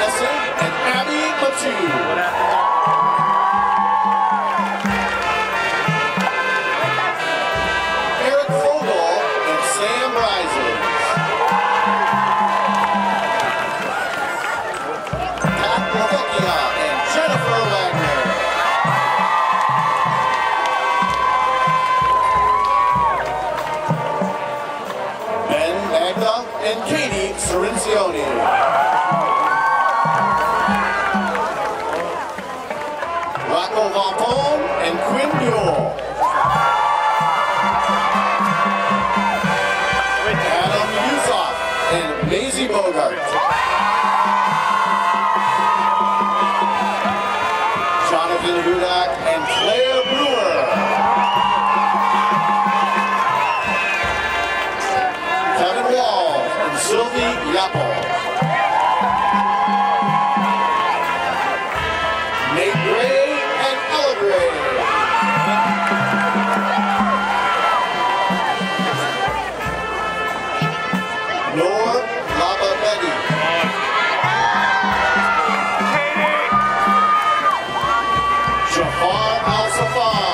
Essing and Abby Matthew. And Katie Cerencioni. Rocco Valpone and Quinn Buell. Adam Yusoff and Maisie Bogart. Jonathan Hudak and Claire Brewer. Kevin Wall and Sylvie Yapple. Nate Gray and Ella Gray. Nor Lava Betty. Jafar Al-Safar.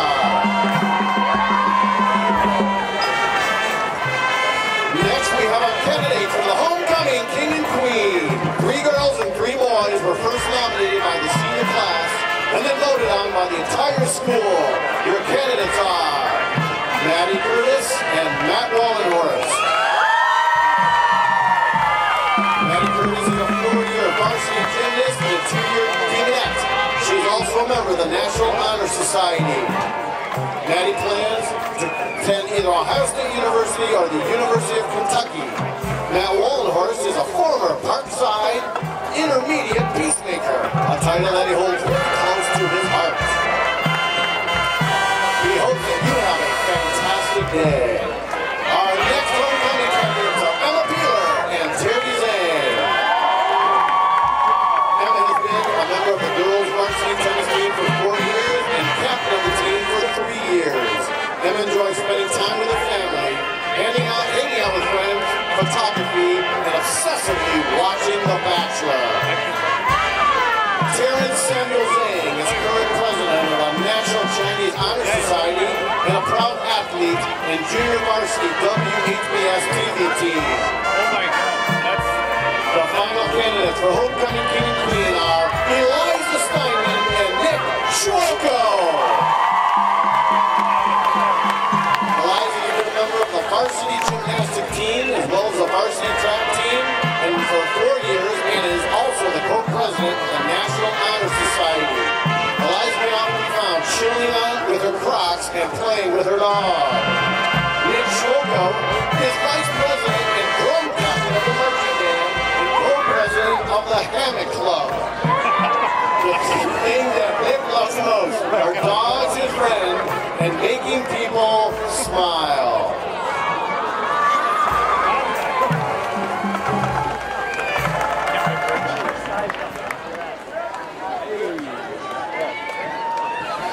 Next we have a candidate for the homecoming king and queen. 3 girls and 3 boys were first nominated by the senior class and then voted on by the entire school. Your candidates are Maddie Curtis and Matt Wallenhorst. Maddie Curtis is a 4-year varsity gymnast and a 2-year demonette. She's also a member of the National Honor Society. Maddie plans to attend either Ohio State University or the University of Kentucky. Matt Wallenhorst is a former Parkside Intermediate Peacemaker, a title that he holds very close to his heart. We hope that you have a fantastic day. Our next homecoming candidates are Emma Peeler and Terry Zane. Emma has been a member of the girls' varsity tennis team for 4 years and captain of the team for 3 years. Emma enjoys spending time with her family, hanging out with friends, photography, and obsessively watching The Bachelor. Terrence Samuel Zhang is current president of the National Chinese Honor Society and a proud athlete in junior varsity WHBS TV team. Oh my God, The final candidates for homecoming king and queen are Eliza Steinman and Nick Schwalko. Eliza has been a member of the varsity gymnastic team as well as the varsity track team and for 4 years and is also the co-president of the National Honor Society. Eliza may often be found chilling out with her Crocs and playing with her dog. Nick Schwalko is vice president and drum captain of the marching band and co-president of the Hammock Club. The thing that Nick loves most are dogs, his friend, and making people smile.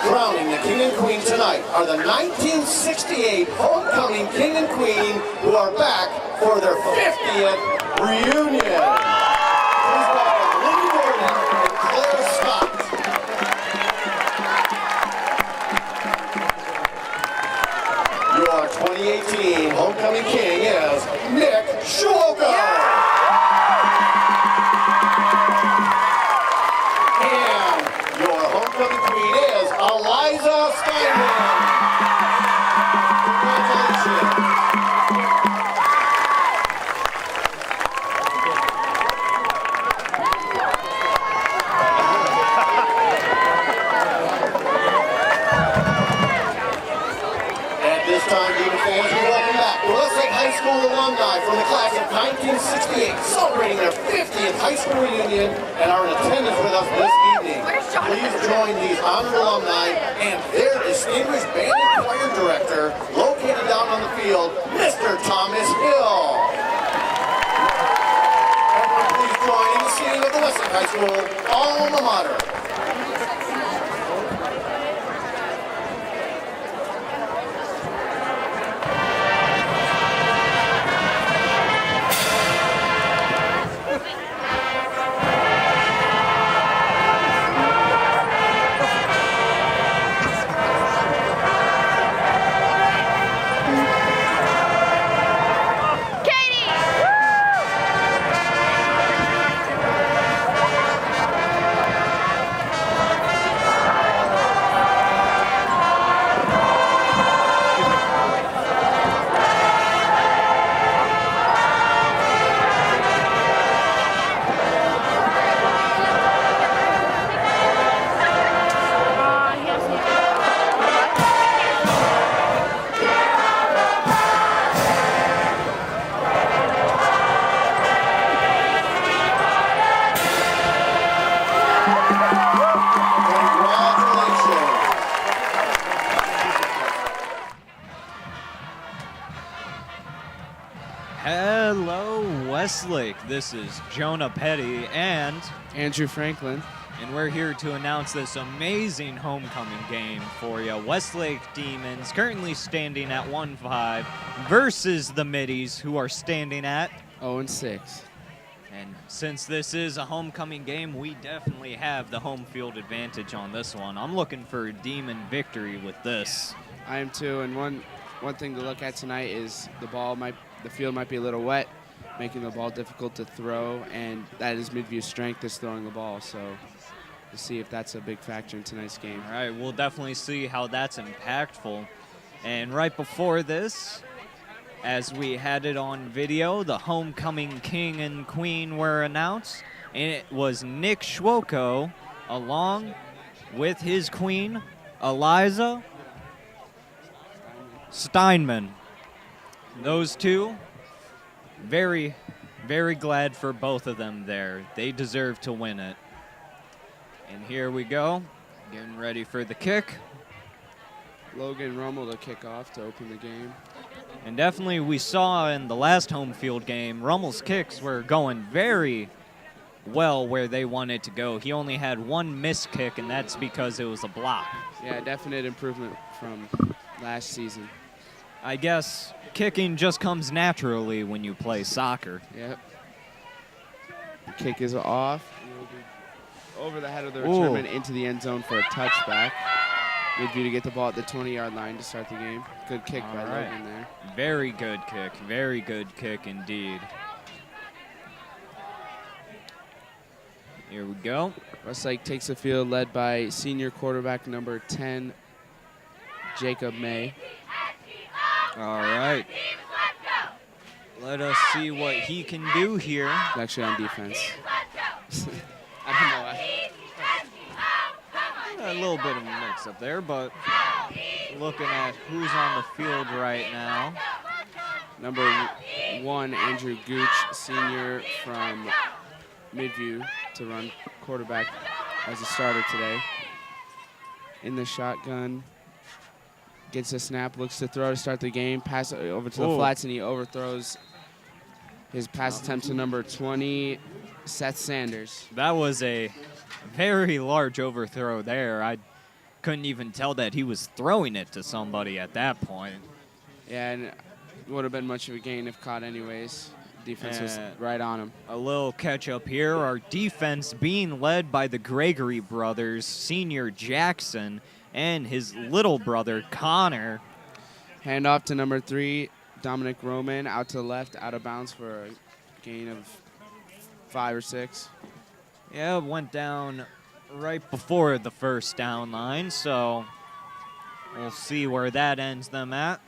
Crowning the king and queen tonight are the 1968 homecoming king and queen who are back for their 50th reunion. Please welcome Lindy Gordon and Claire Scott. Your 2018 homecoming king is Nick Schwalko. And your homecoming queen is Eliza Steinman. Congratulations. At this time, Demon fans, we welcome back the Westlake High School alumni from the class of 1968, celebrating their 50th high school reunion and are in attendance with us this evening. Please join these honored alumni and their distinguished band and choir director, located down on the field, Mr. Thomas Hill. Everyone please join in the singing of the Westlake High School alma mater. This is Jonah Petty and Andrew Franklin. And we're here to announce this amazing homecoming game for you. Westlake Demons currently standing at 1-5 versus the Middies, who are standing at 0-6. And since this is a homecoming game, we definitely have the home field advantage on this one. I'm looking for a Demon victory with this. I am too, and one thing to look at tonight is the field might be a little wet, making the ball difficult to throw, and that is Midview's strength, is throwing the ball. So we'll see if that's a big factor in tonight's game. All right, we'll definitely see how that's impactful. And right before this, as we had it on video, the homecoming king and queen were announced, and it was Nick Schwoko along with his queen, Eliza Steinman. Those two, very, very glad for both of them there. They deserve to win it. And here we go, getting ready for the kick. Logan Rummel to kick off to open the game. And definitely we saw in the last home field game, Rummel's kicks were going very well where they wanted to go. He only had one missed kick, and that's because it was a block. Yeah, definite improvement from last season. I guess kicking just comes naturally when you play soccer. Yep. The kick is off. Over the head of the returnman into the end zone for a touchback. Midview to get the ball at the 20-yard line to start the game. Good kick by Logan there. Very good kick. Very good kick indeed. Here we go. Westlake takes the field led by senior quarterback number 10, Jacob May. All right. Let us see what he can do here. He's actually on defense. I don't know why. A little bit of a mix-up there, but looking at who's on the field right now. Number 1, Andrew Gooch, senior from Midview, to run quarterback as a starter today. In the shotgun. Gets a snap, looks to throw to start the game, pass over to the flats, and he overthrows his pass attempt to number 20, Seth Sanders. That was a very large overthrow there. I couldn't even tell that he was throwing it to somebody at that point. Yeah, and it would have been much of a gain if caught anyways. Defense was right on him. A little catch up here. Our defense being led by the Gregory brothers, senior Jackson, and his little brother, Connor. Hand off to number 3, Dominic Roman, out to the left, out of bounds for a gain of 5 or 6. Yeah, it went down right before the first down line, so we'll see where that ends them at.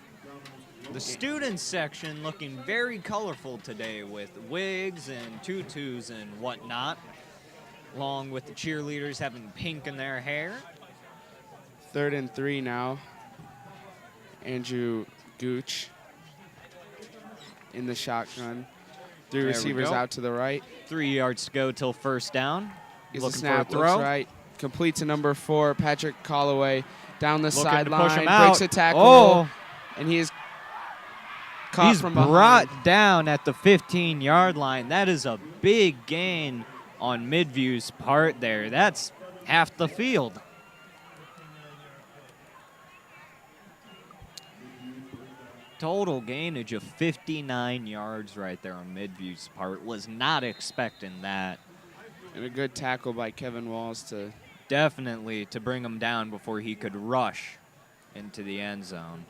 The student section looking very colorful today with wigs and tutus and whatnot, along with the cheerleaders having pink in their hair. 3rd and 3 now. Andrew Gooch in the shotgun. 3 receivers out to the right. 3 yards to go till first down. Gets Looking a snap, for a throw. looks right. Complete to number 4, Patrick Colloway. Down the Looking sideline, to push him breaks out. a tackle, and he is caught He's from behind. brought down at the 15-yard line. That is a big gain on Midview's part there. That's half the field. Total gainage of 59 yards right there on Midview's part. Was not expecting that. And a good tackle by Kevin Walls to Definitely to bring him down before he could rush into the end zone.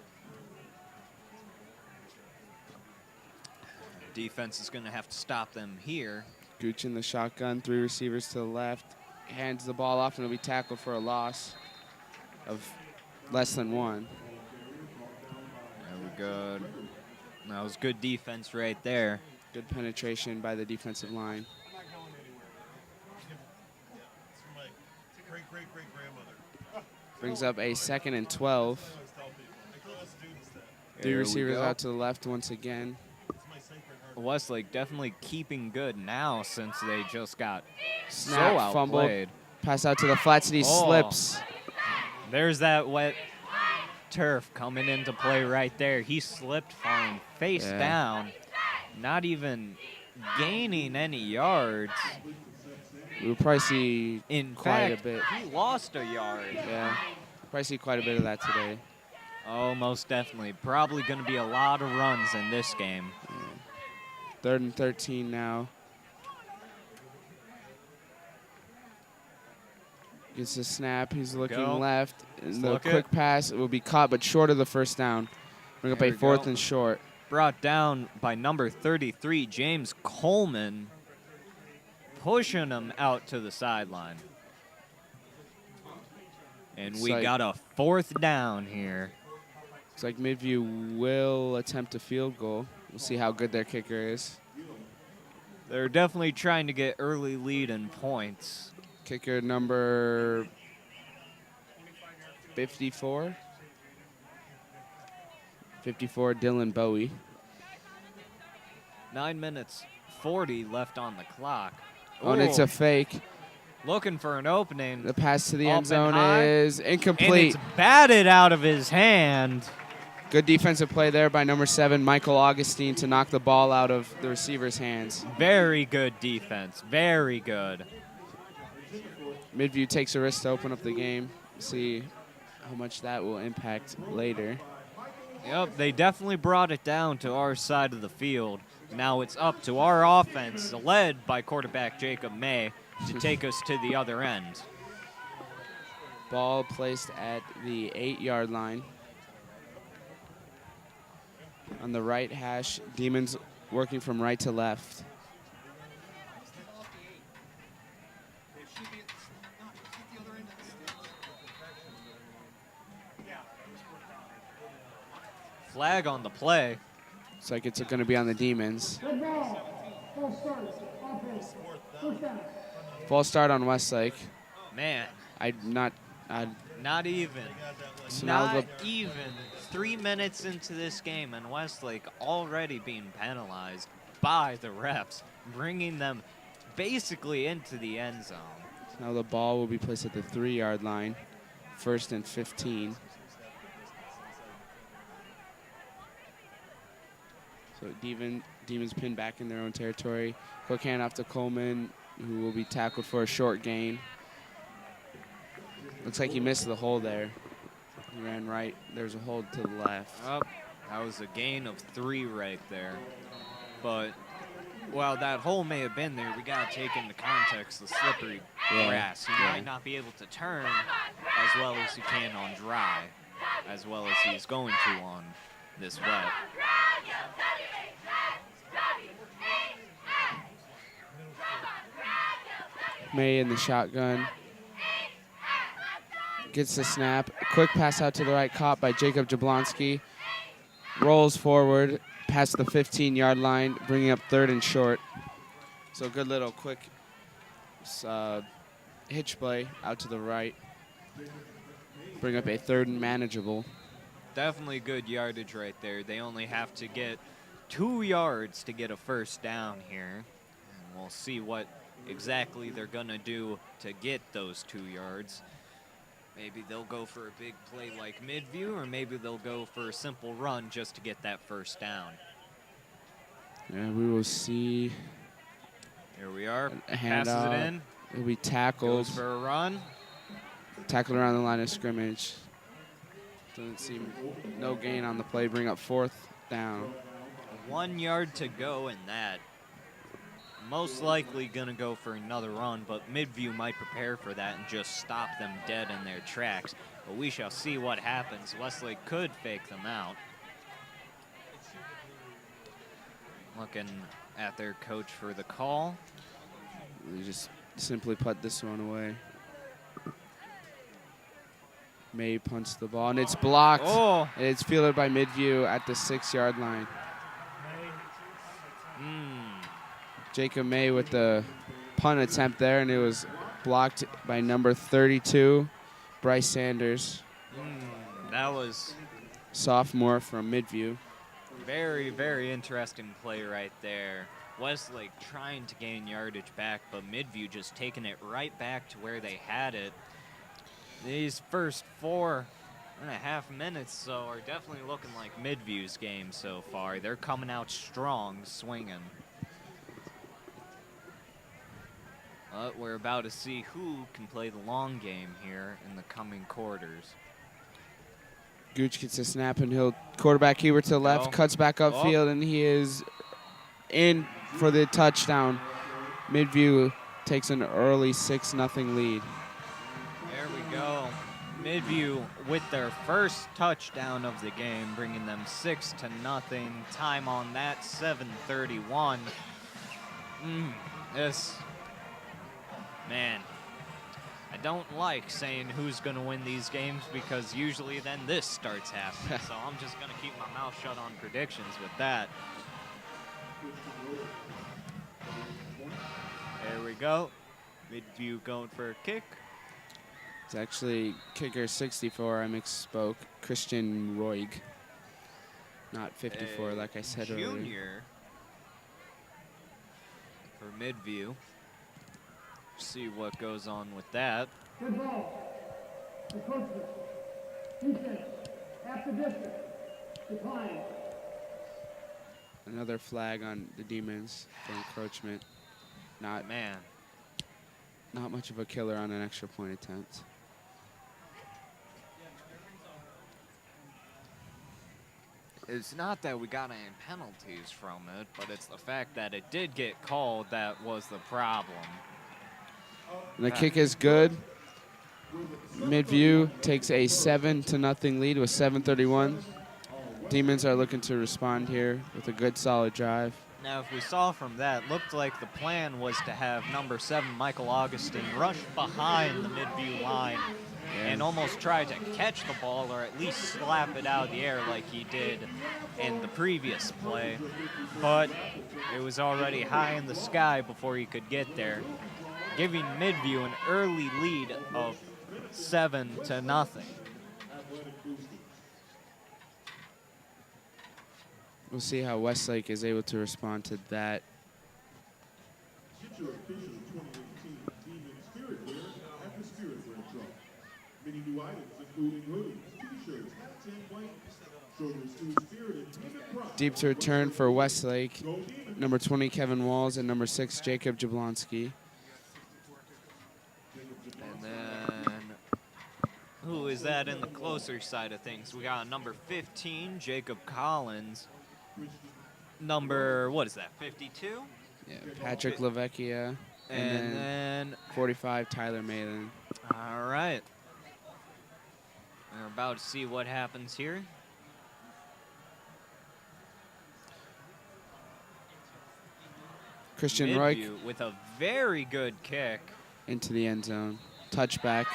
Defense is going to have to stop them here. Gooch in the shotgun, 3 receivers to the left. Hands the ball off, and it'll be tackled for a loss of less than 1. Good. That was good defense right there. Good penetration by the defensive line. Brings up a 2nd and 12. 3 receivers out to the left once again. Westlake definitely keeping good now since they just got Snap, so outplayed. Pass out to the flats, and he slips. There's that wet turf coming into play right there. He slipped, falling face down, not even gaining any yards. We'll probably see In quite fact, a bit. he lost a yard. Yeah, probably see quite a bit of that today. Oh, most definitely. Probably going to be a lot of runs in this game. 3rd and 13 now. Gets the snap. He's looking left. And the quick pass will be caught, but short of the first down. Bring up a 4th and short. Brought down by number 33, James Coleman, pushing him out to the sideline. And we got a 4th down here. Looks like Midview will attempt a field goal. We'll see how good their kicker is. They're definitely trying to get early lead in points. Kicker number 54. 54, Dylan Bowie. 9 minutes 40 left on the clock. Oh, and it's a fake. Looking for an opening. The pass to the end zone is incomplete. And it's batted out of his hand. Good defensive play there by number 7, Michael Augustine, to knock the ball out of the receiver's hands. Very good defense. Very good. Midview takes a risk to open up the game. See how much that will impact later. Yep, they definitely brought it down to our side of the field. Now it's up to our offense, led by quarterback Jacob May, to take us to the other end. Ball placed at the 8-yard line. On the right hash, Demons working from right to left. Flag on the play. Looks like it's going to be on the Demons. False start on Westlake. Man. Not even. So not even 3 minutes into this game, and Westlake already being penalized by the refs, bringing them basically into the end zone. Now the ball will be placed at the 3-yard line. 1st and 15. So Demons pinned back in their own territory. Quick handoff to Coleman, who will be tackled for a short gain. Looks like he missed the hole there. He ran right. There's a hold to the left. Oh, that was a gain of 3 right there. But while that hole may have been there, we got to take into context the slippery grass. He might not be able to turn as well as he can on dry, as well as he's going to on this wet. May in the shotgun. Gets the snap. Quick pass out to the right, caught by Jacob Jablonski. Rolls forward past the 15-yard line, bringing up 3rd and short. So a good little quick hitch play out to the right. Bring up a 3rd and manageable. Definitely good yardage right there. They only have to get 2 yards to get a 1st down here. And we'll see what exactly they're going to do to get those 2 yards. Maybe they'll go for a big play like Midview, or maybe they'll go for a simple run just to get that 1st down. Yeah, we will see. Here we are. Passes it in. It'll be tackled. Goes for a run. Tackled around the line of scrimmage. Doesn't seem no gain on the play. Bring up 4th down. 1 yard to go in that. Most likely going to go for another run, but Midview might prepare for that and just stop them dead in their tracks. But we shall see what happens. Westlake could fake them out. Looking at their coach for the call. They just simply put this one away. May punts the ball, and it's blocked. Oh. It's fielded by Midview at the 6-yard line. Jacob May with the punt attempt there, and it was blocked by number 32, Bryce Sanders. That was sophomore from Midview. Very, very interesting play right there. Westlake trying to gain yardage back, but Midview just taking it right back to where they had it. These first 4.5 minutes so are definitely looking like Midview's game so far. They're coming out strong, swinging. But we're about to see who can play the long game here in the coming quarters. Gooch gets a snap, and he'll quarterback keeper to the left, cuts back upfield, and he is in for the touchdown. Midview takes an early 6-0 lead. There we go. Midview with their first touchdown of the game, bringing them 6-0. Time on that, 7:31. Man, I don't like saying who's going to win these games because usually then this starts happening. So I'm just going to keep my mouth shut on predictions with that. There we go. Midview going for a kick. It's actually kicker 64, I misspoke. Christian Roig. Not 54, like I said earlier. Junior for Midview. See what goes on with that. Good ball. Approach defense. Half the distance. Decline. Another flag on the Demons for encroachment. Not much of a killer on an extra point attempt. It's not that we got any penalties from it, but it's the fact that it did get called that was the problem. And the kick is good. Midview takes a 7-0 lead with 7:31. Demons are looking to respond here with a good, solid drive. Now, if we saw from that, looked like the plan was to have number 7, Michael Augustin, rush behind the Midview line and almost try to catch the ball or at least slap it out of the air like he did in the previous play. But it was already high in the sky before he could get there, giving Midview an early lead of 7-0. We'll see how Westlake is able to respond to that. Get your official 2018 Demon Spirit Wear at the Spirit Wear Truck. Many new items including hoodies, t-shirts, hats, and blankets. Show your student spirit and give pride. Deep to return for Westlake. Number 20, Kevin Walls, and number 6, Jacob Jablonski. And then, who is that in the closer side of things? We got number 15, Jacob Collins. Number, what is that, 52? Yeah, Patrick Lavecchia. And then 45, Tyler Malin. All right. We're about to see what happens here. Christian Midview Roig with a very good kick. into the end zone. Touchback.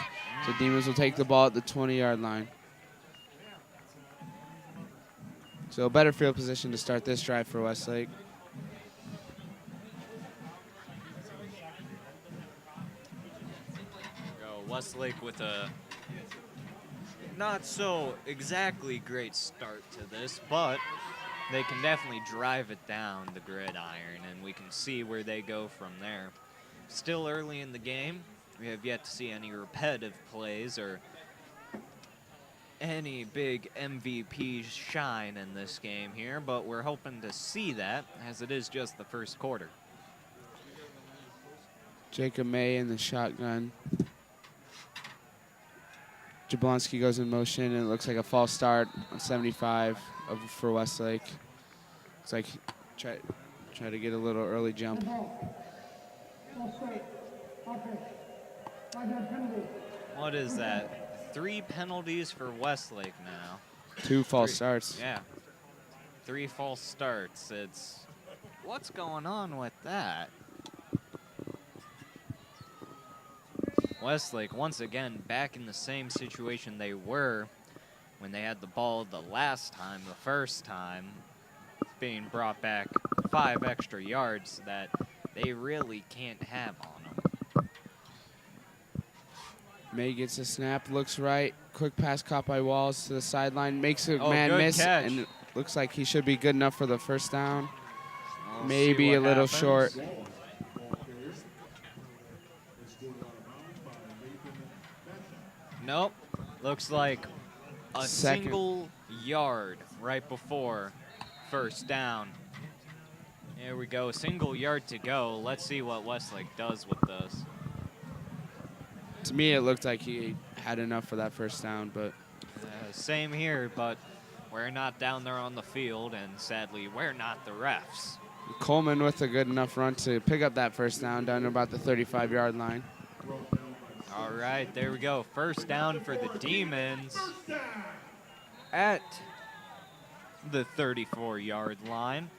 So Demons will take the ball at the 20-yard line. So a better field position to start this drive for Westlake. Go Westlake with a not so exactly great start to this, but they can definitely drive it down the gridiron, and we can see where they go from there. Still early in the game. We have yet to see any repetitive plays or any big MVP shine in this game here, but we're hoping to see that as it is just the first quarter. Jacob May in the shotgun. Jablonski goes in motion, and it looks like a false start on 75 for Westlake. Looks like try to get a little early jump. What is that? 3 penalties for Westlake now. 2 false starts. Yeah. 3 false starts. What's going on with that? Westlake, once again, back in the same situation they were when they had the ball the first time, being brought back 5 extra yards that they really can't have on them. May gets a snap, looks right. Quick pass caught by Walls to the sideline, makes a man good miss, catch. and it looks like he should be good enough for the first down. We'll Maybe see a what little happens. short. Nope. Looks like a Second. single yard right before first down. Here we go, single yard to go. Let's see what Westlake does with this. To me, it looked like he had enough for that first down, but Same here, but we're not down there on the field, and sadly, we're not the refs. Coleman with a good enough run to pick up that first down down to about the 35-yard line. All right, there we go. First down for the Demons at the 34-yard line.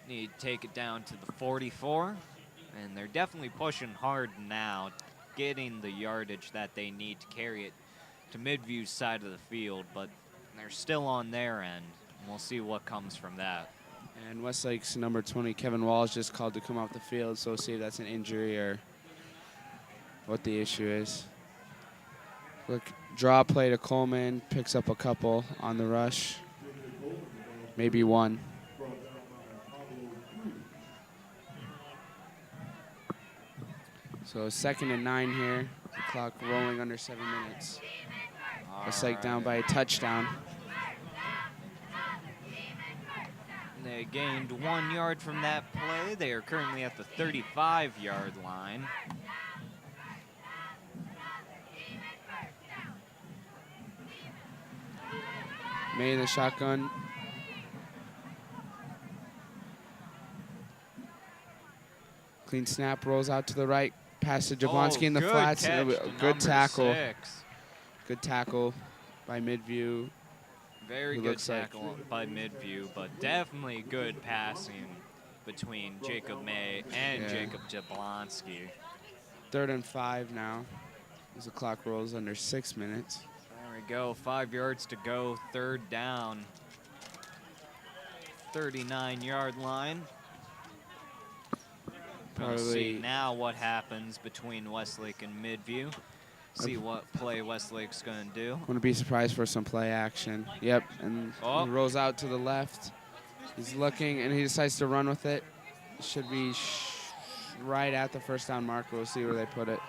Need to take it down to the 44, and they're definitely pushing hard now, getting the yardage that they need to carry it to Midview's side of the field, but they're still on their end. We'll see what comes from that. And Westlake's number 20, Kevin Wall, is just called to come off the field, so we'll see if that's an injury or what the issue is. Look, draw play to Coleman, picks up a couple on the rush, maybe one. So 2nd and 9 here, the clock rolling under 7 minutes. Westlake down by a touchdown. They gained 1 yard from that play. They are currently at the 35-yard line. May in the shotgun. Clean snap, rolls out to the right. Pass to Jablonski in the good flats. catch to Good tackle. 6. Good tackle by Midview. Very Who good looks like- tackle by Midview, but definitely good passing between Jacob May and Yeah. Jacob Jablonski. 3rd and 5 now as the clock rolls under 6 minutes. There we go, 5 yards to go, 3rd down. 39-yard line. We'll see Probably now what happens between Westlake and Midview. See what play Westlake's going to do. Wouldn't be surprised for some play action. Yep, and Oh. he rolls out to the left. He's looking, and he decides to run with it. Should be right at the first down marker. We'll see where they put it.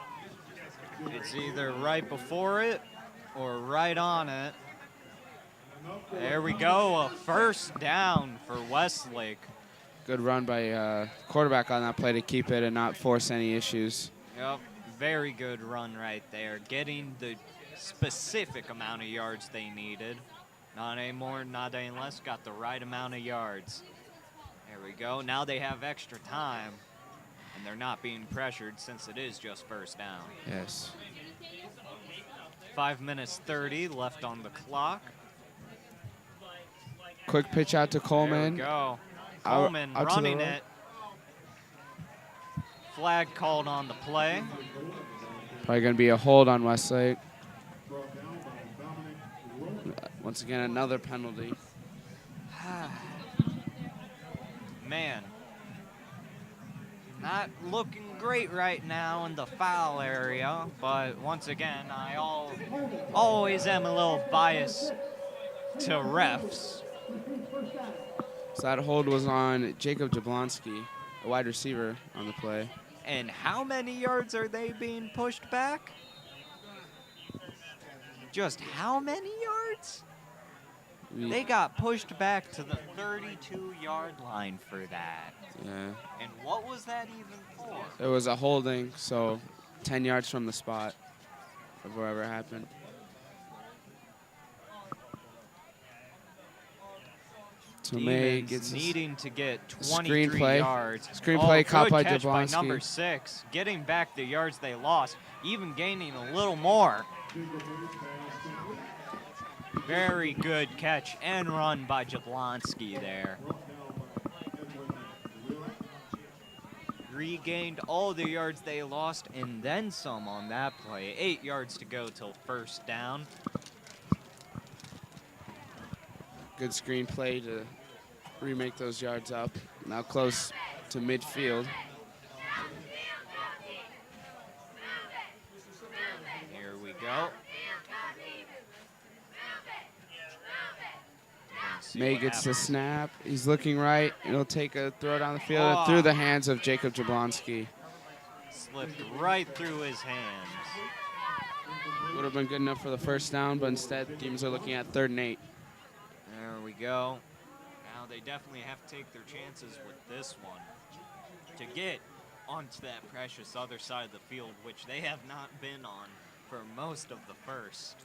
It's either right before it or right on it. There we go, a first down for Westlake. Good run by quarterback on that play to keep it and not force any issues. Yep, very good run right there. Getting the specific amount of yards they needed. Not any more, not any less. Got the right amount of yards. There we go. Now they have extra time, and they're not being pressured since it is just first down. Yes. 5 minutes 30 left on the clock. Quick pitch out to There Coleman. we go. Out- Coleman out to the running right. it. Flag called on the play. Probably going to be a hold on Westlake. Once again, another penalty. Man, not looking great right now in the foul area, but once again, I always am a little biased to refs. So that hold was on Jacob Jablonski, a wide receiver on the play. And how many yards are they being pushed back? Just how many yards? They got pushed back to the 32-yard line for that. Yeah. And what was that even for? It was a holding, so 10 yards from the spot of wherever it happened. So May Demons gets his needing to get 23 screenplay. yards. Screenplay caught good by catch by Jablonski. number 6, getting back the yards they lost, even gaining a little more. Very good catch and run by Jablonski there. Regained all the yards they lost and then some on that play. 8 yards to go till first down. good screenplay to remake those yards up. Now close to midfield. Here we go. May gets the snap. He's looking right. It'll take a throw down the field through the hands of Jacob Jablonski. Slipped right through his hands. Would have been good enough for the first down, but instead, Demons are looking at 3rd and 8. There we go. Now they definitely have to take their chances with this one. to get onto that precious other side of the field, which they have not been on for most of the first.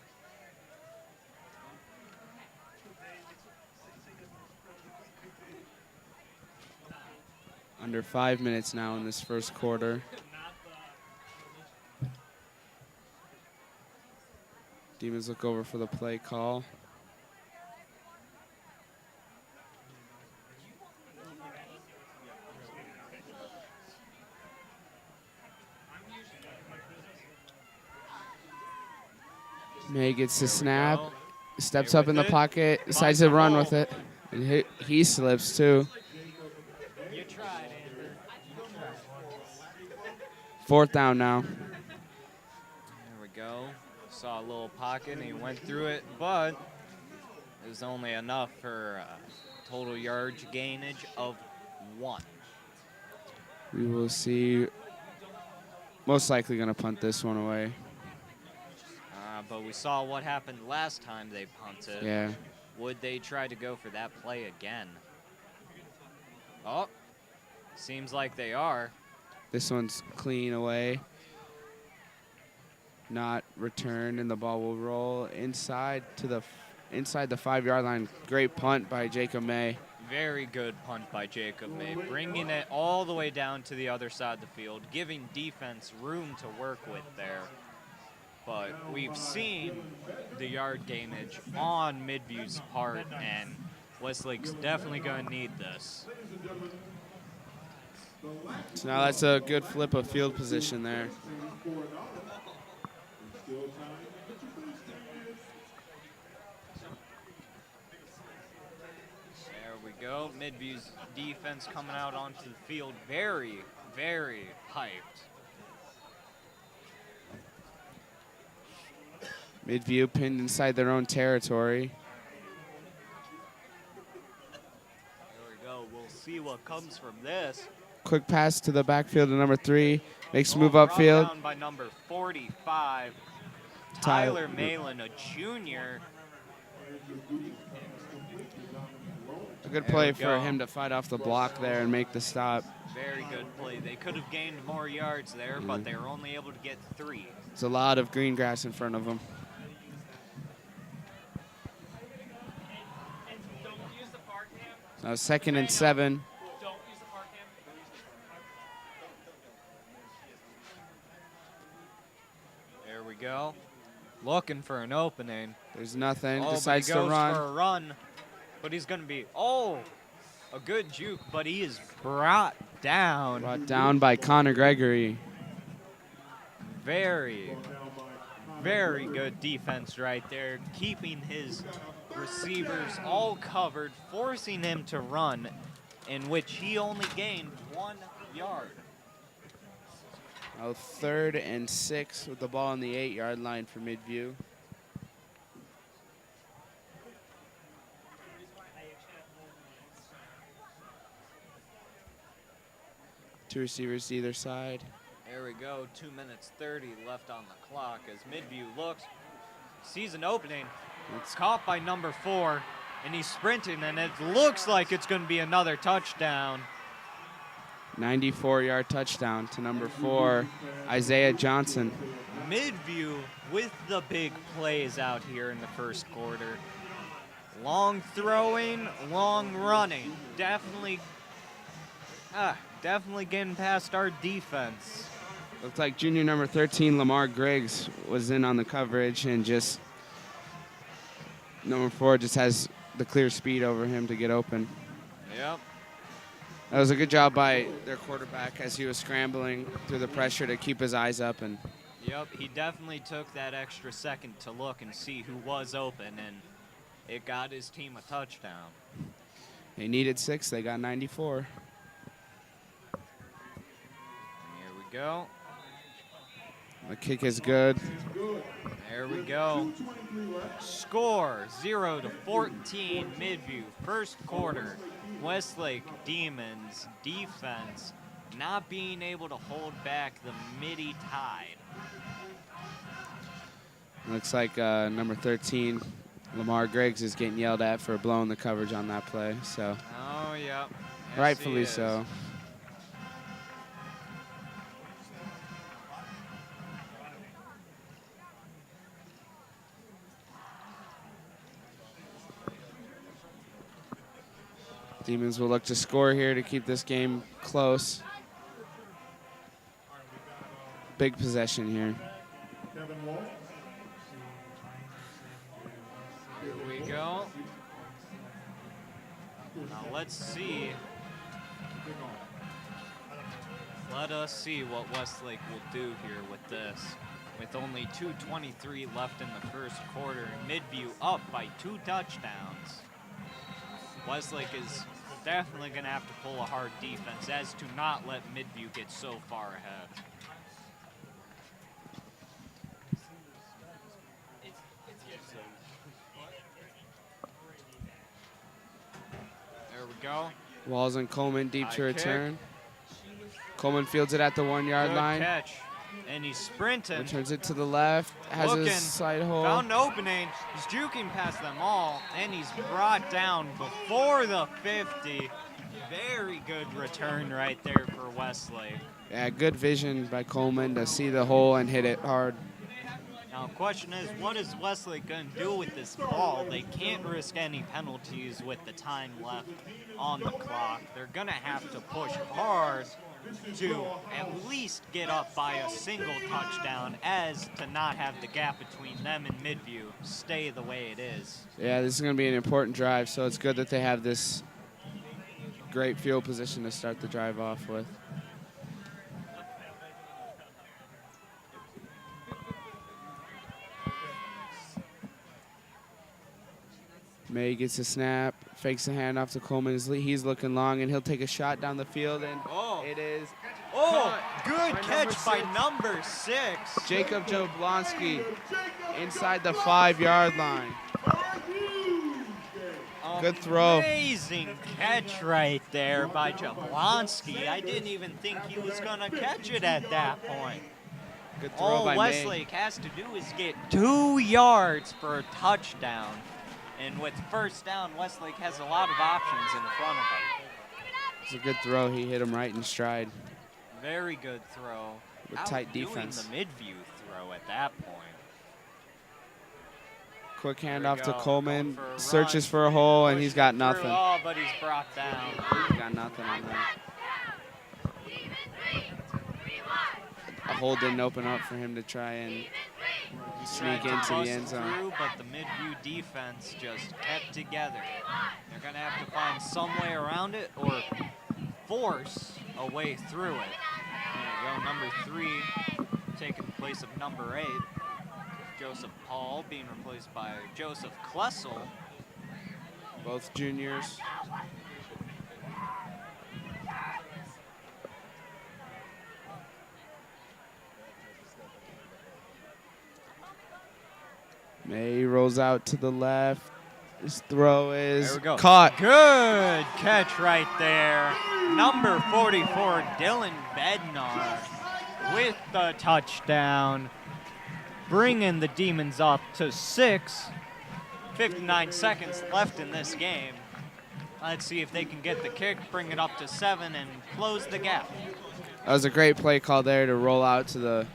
Under 5 minutes now in this first quarter. Demons look over for the play call. May gets the snap, steps up in the pocket, decides to run with it, and he slips too. You tried, Andrew. 4th down now. There we go. Saw a little pocket and he went through it, but it was only enough for total yardage gainage of 1. We will see. Most likely going to punt this one away. But we saw what happened last time they punted. Yeah. Would they try to go for that play again? Oh, seems like they are. This one's clean away. Not returned, and the ball will roll inside the 5-yard line. Great punt by Jacob May. Very good punt by Jacob May, bringing it all the way down to the other side of the field, giving defense room to work with there. But we've seen the yard gainage on Midview's part, and Westlake's definitely going to need this. So now that's a good flip of field position there. There we go. Midview's defense coming out onto the field very, very hyped. Midview pinned inside their own territory. There we go. We'll see what comes from this. Quick pass to the backfield to number 3. Makes a move Brought upfield. down by number 45, Tyler Malin, a junior. A good play for him to fight off the block there and make the stop. Very good play. They could have gained more yards there, but they were only able to get 3. There's a lot of green grass in front of them. Now 2nd and 7. There we go. Looking for an opening. There's nothing. Oh, Decides but he to goes run. for a run. But he's going to be, a good juke, but he is brought down. Brought down by Connor Gregory. Very, very good defense right there, keeping his receivers all covered, forcing him to run, in which he only gained 1 yard. Now 3rd and 6 with the ball on the 8-yard line for Midview. Two receivers to either side. There we go, 2 minutes 30 left on the clock as Midview looks, sees an opening. It's caught by number 4, and he's sprinting, and it looks like it's going to be another touchdown. 94-yard touchdown to number 4, Isaiah Johnson. Midview with the big plays out here in the first quarter. Long throwing, long running. Definitely getting past our defense. Looked like junior number 13, Lamar Griggs, was in on the coverage, and just number 4 just has the clear speed over him to get open. Yep. That was a good job by their quarterback as he was scrambling through the pressure to keep his eyes up. And Yep, he definitely took that extra second to look and see who was open, and it got his team a touchdown. they needed 6. They got 94. Here we go. The kick is good. There we go. Score 0-14 Midview. First quarter. Westlake Demons defense not being able to hold back the Midi Tide. Looks like number 13, Lamar Griggs, is getting yelled at for blowing the coverage on that play. So Oh, yep. Yes, rightfully he is. so. Demons will look to score here to keep this game close. Big possession here. Kevin Walsh. Here we go. Now let's see. Let us see what Westlake will do here with this. With only 2:23 left in the first quarter, Midview up by 2 touchdowns. Westlake is definitely going to have to pull a hard defense as to not let Midview get so far ahead. There we go. Walls and Coleman deep to High kick. return. Coleman fields it at the 1-yard Good line. catch. And he's sprinting. Returns it to the left. Has Looking, a side hole. found an opening. He's juking past them all, and he's brought down before the 50. Very good return right there for Westlake. Yeah, good vision by Coleman to see the hole and hit it hard. Now, the question is, what is Westlake going to do with this ball? They can't risk any penalties with the time left on the clock. They're going to have to push hard to at least get up by a single touchdown, as to not have the gap between them and Midview stay the way it is. Yeah, this is going to be an important drive, so it's good that they have this great field position to start the drive off with. May gets a snap, fakes a handoff to Coleman. He's looking long, and he'll take a shot down the field, and it is Good by catch by number 6. Jacob Jablonski inside the 5-yard line. Good throw. Amazing catch right there by Jablonski. I didn't even think he was going to catch it at that point. Good throw All by May. Westlake has to do is get 2 yards for a touchdown. And with first down, Westlake has a lot of options in front of them. It's a good throw. He hit him right in stride. Very good throw. With tight Outdoing defense. the Midview throw at that point. Quick There we handoff to go. Coleman. Going for a Searches run. for a hole, and Pushes he's got it nothing. through. Oh, but he's brought down. He's got nothing on that. A hole didn't open up for him to try and He sneak tried to into the bust end zone. through, but the Midview defense just kept together. They're going to have to find some way around it or force a way through it. There we go, number 3 taking the place of number 8. Joseph Paul being replaced by Joseph Klessel. Both juniors. May rolls out to the left. His throw is There we go. caught. Good catch right there. Number 44, Dylan Bednar with the touchdown. Bringing the Demons up to 6. 59 seconds left in this game. Let's see if they can get the kick, bring it up to 7, and close the gap. That was a great play call there to roll out to the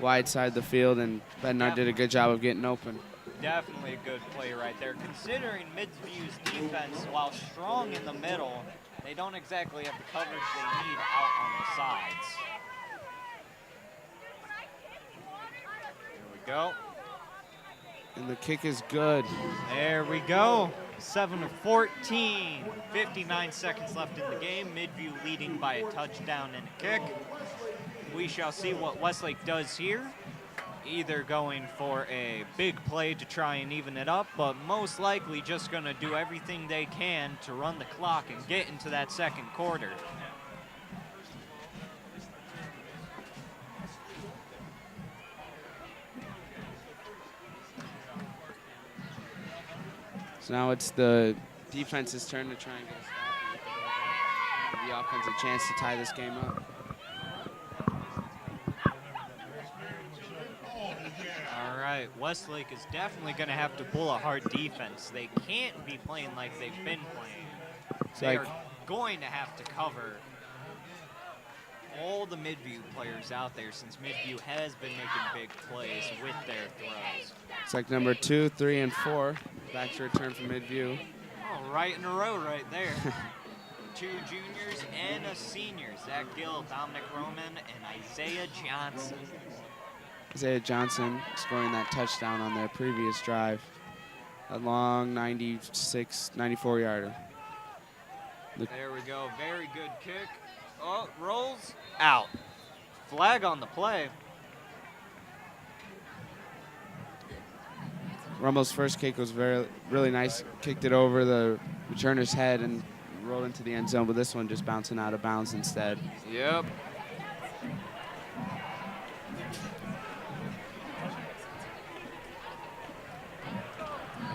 wide side of the field, and Bednar did a good job of getting open. Definitely a good play right there. Considering Midview's defense, while strong in the middle, they don't exactly have the coverage they need out on the sides. Here we go. And the kick is good. There we go. 7-14. 59 seconds left in the game. Midview leading by a touchdown and a kick. We shall see what Westlake does here. Either going for a big play to try and even it up, but most likely just going to do everything they can to run the clock and get into that second quarter. So now it's the defense's turn to try and get a stop and give the offense a chance to tie this game up. All right, Westlake is definitely going to have to pull a hard defense. They can't be playing like they've been playing. They are going to have to cover all the Midview players out there, since Midview has been making big plays with their throws. It's like number 2, 3, and 4. Back to return from Midview. Oh, right in a row right there. 2 juniors and a senior, Zach Gill, Dominic Roman, and Isaiah Johnson. Isaiah Johnson scoring that touchdown on their previous drive. A long 96, 94-yarder. There we go. Very good kick. Oh, rolls out. Flag on the play. Rumble's first kick was really nice. Kicked it over the returner's head and rolled into the end zone, but this one just bouncing out of bounds instead. Yep.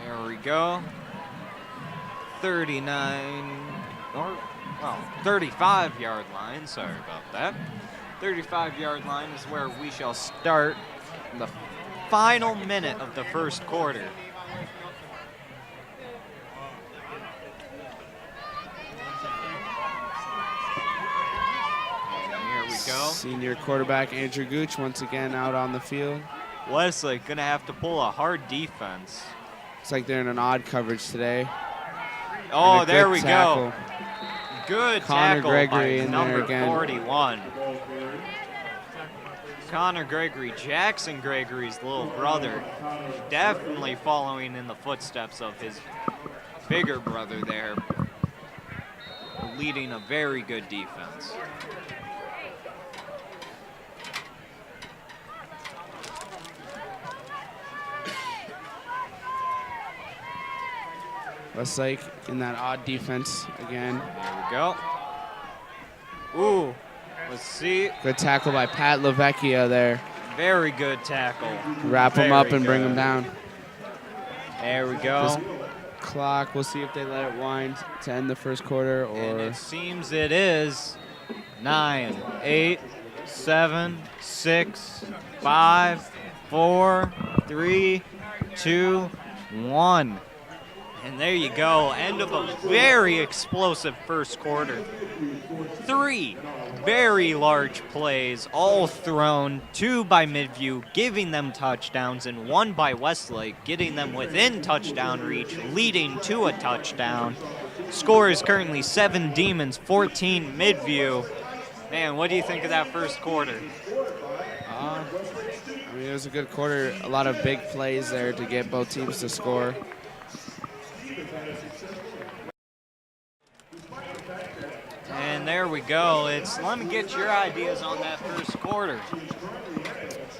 There we go. 35-yard line. Sorry about that. 35-yard line is where we shall start the final minute of the first quarter. Here we go. Senior quarterback Andrew Gooch once again out on the field. Westlake gonna have to pull a hard defense. It's like they're in an odd coverage today. Oh, there we tackle. go. Good Connor tackle Gregory by in number there again. 41. Connor Gregory, Jackson Gregory's little brother, definitely following in the footsteps of his bigger brother there, leading a very good defense. Westlake in that odd defense again. There we go. Ooh, let's see. Good tackle by Pat LaVecchia there. Very good tackle. Wrap him up Very and bring him good. down. There we go. This clock, we'll see if they let it wind to end the first quarter And or it seems it is 9, 8, 7, 6, 5, 4, 3, 2, 1. And there you go, end of a very explosive first quarter. 3 very large plays, all thrown, 2 by Midview, giving them touchdowns, and 1 by Westlake, getting them within touchdown reach, leading to a touchdown. Score is currently 7 Demons, 14 Midview. Man, what do you think of that first quarter? I mean, it was a good quarter. A lot of big plays there to get both teams to score. And there we go. Let me get your ideas on that first quarter.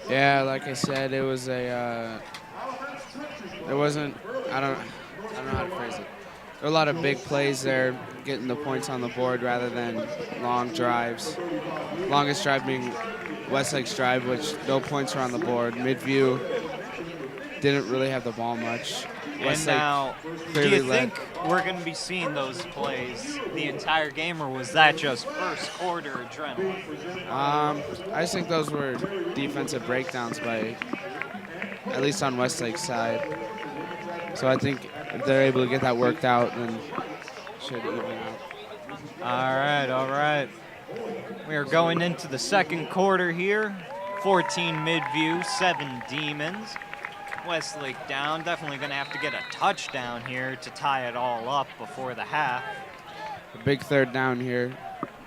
Yeah, like I said, it was there wasn't, I don't know how to phrase it. There were a lot of big plays there, getting the points on the board rather than long drives. Longest drive being Westlake's drive, which no points were on the board. Midview didn't really have the ball much. And now, do clearly you led. think we're going to be seeing those plays the entire game, or was that just first quarter adrenaline? I just think those were defensive breakdowns by, at least on Westlake's side. So I think if they're able to get that worked out, then it should even out. All right. We are going into the second quarter here. 14 Midview, 7 Demons. Westlake down, definitely going to have to get a touchdown here to tie it all up before the half. A big third down here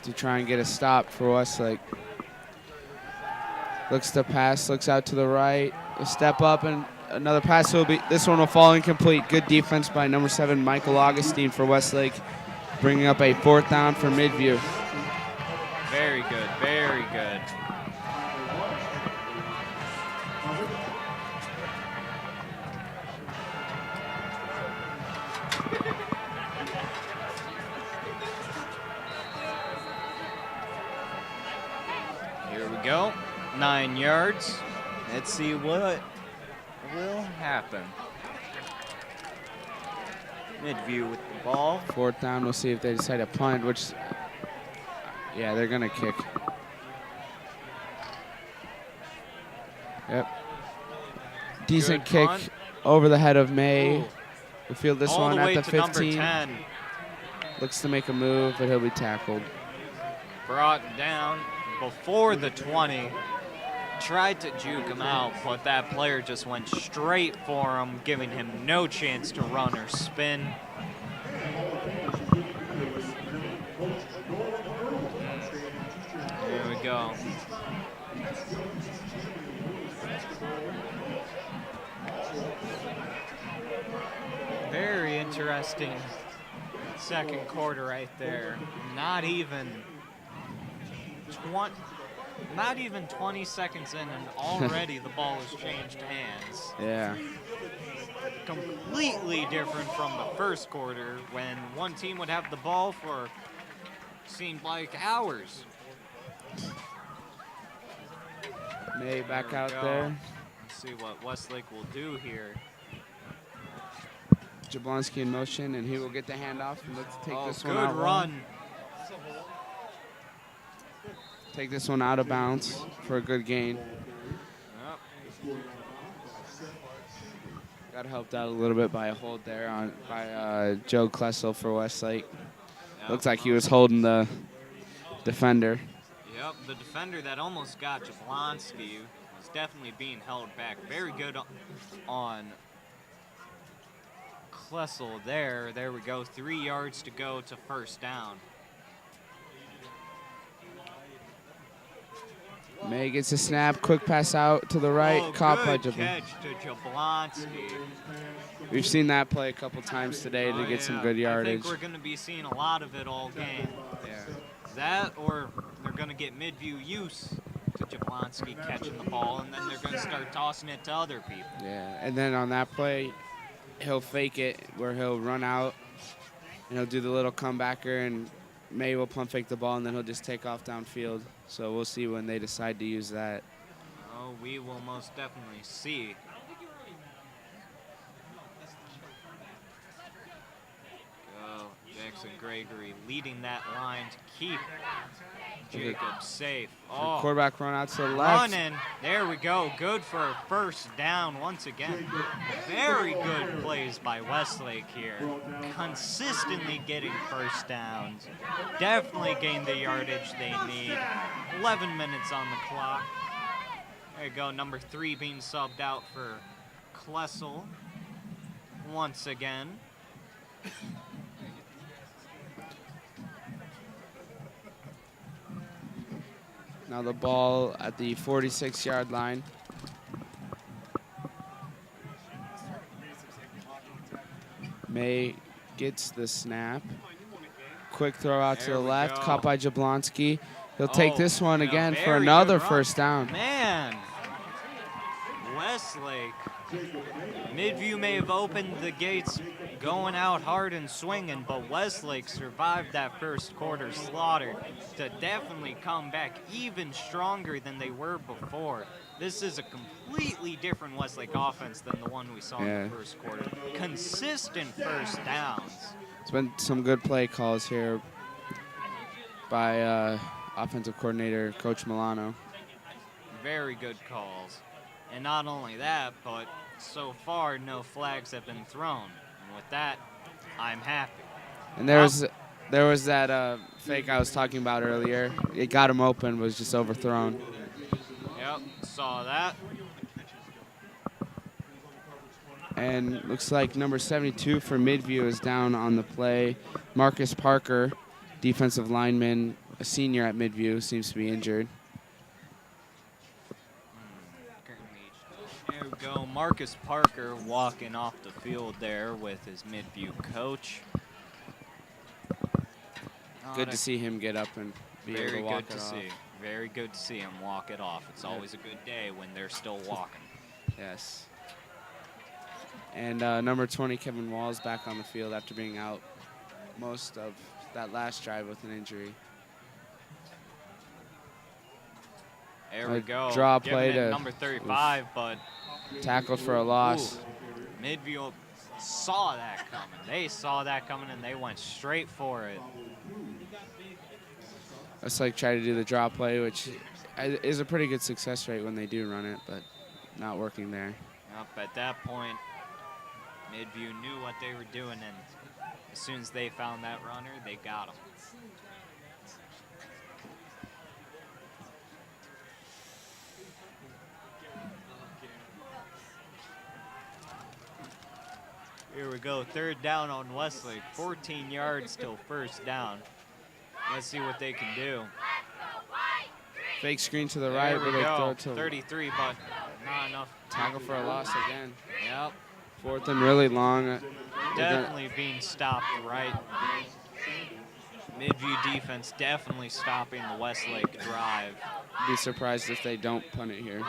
to try and get a stop for Westlake. Looks to pass, looks out to the right, a step up, and another pass will be, this one will fall incomplete. Good defense by number 7, Michael Augustine for Westlake, bringing up a 4th down for Midview. Very good, very good. Here we go, 9 yards. Let's see what will happen. Midview with the ball. 4th down, we'll see if they decide to punt, which, yeah, they're gonna kick. Yep. Decent Good kick punt. over the head of May. Ooh. We'll field this All one the way at the to number 15. 10. Looks to make a move, but he'll be tackled. Brought down before the 20. Tried to juke him out, but that player just went straight for him, giving him no chance to run or spin. go. Very interesting second quarter right there. Not even 20 seconds in and already the ball has changed hands. Yeah. Completely different from the first quarter when one team would have the ball for seemed like hours. May back There we out go. there. Let's see what Westlake will do here. Jablonski in motion, and he will get the handoff. And let's take this one good out. run. Take this one out of bounds for a good gain. Yep. Got helped out a little bit by a hold there by Joe Klessel for Westlake. Yep. Looks like he was holding the defender. Yep, the defender that almost got Jablonski was definitely being held back. Very good on Klessel there. There we go. 3 yards to go to first down. May gets a snap, quick pass out to the right, caught by good Jablonski. catch to Jablonski. We've seen that play a couple times today to get some good yardage. I think we're going to be seeing a lot of it all game. Yeah. That, or they're going to get Midview used to Jablonski catching the ball, and then they're going to start tossing it to other people. Yeah, and then on that play, he'll fake it where he'll run out, and he'll do the little comebacker, and May will pump fake the ball, and then he'll just take off downfield. So we'll see when they decide to use that. Oh, we will most definitely see. Go, Jackson Gregory leading that line to keep Jacob safe. Oh, Quarterback run out to the left. running. There we go. Good for a first down once again. Very good plays by Westlake here. Consistently getting first downs. Definitely gained the yardage they need. 11 minutes on the clock. There you go. Number 3 being subbed out for Klessel once again. Now the ball at the 46-yard line. May gets the snap. Quick throw out to There the we left, go. caught by Jablonski. He'll take this one yeah, again for very another good run. first down. Man, Westlake. Midview may have opened the gates going out hard and swinging, but Westlake survived that first quarter slaughter to definitely come back even stronger than they were before. This is a completely different Westlake offense than the one we saw in the first quarter. Consistent first downs. It's been some good play calls here by offensive coordinator Coach Milano. Very good calls. And not only that, but so far no flags have been thrown. And with that, I'm happy. And there was that fake I was talking about earlier. It got him open, was just overthrown. Yep, saw that. And looks like number 72 for Midview is down on the play. Marcus Parker, defensive lineman, a senior at Midview, seems to be injured. There we go, Marcus Parker walking off the field there with his Midview coach. Good to see him get up and be able to walk it off. Very good to see him walk it off. It's always a good day when they're still walking. Yes. And number 20, Kevin Walls, back on the field after being out most of that last drive with an injury. There we go. Draw Giving play it to number 35, but tackled for a loss. Midview saw that coming. They saw that coming, and they went straight for it. Westlake tried to do the draw play, which is a pretty good success rate when they do run it, but not working there. Yep, at that point, Midview knew what they were doing, and as soon as they found that runner, they got him. Here we go, third down on Westlake, 14 yards till first down. Let's see what they can do. Fake screen to the There right, we but they throw go. it to 33, but not enough. tackle for a loss again. Yep. 4th and really long. They're gonna- Definitely being stopped right. Midview defense definitely stopping the Westlake drive. Be surprised if they don't punt it here.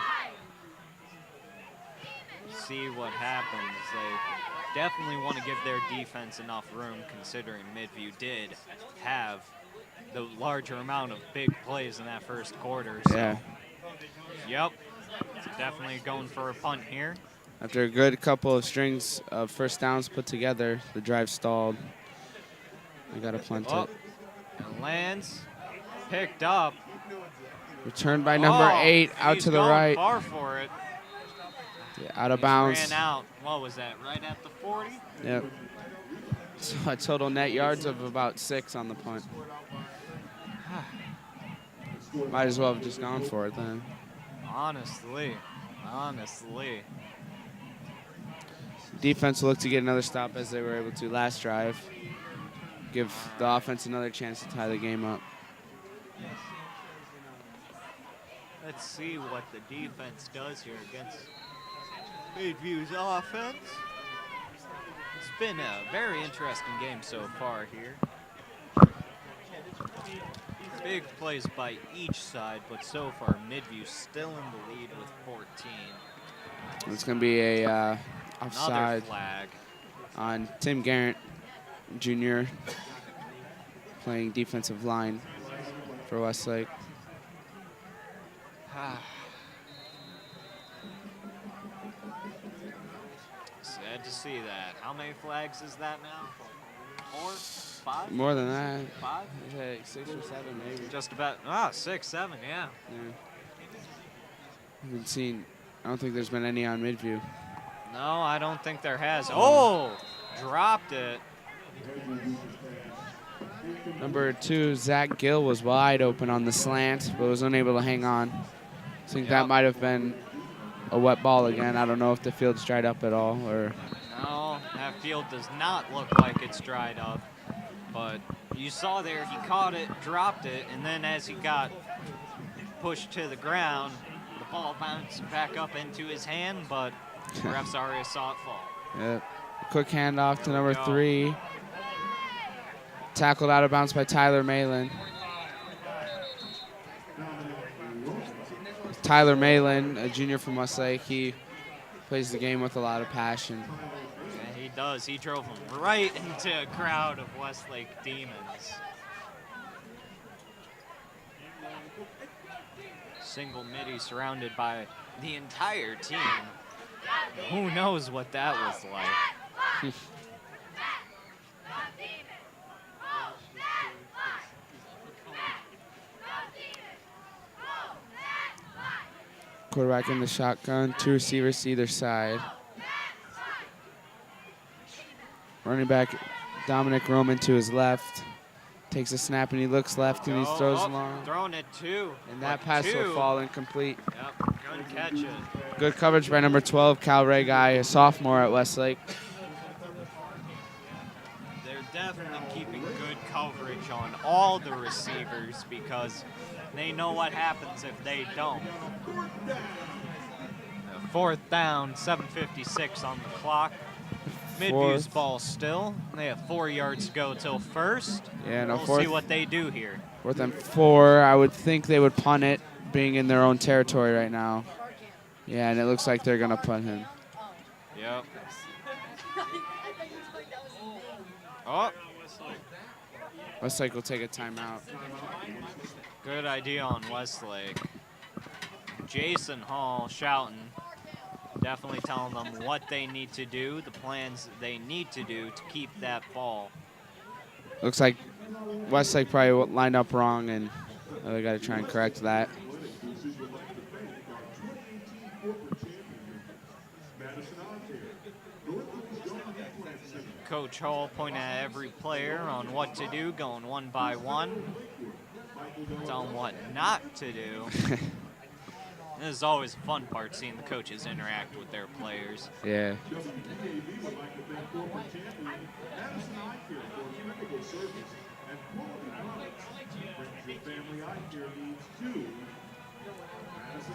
See what happens. They definitely want to give their defense enough room, considering Midview did have the larger amount of big plays in that first quarter. So. Yeah. Yep. Definitely going for a punt here. After a good couple of strings of first downs put together, the drive stalled. They got to punt it. And lands. Picked up. Returned by number 8 out he's to the going right. Far for it. Yeah, out of bounds. Ran out. What was that? Right at the 40? Yep. So a total net yards of about 6 on the punt. Might as well have just gone for it then. Honestly. Defense will look to get another stop as they were able to last drive. Give the offense another chance to tie the game up. Let's see what the defense does here against Midview's offense. It's been a very interesting game so far here. Big plays by each side, but so far Midview still in the lead with 14. It's going to be a offside Another flag. on Tim Garrett Jr. playing defensive line for Westlake. Sad to see that. How many flags is that now? 4? 5? More than that. 5? Yeah, 6 or 7 maybe. Just about. 6, 7, yeah. Haven't seen. I don't think there's been any on Midview. No, I don't think there has. Oh, dropped it. Number 2, Zach Gill, was wide open on the slant, but was unable to hang on. I think that might have been a wet ball again. I don't know if the field's dried up at all. Or No, that field does not look like it's dried up. But you saw there, he caught it, dropped it, and then as he got pushed to the ground, the ball bounced back up into his hand, but the refs already saw it fall. yeah. Quick handoff to number 3. Tackled out of bounds by Tyler Malin. Tyler Malin, a junior from Westlake, he plays the game with a lot of passion. Yeah, he does. He drove him right into a crowd of Westlake Demons. Single midi surrounded by the entire team. Who knows what that was like? Quarterback in the shotgun, 2 receivers to either side. Running back Dominic Roman to his left. Takes a snap and he looks left and he throws long. Throwing it 2. And that pass will fall incomplete. Yep, good catch it. Good coverage by number 12, Cal Regai, a sophomore at Westlake. They're definitely keeping good coverage on all the receivers because they know what happens if they don't. 4th down, 7:56 on the clock. Midview's ball still. They have 4 yards to go till first. Yeah, no, we'll see what they do here. 4th and 4. I would think they would punt it, being in their own territory right now. Yeah, and it looks like they're going to punt him. Yep. Oh. Westlake will take a timeout. Good idea on Westlake. Jason Hall shouting, definitely telling them what they need to do, the plans they need to do to keep that ball. Looks like Westlake probably lined up wrong, and they got to try and correct that. Coach Hall pointing at every player on what to do, going one by one. Tell them what not to do. This is always a fun part, seeing the coaches interact with their players. Yeah.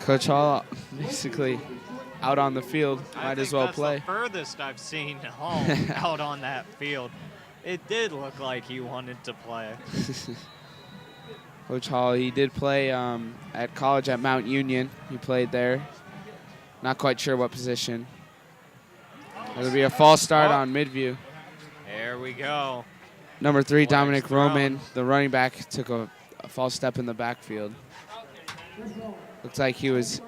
Coach Hall basically out on the field. Might as well play. That's the furthest I've seen Hall out on that field. It did look like he wanted to play. Coach Hall, he did play at college at Mount Union. He played there. Not quite sure what position. There'll be a false start on Midview. There we go. Number 3, Dominic thrown. Roman, the running back, took a false step in the backfield. Looks like he was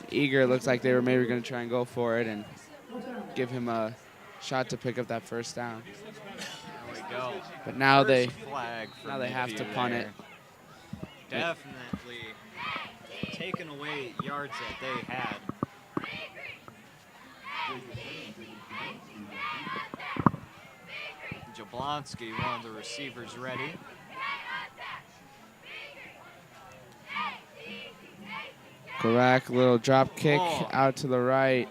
eager. Looks like they were maybe going to try and go for it and give him a shot to pick up that first down. There we go. But now First flag for they have to Midview punt there. it. Definitely taking away yards that they had. Jablonski, one of the receivers, ready. Correct, little drop kick Oh. out to the right.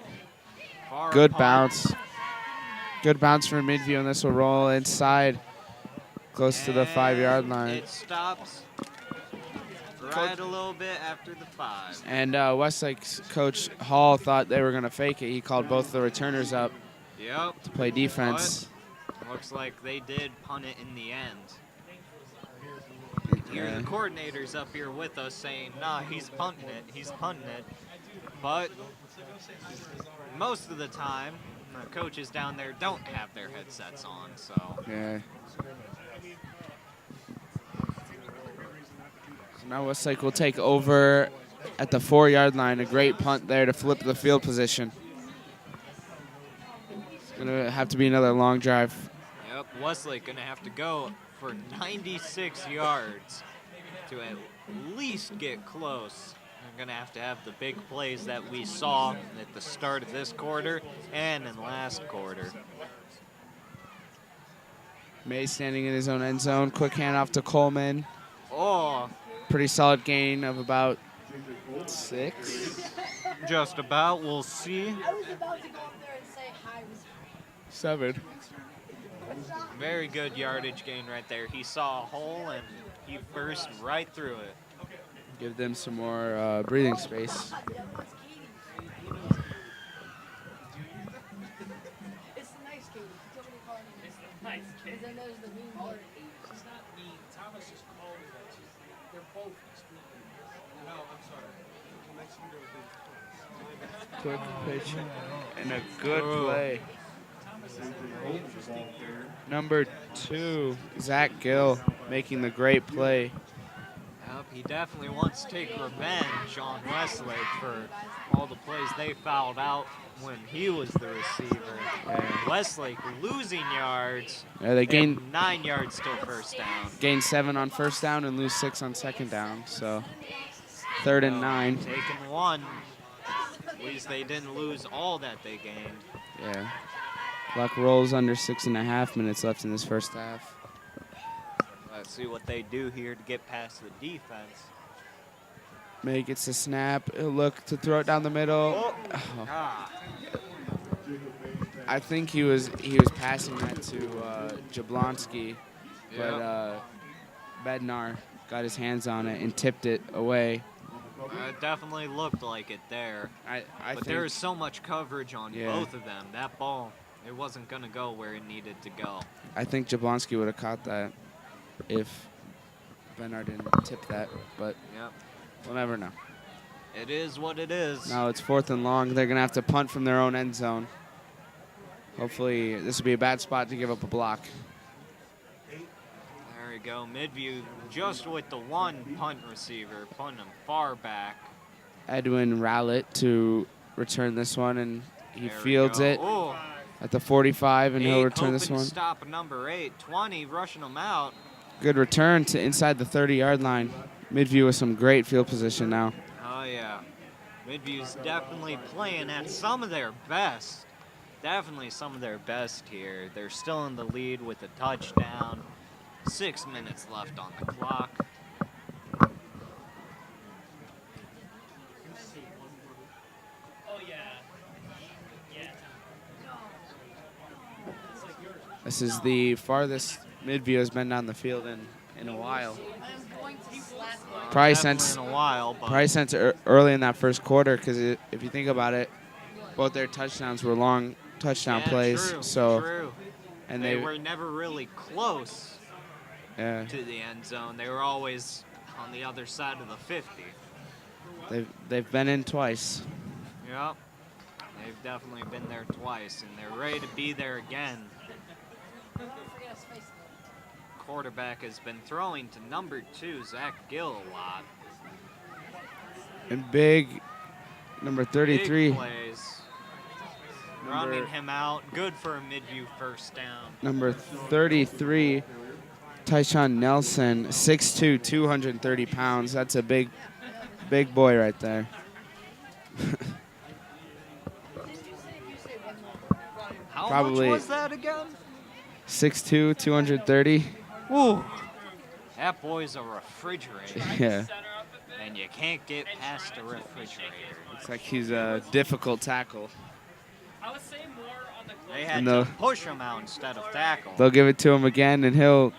Far Good punt. bounce. Good bounce for Midview, and this will roll inside, close to the 5-yard line. It stops right a little bit after the 5. And Westlake's Coach Hall thought they were going to fake it. He called both the returners up Yep. to play defense. Looks like they did punt it in the end. You can hear the coordinators up here with us saying, nah, he's punting it, he's punting it. But most of the time, the coaches down there don't have their headsets on, so. Yeah. So now Westlake will take over at the 4-yard line. A great punt there to flip the field position. It's going to have to be another long drive. Yep, Westlake gonna have to go for 96 yards to at least get close. They're gonna have to have the big plays that we saw at the start of this quarter and in last quarter. May standing in his own end zone. Quick handoff to Coleman. Oh, Pretty solid gain of about 6. just about, we'll see. I was about to go up there and say hi. 7. Very good yardage gain right there. He saw a hole and he burst right through it. Give them some more breathing space. It's nice, Katie. You told me to call her name. It's nice, Katie. Because then there's the mean part. She's not mean. Thomas just called her that. They're both extremely mean. No, I'm sorry. Quick pitch and a good play. Number 2, Zach Gill, making the great play. Yep, he definitely wants to take revenge on Westlake for all the plays they fouled out when he was the receiver. Yeah. Westlake losing yards. Yeah, they gained 9 yards till first down. 7 on first down and lose 6 on second down. So 3rd and 9. Taking 1. At least they didn't lose all that they gained. Yeah. Clock rolls under 6.5 minutes left in this first half. Let's see what they do here to get past the defense. May gets the snap. He'll look to throw it down the middle. Oh. Ah, I think he was passing that to Jablonski, but Bednar got his hands on it and tipped it away. it definitely looked like it there. I But think there was so much coverage on Yeah. both of them. That ball, it wasn't going to go where it needed to go. I think Jablonski would have caught that if Bednar didn't tip that, but Yep. we'll never know. It is what it is. Now it's 4th and long. They're going to have to punt from their own end zone. Hopefully this will be a bad spot to give up a block. There we go. Midview just with the one punt receiver, punting him far back. Edwin Rowlett to return this one, and he There we fields go. it Oh, at the 45, and he'll 8 return this open one. stop number 8. 20 rushing him out. Good return to inside the 30-yard line. Midview with some great field position now. Oh, yeah. Midview's definitely playing at some of their best. Definitely some of their best here. They're still in the lead with a touchdown. 6 minutes left on the clock. This is the farthest Midview has been down the field in a while. I'm going to slap Probably Definitely since in a while, but early in that first quarter, because if you think about it, both their touchdowns were long touchdown yeah, plays. True, So true. and They were never really close yeah, to the end zone. They were always on the other side of the 50. they've been in twice. Yep. They've definitely been there twice, and they're ready to be there again. Don't forget his face. Quarterback has been throwing to number 2, Zach Gill, a lot. And big number 33. Big plays. Running him out. Good for a Midview first down. Number 33, Tyshawn Nelson, 6'2", 230 pounds. That's a big boy right there. How Probably much was that again? 6'2", 230. Woo. That boy's a refrigerator. Yeah. And you can't get past a refrigerator. Looks like he's a difficult tackle. I would say more on the They close. had And to push him out instead of tackle. They'll give it to him again, and he'll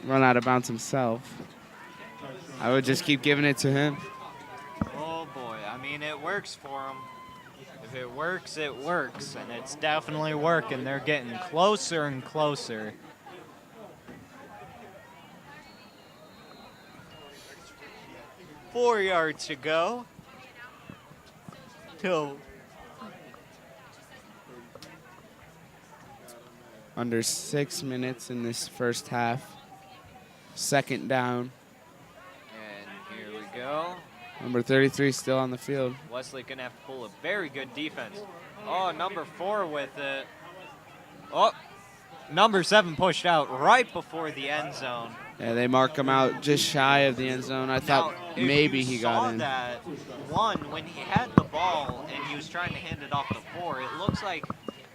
run out of bounds himself. I would just keep giving it to him. Oh boy, I mean it works for him. If it works, it works, and it's definitely working. They're getting closer and closer. Four yards to go. Till Under 6 minutes in this first half. Second down. and here we go. Number 33 still on the field. Westlake gonna have to pull a very good defense. Oh, number 4 with it. Oh, number 7 pushed out right before the end zone. Yeah, they mark him out just shy of the end zone. I thought Now, if maybe you he saw got in. that one when he had the ball and he was trying to hand it off to 4. It looks like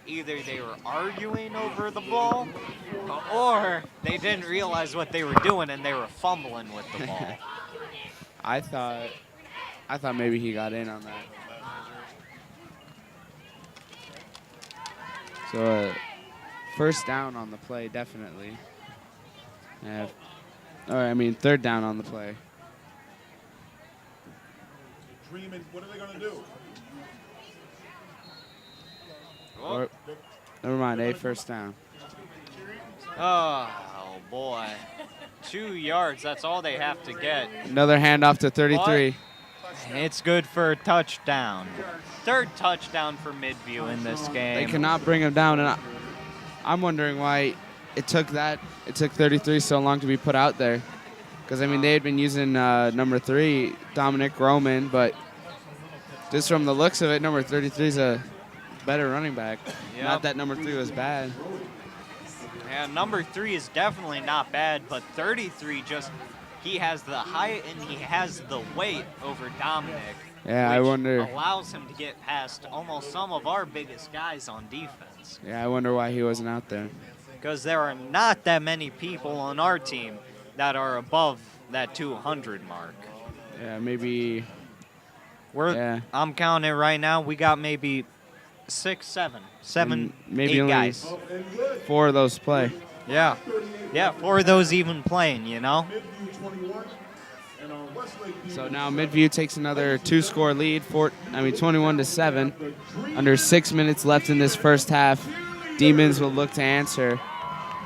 either they were arguing over the ball or they didn't realize what they were doing and they were fumbling with the ball. I thought maybe he got in on that. So first down on the play, definitely. Third down on the play. Dreaming, what are they going to do? Or, never mind, first down. Oh boy. 2 yards, that's all they have to get. Another handoff to 33. It's good for a touchdown. Third touchdown for Midview in this game. They cannot bring him down, and I'm wondering why it took 33 so long to be put out there. Because, they had been using number 3, Dominic Roman, but just from the looks of it, number 33 is a better running back. Yep. Not that number 3 was bad. Yeah, number 3 is definitely not bad, but 33 he has the height and he has the weight over Dominic. Yeah, I which wonder. allows him to get past almost some of our biggest guys on defense. Yeah, I wonder why he wasn't out there. Because there are not that many people on our team that are above that 200 mark. Yeah, maybe. I'm counting it right now. We got maybe 6, 7, maybe 8 only guys. 4 of those play. Yeah, 4 of those even playing, Midview 21, and Westlake. So now Midview takes another 2-score lead, 21-7. Under 6 minutes left in this first half. Demons will look to answer.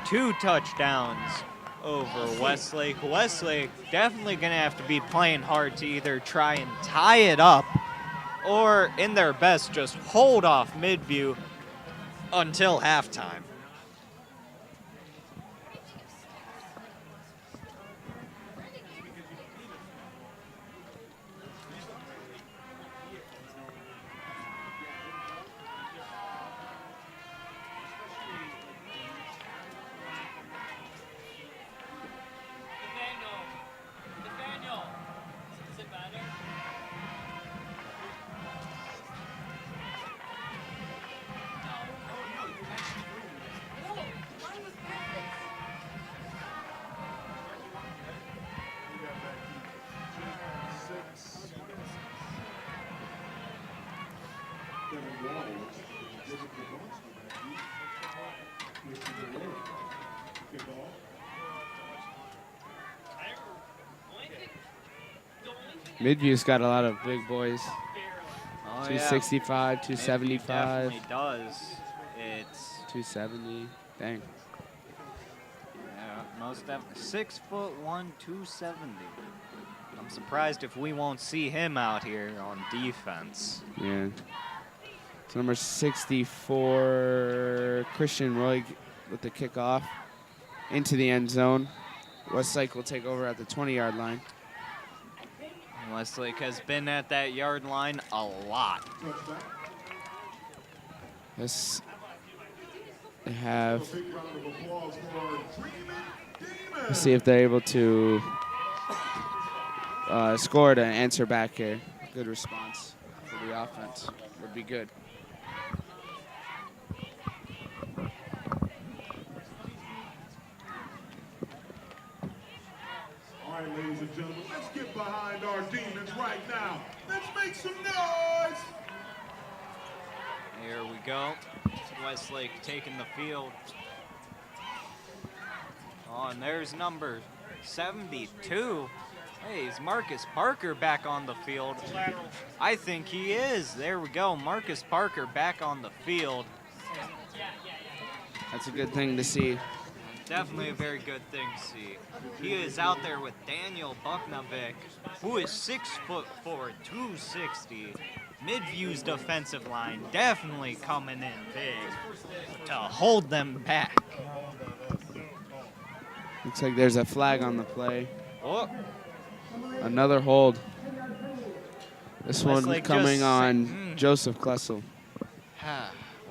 2 touchdowns over Westlake. Westlake definitely going to have to be playing hard to either try and tie it up or, in their best, just hold off Midview until halftime. Nathaniel, is it better? Midview's got a lot of big boys. Oh, 265, It 275, definitely does. It's 270. Dang. most definitely 6'1", 270. I'm surprised if we won't see him out here on defense. Yeah. So number 64, Christian Roy with the kickoff into the end zone. Westlake will take over at the 20-yard line. Westlake has been at that yard line a lot. Yes. They have. Let's see if they're able to score to answer back here. Good response for the offense would be good. All right, ladies and gentlemen, let's get behind our demons right now. Let's make some noise. Here we go. Westlake taking the field. Oh, and there's number 72. Hey, is Marcus Parker back on the field? I think he is. There we go. Marcus Parker back on the field. That's a good thing to see. Definitely a very good thing to see. He is out there with Daniel Buknovic, who is 6'4", 260. Midview's defensive line definitely coming in big to hold them back. Looks like there's a flag on the play. Oh, Another hold. This one Westlake coming just on Joseph Klessel.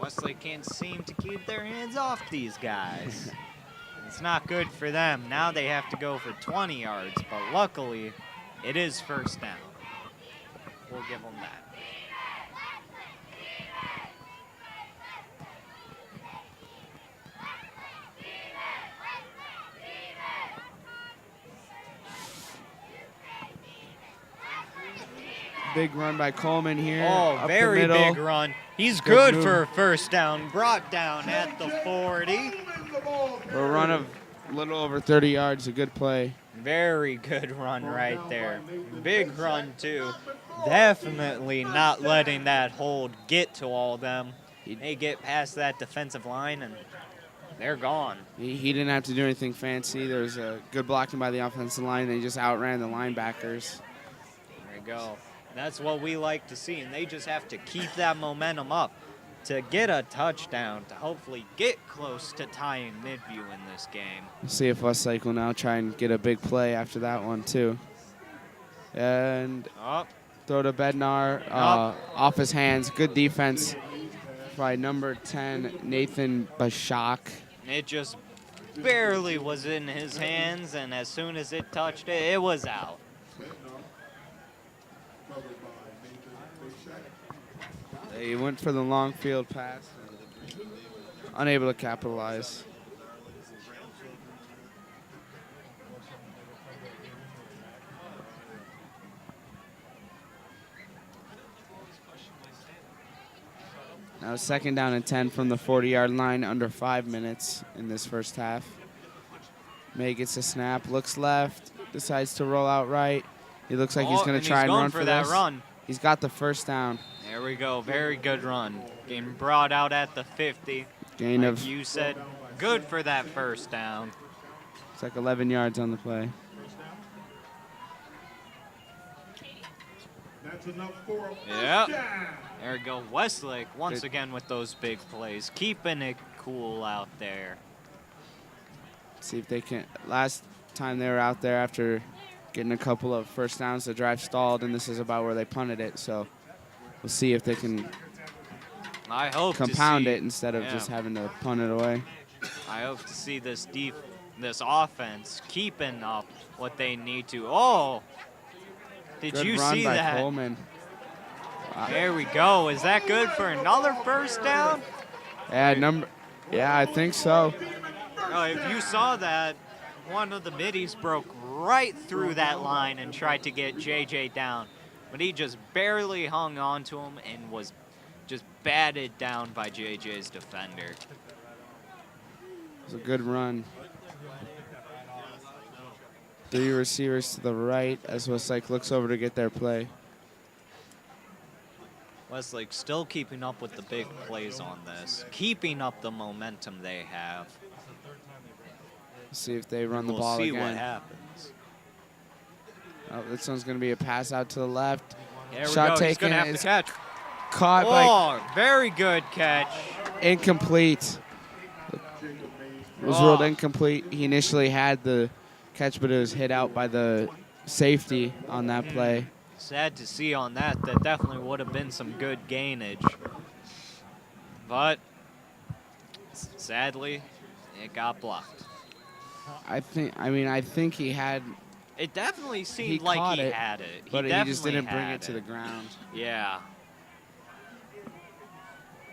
Westlake can't seem to keep their hands off these guys. It's not good for them. Now they have to go for 20 yards, but luckily it is first down. We'll give them that. Big run by Coleman here. Oh, up very the middle. big run. He's Good good move. for a first down. Brought down at the 40. A run of a little over 30 yards. A good play. Very good run right there. Big run, too. Definitely not letting that hold get to all them. They get past that defensive line, and they're gone. He didn't have to do anything fancy. There was a good blocking by the offensive line. They just outran the linebackers. There we go. That's what we like to see, and they just have to keep that momentum up to get a touchdown to hopefully get close to tying Midview in this game. We'll see if Westlake will now try and get a big play after that one, too. And throw to Bednar. Off his hands. Good defense by number 10, Nathan Bashak. It just barely was in his hands, and as soon as it touched it, it was out. He went for the long field pass. Unable to capitalize. Now second down and 10 from the 40-yard line, under 5 minutes in this first half. May gets a snap, looks left, decides to roll out right. He looks like he's going to try and run for that this. run. He's got the first down. There we go. Very good run. Getting brought out at the 50. Gain like of, you said, good for that first down. it's like 11 yards on the play. That's enough for a first Yep. down. There we go. Westlake once again with those big plays. Keeping it cool out there. See if they can. Last time they were out there after getting a couple of first downs, the drive stalled, and this is about where they punted it. So we'll see if they can I hope compound to see, it instead of just having to punt it away. I hope to see this offense keeping up what they need to. Oh, did Good you run see by that? Coleman. There we go. Is that good for another first down? Yeah, I think so. Oh, if you saw that, one of the middies broke right through that line and tried to get JJ down, but he just barely hung on to him and was just batted down by JJ's defender. It was a good run. Three receivers to the right as Westlake looks over to get their play. Westlake still keeping up with the big plays on this, keeping up the momentum they have. See if they run the We'll ball see again. what happens. Oh, this one's going to be a pass out to the left. There we Shot go. He's taken gonna have to is catch. caught by Oh, very good catch. incomplete. It was ruled incomplete. He initially had the catch, but it was hit out by the safety on that play. Sad to see on that. That definitely would have been some good gainage. But sadly, it got blocked. I think he had, It definitely he seemed like caught he it, had it. but he just definitely didn't bring had it to the ground. Yeah.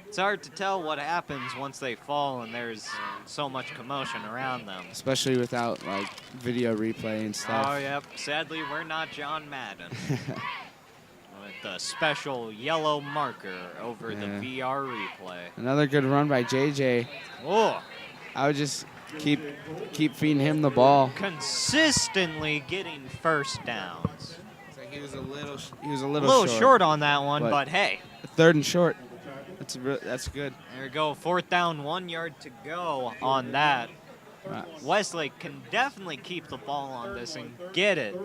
It's hard to tell what happens once they fall and there's so much commotion around them. Especially without like video replay and stuff. Oh, yep. Sadly, we're not John Madden. With the special yellow marker over the VR replay. Another good run by JJ. Oh. I would just keep feeding him the ball. Consistently getting first downs. He was a little short on that one, but hey. 3rd and short. That's good. There we go. 4th down, 1 yard to go on that. Westlake can definitely keep the ball on this and get it.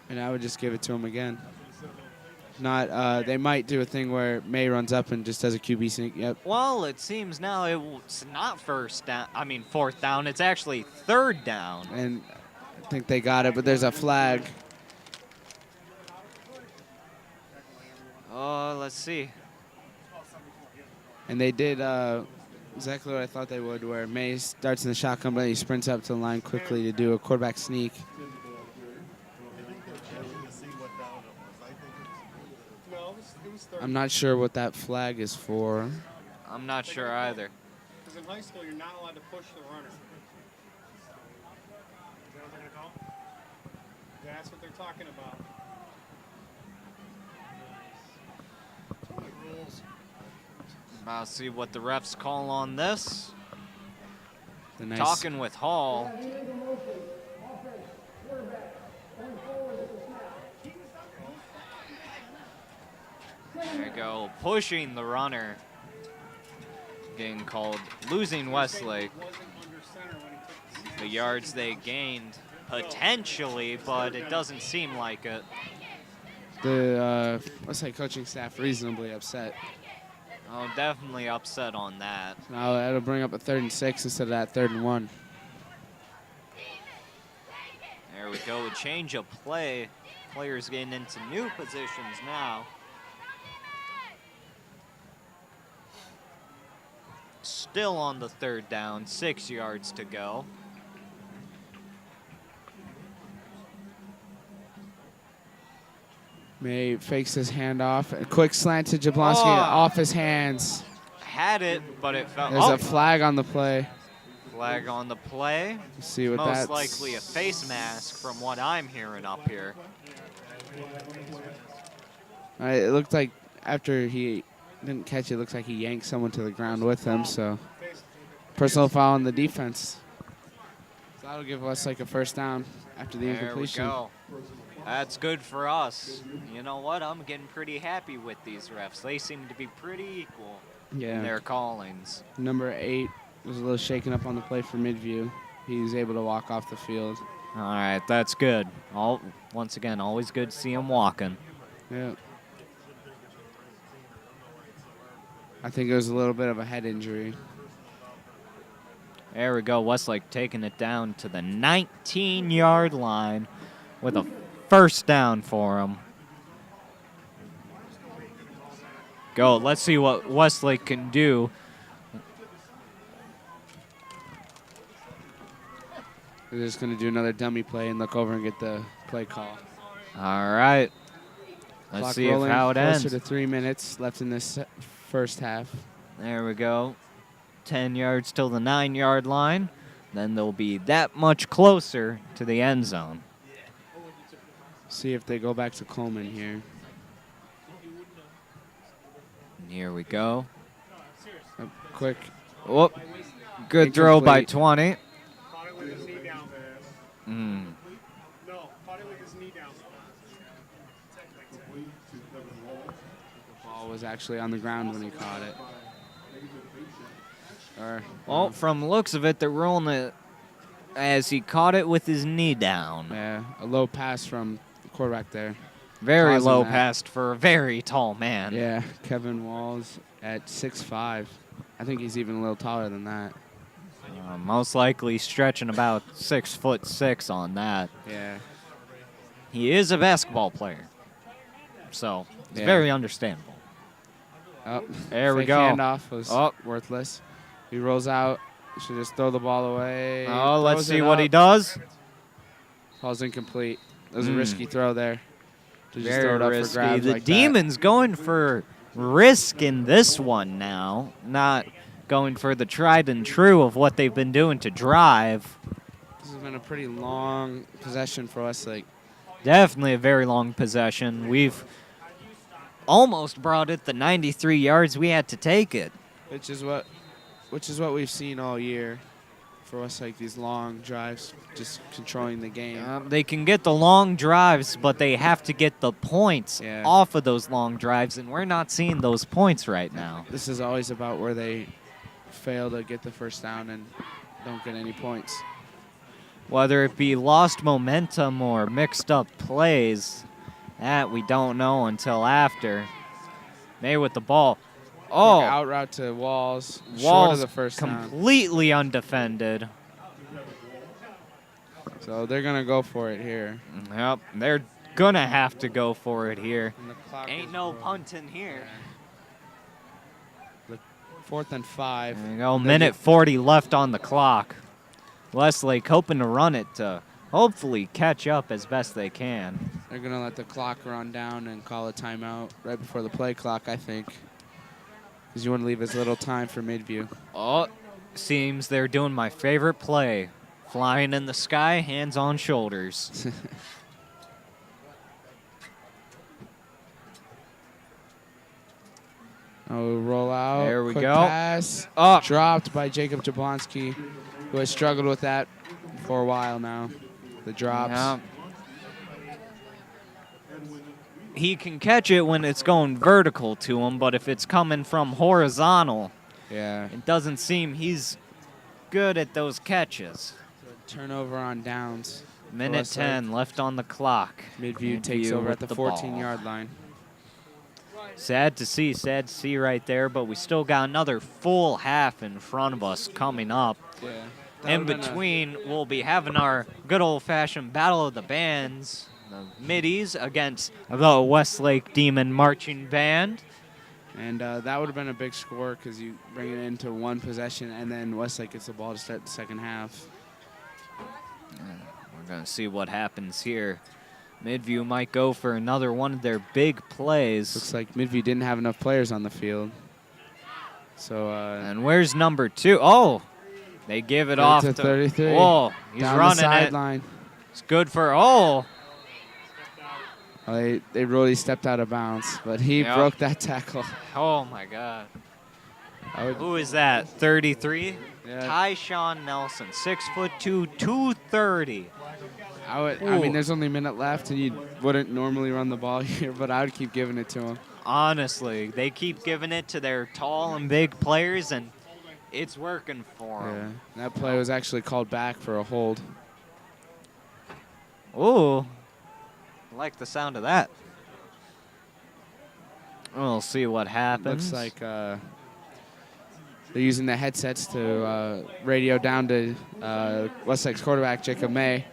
And I would just give it to him again. Not, they might do a thing where May runs up and just does a QB sneak. Yep. Well, it seems now it's not 4th down. It's actually 3rd down. And I think they got it, but there's a flag. Oh, let's see. And they did exactly what I thought they would, where May starts in the shotgun, but he sprints up to the line quickly to do a quarterback sneak. I'm not sure what that flag is for. I'm not sure either. Because in high school, you're not allowed to push the runner. Is that what they're going to call? That's what they're talking about. Rules. About to see what the refs call on this. Nice. Talking with Hall. There you go. Pushing the runner. Getting called. Losing Westlake. The yards they gained. Potentially, but it doesn't seem like it. The Westlake coaching staff reasonably upset. Oh, definitely upset on that. Now that'll bring up a 3rd and 6 instead of that 3rd and 1. There we go. A change of play. Players getting into new positions now. Still on the 3rd down, 6 yards to go. May fakes his handoff. A quick slant to Jablonski off his hands. Had it, but it fell. There's a flag on the play. Flag on the play. Let's see what Most that's. likely a face mask from what I'm hearing up here. It looked like after he didn't catch it, looks like he yanked someone to the ground with him. So personal foul on the defense. So that'll give us like a 1st down after the incompletion. There we go. That's good for us. You know what? I'm getting pretty happy with these refs. They seem to be pretty equal in their callings. Number 8 was a little shaken up on the play for Midview. He was able to walk off the field. All right, that's good. Once again, always good to see him walking. Yeah. I think it was a little bit of a head injury. There we go. Westlake taking it down to the 19-yard line with a 1st down for him. Go. Let's see what Westlake can do. They're just going to do another dummy play and look over and get the play call. All right. Let's Clock see rolling, how it ends. Closer to 3 minutes left in this 1st half. There we go. 10 yards till the 9-yard line. Then they'll be that much closer to the end zone. See if they go back to Coleman here. And here we go. Quick. Whoop. Good throw by Incomplete. 20. Mm. No, caught it with his knee down. The ball was actually on the ground when he caught it. Well, from the looks of it, they're rolling it as he caught it with his knee down. Yeah, a low pass from the quarterback there. Very Causing low that. pass for a very tall man. Yeah, Kevin Walls at 6'5". I think he's even a little taller than that. Most likely stretching about 6'6" on that. Yeah. He is a basketball player, so it's Yeah. very understandable. Oh, There we fake go. Handoff was Oh. worthless. He rolls out. Should just throw the ball away. Oh, let's Throws see it what he up. does. Ball's incomplete. It was a risky throw there. To just throw Very it up risky. for grabs The like Demons going for risk in this one now, not going for the tried and true of what they've been doing to drive. that. This has been a pretty long possession for Westlake. Definitely a very long possession. We've almost brought it the 93 yards we had to take it. Which is what we've seen all year for Westlake, these long drives, just controlling the game. They can get the long drives, but they have to get the points Yeah. off of those long drives, and we're not seeing those points right now. This is always about where they fail to get the first down and don't get any points. Whether it be lost momentum or mixed up plays, that we don't know until after. May with the ball. Oh, Out route to Walls. Short of Walls the first down. completely undefended. So they're going to go for it here. Yep, they're gonna have to go for it here. And the clock Ain't is no going. punting here. 4th and 5. There you go, minute 40 left on the clock. Westlake hoping to run it to hopefully catch up as best they can. They're going to let the clock run down and call a timeout right before the play clock, I think. Because you want to leave as little time for Midview. Oh, seems they're doing my favorite play. Flying in the sky, hands on shoulders. Oh, roll out. There we Quick go. Pass. Up. Dropped by Jacob Jablonski, who has struggled with that for a while now. The drops. Yeah. He can catch it when it's going vertical to him, but if it's coming from horizontal, Yeah. it doesn't seem he's good at those catches. Turnover on downs. Minute Westlake. 10 left on the clock. Midview takes Midview over with at the ball. 14-yard line. Sad to see right there, but we still got another full half in front of us coming up. Yeah. In between, we'll be having our good old-fashioned battle of the bands, the middies against the Westlake Demon Marching Band. And that would have been a big score because you bring it into one possession, and then Westlake gets the ball to start the second half. We're going to see what happens here. Midview might go for another one of their big plays. Looks like Midview didn't have enough players on the field. So And where's number 2? Oh, they give it off to 33. Whoa, he's down running the sideline. It's good for, oh. Well, they really stepped out of bounds, but he Yep. broke that tackle. Oh, my God. Who is that, 33? Yeah. Tyshawn Nelson, 6'2", 230. I mean, there's only a minute left, and you wouldn't normally run the ball here, but I would keep giving it to him. Honestly, they keep giving it to their tall and big players, and it's working for them. Yeah, that play was actually called back for a hold. Ooh, I like the sound of that. We'll see what happens. Looks like they're using the headsets to radio down to Westlake's quarterback, Jacob May.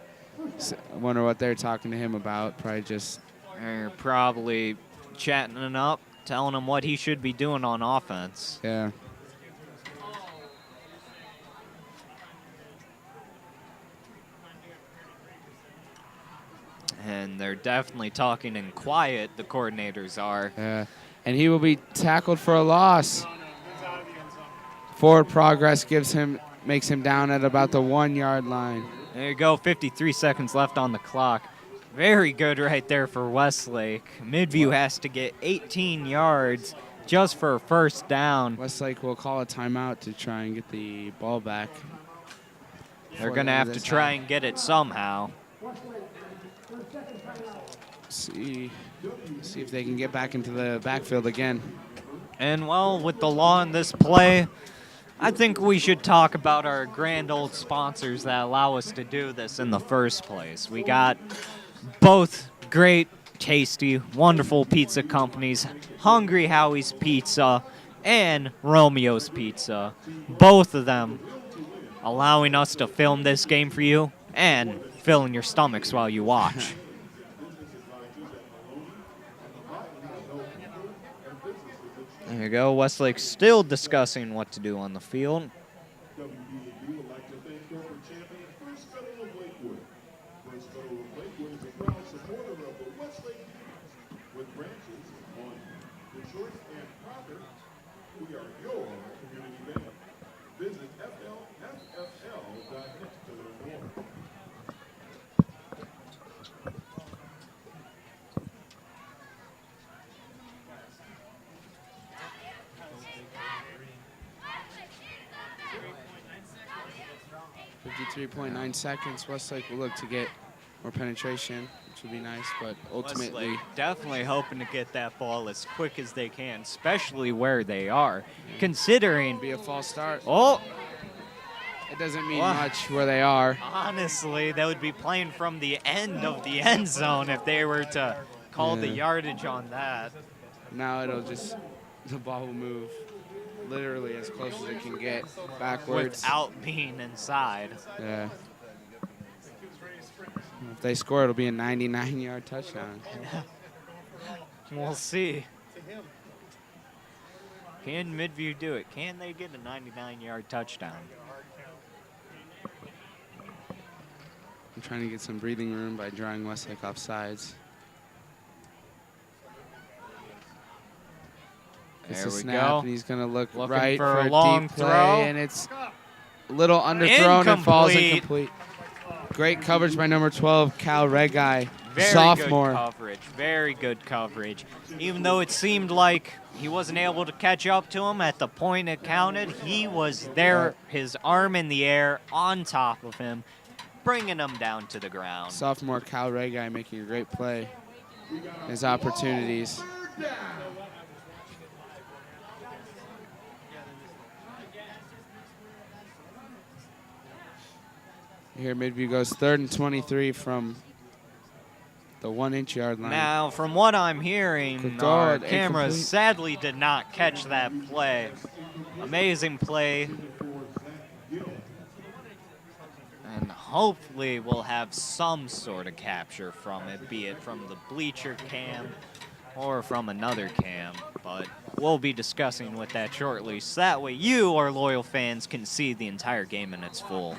I wonder what they're talking to him about. Probably just... They're probably chatting him up, telling him what he should be doing on offense. Yeah. And they're definitely talking in quiet, the coordinators are. Yeah. And he will be tackled for a loss. Forward progress makes him down at about the 1-yard line. There you go, 53 seconds left on the clock. Very good right there for Westlake. Midview has to get 18 yards just for a first down. Westlake will call a timeout to try and get the ball back. They're going to have to try and get it somehow. See if they can get back into the backfield again. And, well, with the law in this play, I think we should talk about our grand old sponsors that allow us to do this in the first place. We got both great, tasty, wonderful pizza companies, Hungry Howie's Pizza and Romeo's Pizza. Both of them allowing us to film this game for you and filling your stomachs while you watch. There you go. Westlake still discussing what to do on the field. WBAB would like to thank corporate champion First Federal of Lakewood. First Federal of Lakewood is a proud supporter of the Westlake Demons. With branches on Detroit and Crocker, we are your community bank. Visit FLFFL.net to learn more. .9 seconds. Westlake will look to get more penetration, which would be nice, but ultimately... Westlake definitely hoping to get that ball as quick as they can, especially where they are, considering... Be a false start. Oh! It doesn't mean much where they are. Honestly, they would be playing from the end of the end zone if they were to call the yardage on that. Now it'll just... The ball will move literally as close as it can get backwards. Without being inside. Yeah. If they score, it'll be a 99-yard touchdown. We'll see. Can Midview do it? Can they get a 99-yard touchdown? I'm trying to get some breathing room by drawing Westlake off sides. It's a snap, and he's going to look looking right for a long deep throw. play, and it's a little underthrown and falls incomplete. Great coverage by number 12, Cal Regai, sophomore. Very good coverage. Very good coverage. Even though it seemed like he wasn't able to catch up to him at the point it counted, he was there, his arm in the air, on top of him, bringing him down to the ground. Sophomore Cal Regai making a great play. His opportunities. Here, Midview goes 3rd and 23 from the 1-inch yard line. Now, from what I'm hearing, our cameras sadly did not catch that play. Amazing play. And hopefully we'll have some sort of capture from it, be it from the bleacher cam or from another cam. But we'll be discussing with that shortly, so that way you, our loyal fans, can see the entire game in its full.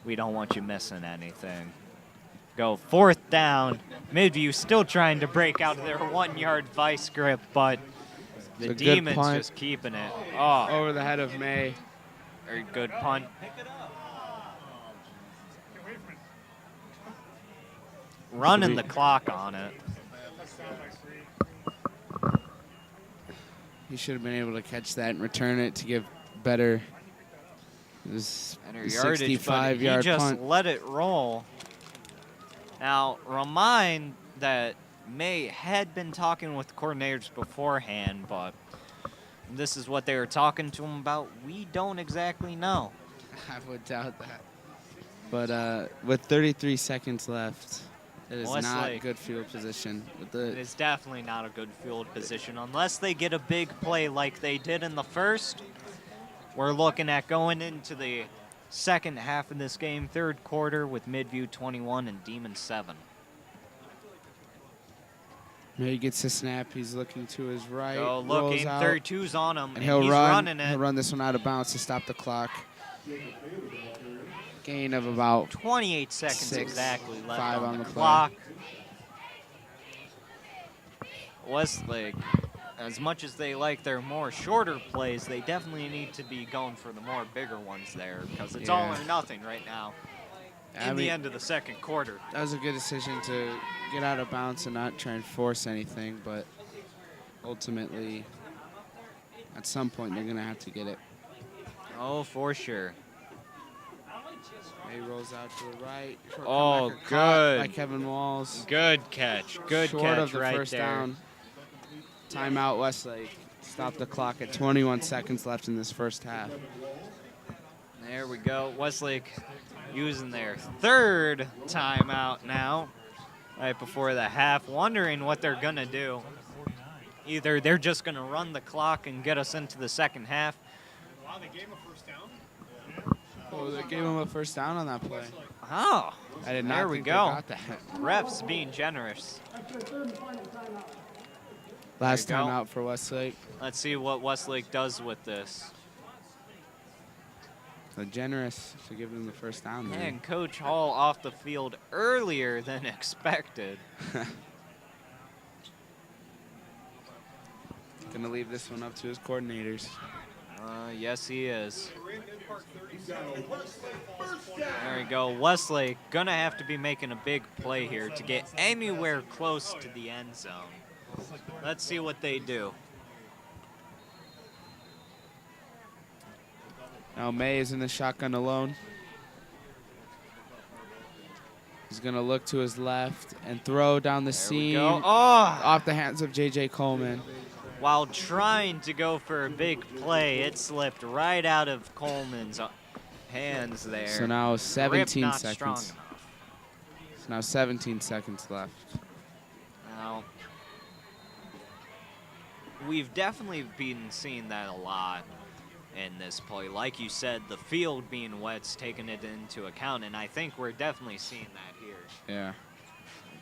We don't want you missing anything. Go 4th down. Midview still trying to break out of their 1-yard vice grip, but the Demons just keeping it. Oh, over the head of May. Very good punt. Running the clock on it. He should have been able to catch that and return it to give better. It was a 65-yard he just punt. let it roll. Now, remind that May had been talking with coordinators beforehand, but this is what they were talking to him about. We don't exactly know. I would doubt that. But with 33 seconds left, it is not good field position. It is definitely not a good field position. Unless they get a big play like they did in the first, we're looking at going into the second half of this game, 3rd quarter, with Midview 21 and Demons 7. He gets the snap. He's looking to his right. Oh, looking. 32's on him, and he's running it. He'll run this one out of bounds to stop the clock. Gain of about 28 seconds exactly left on the play. clock. Westlake, as much as they like their more shorter plays, they definitely need to be going for the more bigger ones there, because it's all or nothing right now in the end of the 2nd quarter. That was a good decision to get out of bounds and not try and force anything, but ultimately, at some point, they're going to have to get it. Oh, for sure. May rolls out to the right. Short Oh, comebacker caught good. by Kevin Walls. Good catch. Good Short catch of the right first there. down. Timeout Westlake. Stop the clock at 21 seconds left in this first half. There we go. Westlake using their third timeout now, right before the half, wondering what they're going to do. Either they're just going to run the clock and get us into the second half. Wow, they gave him a first down. Oh, they gave him a first down on that play. Oh, I did not there we think go. they got that. Refs being generous. Last There you go. timeout for Westlake. Let's see what Westlake does with this. So generous to give them the first down there. And Coach Hall off the field earlier than expected. Gonna leave this one up to his coordinators. Yes, he is. There we go. Westlake gonna have to be making a big play here to get anywhere close to the end zone. Let's see what they do. Now May is in the shotgun alone. He's gonna look to his left and throw down the There we seam go. Oh! off the hands of J.J. Coleman. While trying to go for a big play, it slipped right out of Coleman's hands there. So now Grip 17 not strong seconds. enough. So now 17 seconds left. Now, we've definitely been seeing that a lot in this play. Like you said, the field being wet's taking it into account, and I think we're definitely seeing that here. Yeah.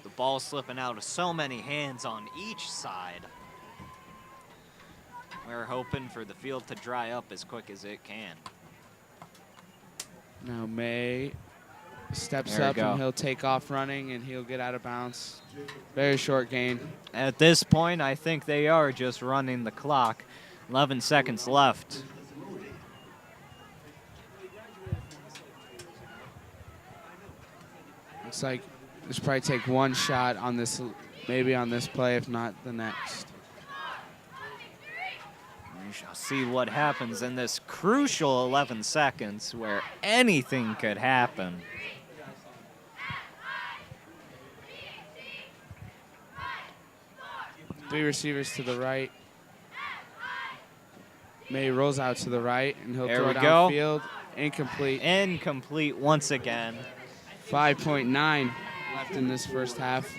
The ball slipping out of so many hands on each side. We're hoping for the field to dry up as quick as it can. Now May steps There we up go. and he'll take off running and he'll get out of bounds. Very short gain. At this point, I think they are just running the clock. 11 seconds left. Looks like they should probably take one shot on this, maybe on this play, if not the next. We shall see what happens in this crucial 11 seconds where anything could happen. Three receivers to the right. May rolls out to the right, and he'll There throw we go. downfield. Incomplete. Incomplete once again. 5.9 left in this first half.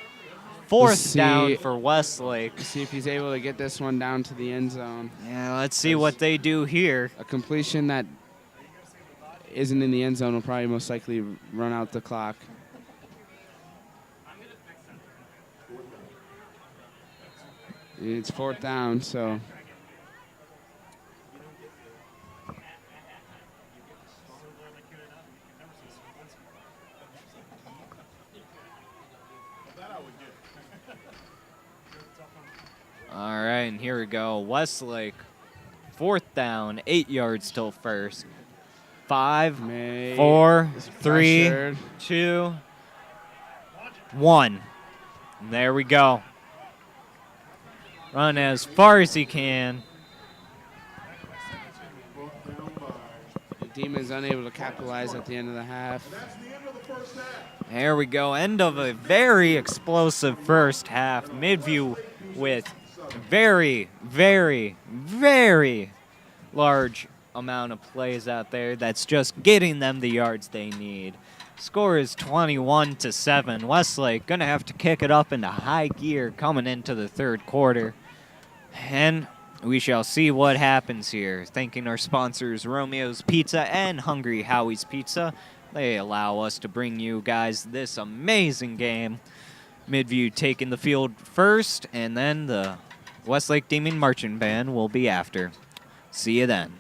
Fourth down see- for Westlake. See if he's able to get this one down to the end zone. Yeah, let's see what they do here. A completion that isn't in the end zone will probably most likely run out the clock. It's fourth down, so All right, and here we go. Westlake, fourth down, 8 yards till first. 5, May 4, is 3, pressured. 2, 1. And there we go. Run as far as he can. The Demons unable to capitalize at the end of the half. There we go. End of a very explosive first half. Midview with very, very, very large amount of plays out there. That's just getting them the yards they need. Score is 21-7. Westlake gonna have to kick it up into high gear coming into the third quarter. And we shall see what happens here. Thanking our sponsors, Romeo's Pizza and Hungry Howie's Pizza. They allow us to bring you guys this amazing game. Midview taking the field first, and then the Westlake Demon Marching Band will be after. See you then.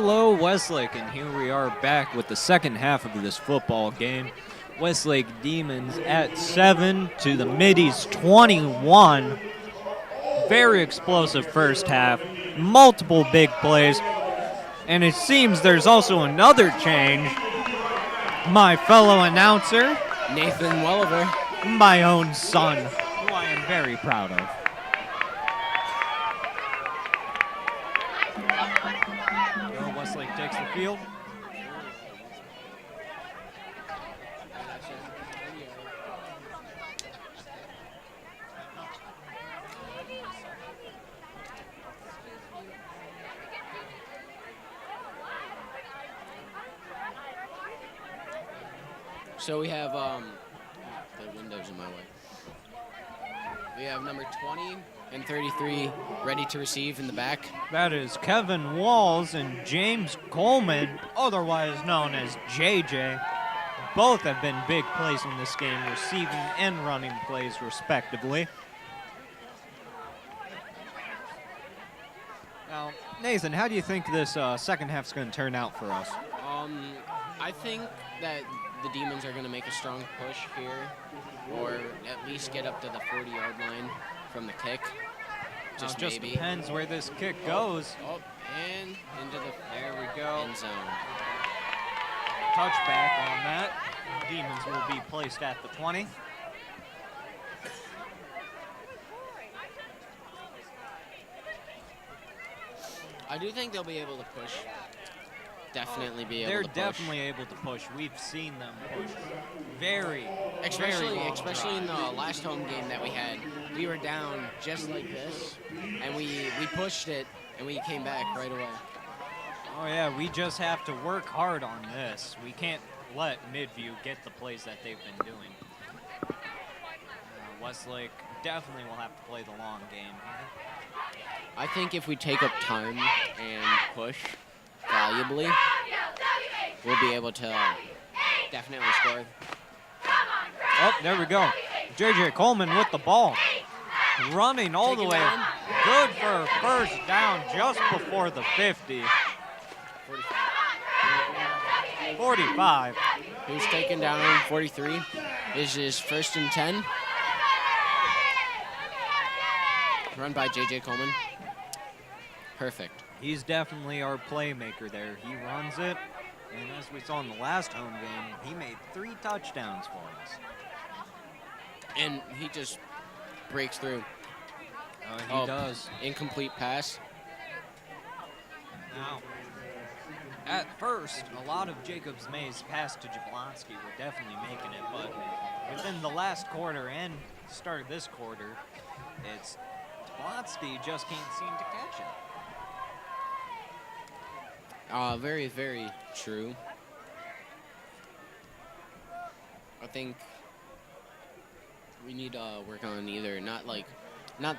Hello, Westlake, and here we are back with the second half of this football game. Westlake Demons at 7 to the Middies 21. Very explosive first half, multiple big plays, and it seems there's also another change. My fellow announcer, Nathan Welliver, my own son, who I am very proud of. Westlake takes the field. So we have, the window's in my way. We have number 20 and 33 ready to receive in the back. That is Kevin Walls and James Coleman, otherwise known as JJ. Both have been big plays in this game, receiving and running plays respectively. Now, Nathan, how do you think this second half is going to turn out for us? I think that the Demons are going to make a strong push here, or at least get up to the 40-yard line from the kick. Just maybe. Depends where this kick goes. Oh, and into the There we go. end zone. Touchback on that. Demons will be placed at the 20. I do think they'll be able to push. Definitely be able They're to push. definitely able to push. We've seen them push very Especially long in the drives. last home game that we had. We were down just like this, and we pushed it, and we came back right away. Oh yeah, we just have to work hard on this. We can't let Midview get the plays that they've been doing. Westlake definitely will have to play the long game here. I think if we take up time and push valuably, we'll be able to definitely score. Oh, there we go. JJ Coleman with the ball. Running all the way. Good for a first down just before the 50. 45. Who's taken down 43. This is 1st and 10. Run by JJ Coleman. Perfect. He's definitely our playmaker there. He runs it, and as we saw in the last home game, he made 3 touchdowns for us. And he just breaks through. He does. Incomplete pass. Now, at first, a lot of Jacobs May's pass to Jablonski were definitely making it, but within the last quarter and start of this quarter, it's Jablonski just can't seem to catch it. Very, very true. I think we need to work on either not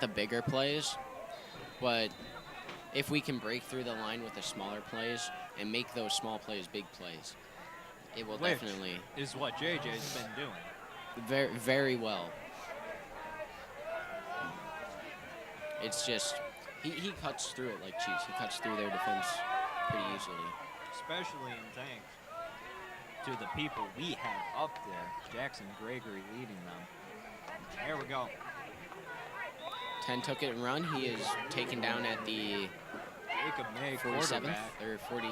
the bigger plays, but if we can break through the line with the smaller plays and make those small plays big plays, it will definitely. Is what JJ's been doing. Very, very well. It's just he cuts through it like cheese. He cuts through their defense pretty easily. Especially in thanks to the people we have up there. Jackson Gregory leading them. There we go. 10 took it and run. He is taken down at the Jacob May 47th quarterback. or 40.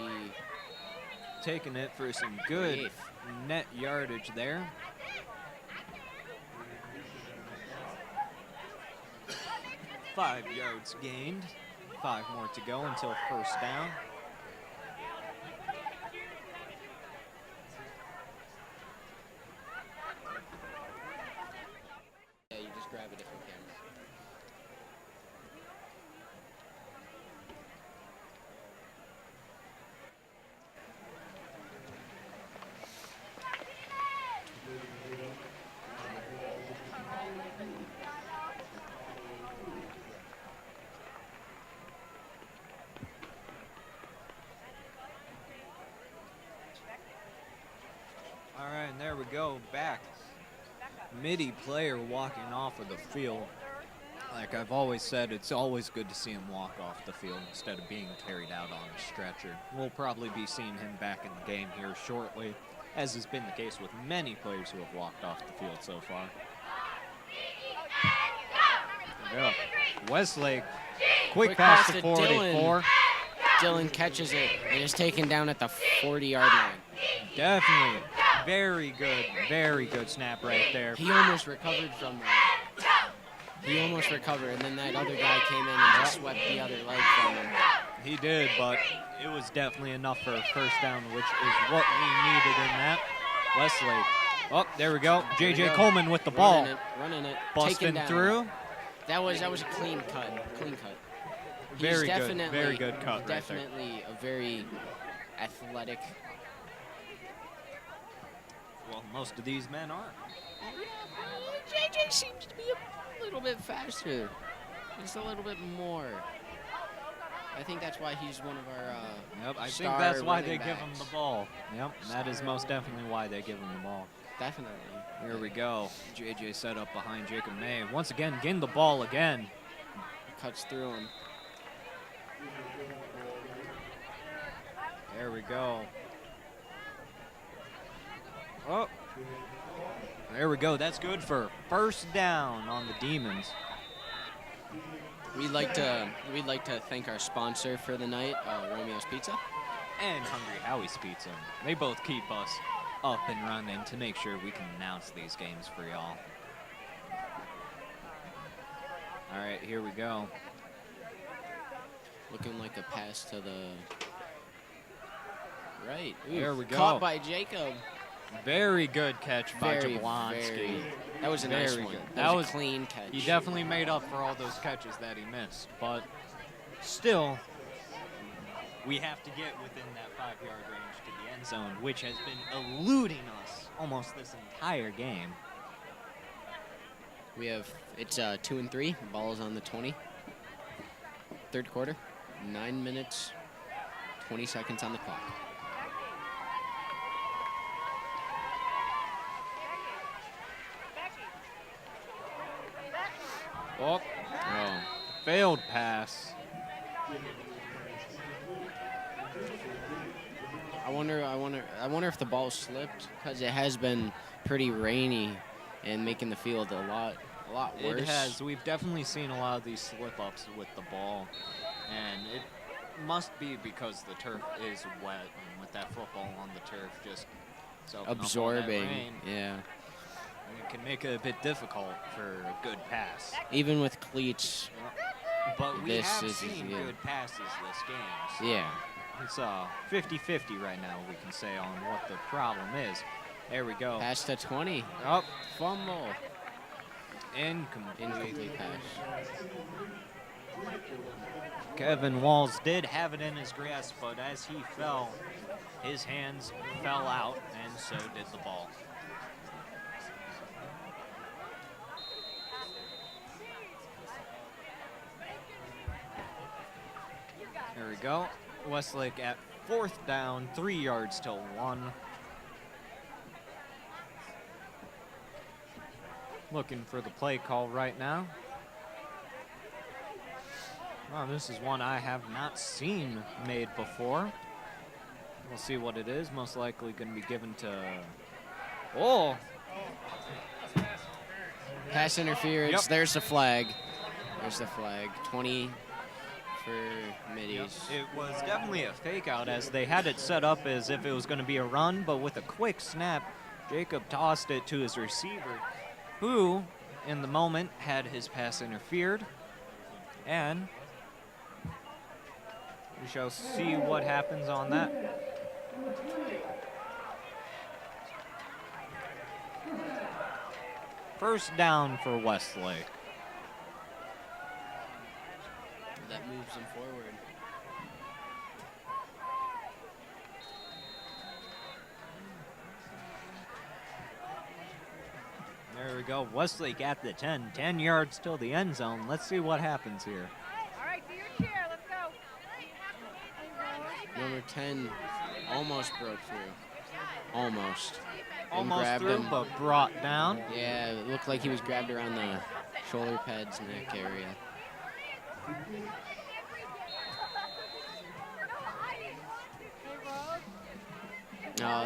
Taking it for some good 48th. net yardage there. Five yards gained. 5 more to go until first down. Yeah, you just grab a different camera. All right, and there we go. Back. Midi player walking off of the field. Like I've always said, it's always good to see him walk off the field instead of being carried out on a stretcher. We'll probably be seeing him back in the game here shortly, as has been the case with many players who have walked off the field so far. There we go. Westlake, quick pass to 44. Dylan catches it and is taken down at the 40-yard line. Definitely very good snap right there. He almost recovered from that. He almost recovered, and then that other guy came in and just swept the other leg from him. He did, but it was definitely enough for a first down, which is what we needed in that. Westlake. Oh, there we go. J.J. Coleman with the ball. Running it. Busting through. That was a clean cut. Very good cut right there. Definitely a very athletic. Well, most of these men are. JJ seems to be a little bit faster. Just a little bit more. I think that's why he's one of our Yep, I think that's why they give him the ball. Yep, that is most definitely why they give him the ball. Definitely. Here we go. JJ set up behind Jacob May. Once again, getting the ball again. Cuts through him. There we go. Oh. There we go. That's good for first down on the Demons. We'd like to thank our sponsor for the night, Romeo's Pizza. And Hungry Howie's Pizza. They both keep us up and running to make sure we can announce these games for y'all. All right, here we go. Looking like a pass to the right. Ooh, there we go. Caught by Jacob. Very good catch by Jablonski. That was a nice one. That was a clean catch. He definitely made up for all those catches that he missed. But still, we have to get within that 5-yard range to the end zone, which has been eluding us almost this entire game. It's 2 and 3. Ball is on the 20. Third quarter. 9 minutes, 20 seconds on the clock. Oh, failed pass. I wonder if the ball slipped, because it has been pretty rainy and making the field a lot worse. It has. We've definitely seen a lot of these slip-ups with the ball, and it must be because the turf is wet, and with that football on the turf just absorbing. Yeah. It can make it a bit difficult for a good pass. Even with cleats. But we have seen good passes this game. So yeah. It's 50-50 right now, we can say, on what the problem is. There we go. Pass to 20. Oh, fumble. Incomplete pass. Kevin Walls did have it in his grasp, but as he fell, his hands fell out, and so did the ball. There we go. Westlake at 4th down, 3 yards till 1. Looking for the play call right now. Well, this is one I have not seen made before. We'll see what it is. Most likely going to be given to... Oh! Pass interference. Yep. There's the flag. There's the flag. 20 for Middies. Yep. It was definitely a fake out, as they had it set up as if it was going to be a run, but with a quick snap, Jacob tossed it to his receiver, who, in the moment, had his pass interfered. And we shall see what happens on that. First down for Westlake. That moves them forward. There we go. Westlake at the 10. 10 yards till the end zone. Let's see what happens here. All right, do your chair. Let's go. Number 10 almost broke through. Almost. Almost grabbed through, him. but brought down. Yeah, it looked like he was grabbed around the shoulder pads, neck area.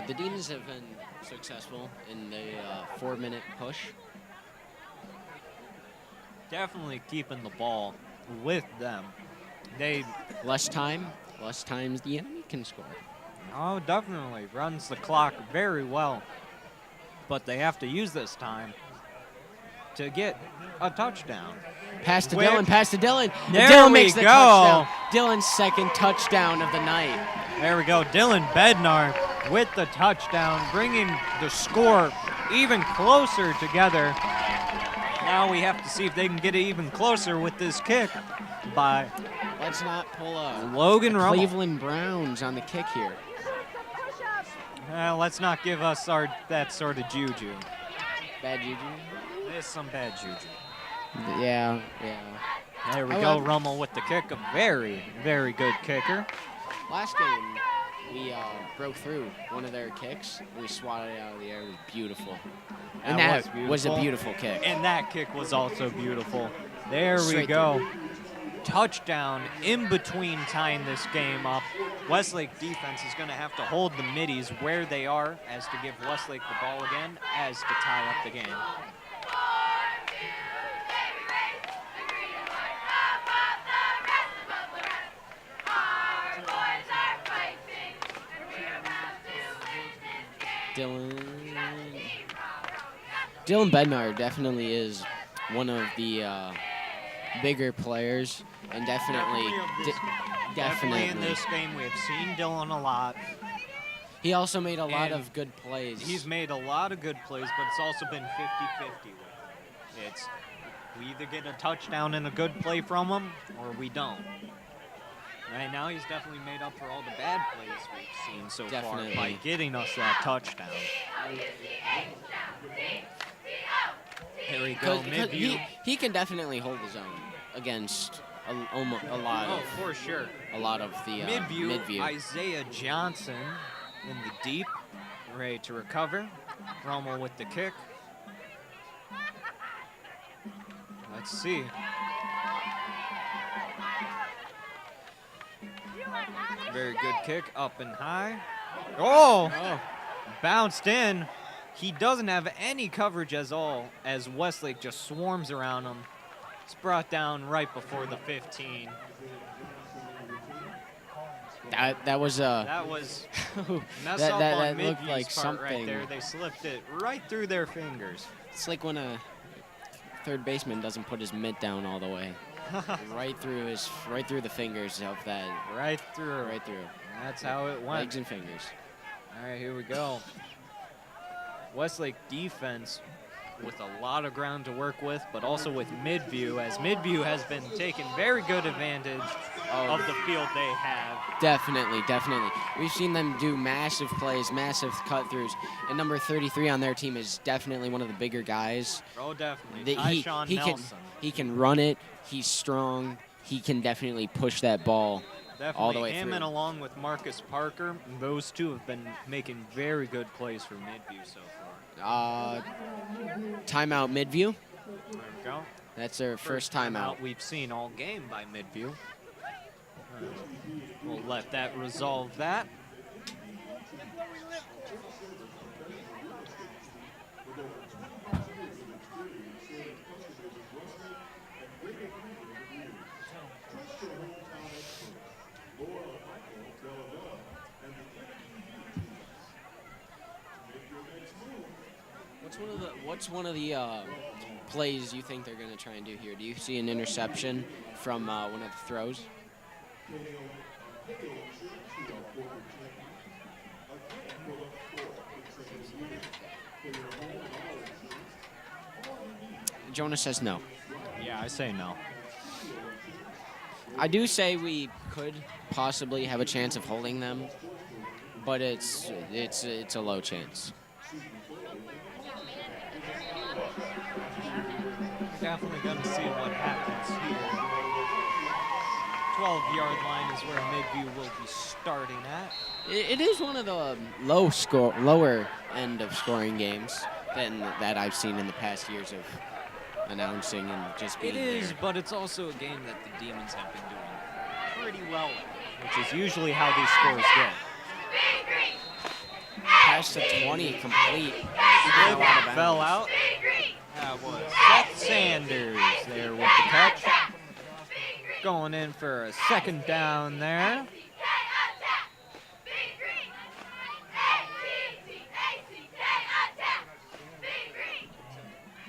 The Demons have been successful in the 4-minute push. Definitely keeping the ball with them. Less time the enemy can score. Oh, definitely runs the clock very well. But they have to use this time to get a touchdown. Pass to Quick. Dylan, pass to Dylan. There Dylan we makes the go. touchdown. Dylan's second touchdown of the night. There we go. Dylan Bednar with the touchdown, bringing the score even closer together. Now we have to see if they can get it even closer with this kick by Let's not pull a Logan Rummel. Cleveland Browns on the kick here. Let's not give us that sort of juju. Bad juju? There's some bad juju. Yeah. There we go. Rummel with the kick. A very, very good kicker. Last game, we broke through one of their kicks. We swatted it out of the air. It was beautiful. And that was a beautiful kick. And that kick was also beautiful. There we Straight go. Touchdown in between tying this game up. Westlake defense is going to have to hold the middies where they are as to give Westlake the ball again as to tie up the game. Dylan Bednar definitely is one of the bigger players, and definitely in this game, we have seen Dylan a lot. He also made a lot of good plays. He's made a lot of good plays, but it's also been 50-50 with him. It's we either get a touchdown and a good play from him, or we don't. Right now, he's definitely made up for all the bad plays we've seen so far by getting us that touchdown. Here we go, Midview. He can definitely hold his own against a lot of. Oh, for sure. A lot of the Midview. Isaiah Johnson in the deep, ready to recover. Rummel with the kick. Let's see. Very good kick, up and high. Oh! Bounced in. He doesn't have any coverage at all as Westlake just swarms around him. It's brought down right before the 15. That was mess up on looked Midview's like part something. right there. They slipped it right through their fingers. It's like when a third baseman doesn't put his mitt down all the way. right through the fingers of that. Right through. That's how it went. Legs and fingers. All right, here we go. Westlake defense with a lot of ground to work with, but also with Midview, as Midview has been taking very good advantage of the field they have. Definitely. We've seen them do massive plays, massive cut-throughs, and number 33 on their team is definitely one of the bigger guys. Oh, definitely. He can run it. He's strong. He can definitely push that ball all the way him through. And along with Marcus Parker, those two have been making very good plays for Midview so far. Timeout Midview. There we go. That's their first timeout. We've seen all game by Midview. We'll let that resolve that. What's one of the plays you think they're going to try and do here? Do you see an interception from one of the throws? Jonas says no. Yeah, I say no. I do say we could possibly have a chance of holding them, but it's a low chance. Definitely going to see what happens here. 12-yard line is where Midview will be starting at. It is one of the lower end of scoring games that I've seen in the past years of announcing and just being It is, there. but it's also a game that the Demons have been doing pretty well at, which is usually how these scores go. Pass to 20, complete. Fell out of bounds. Fell out. That was Seth Sanders there with the catch. Going in for a second down there.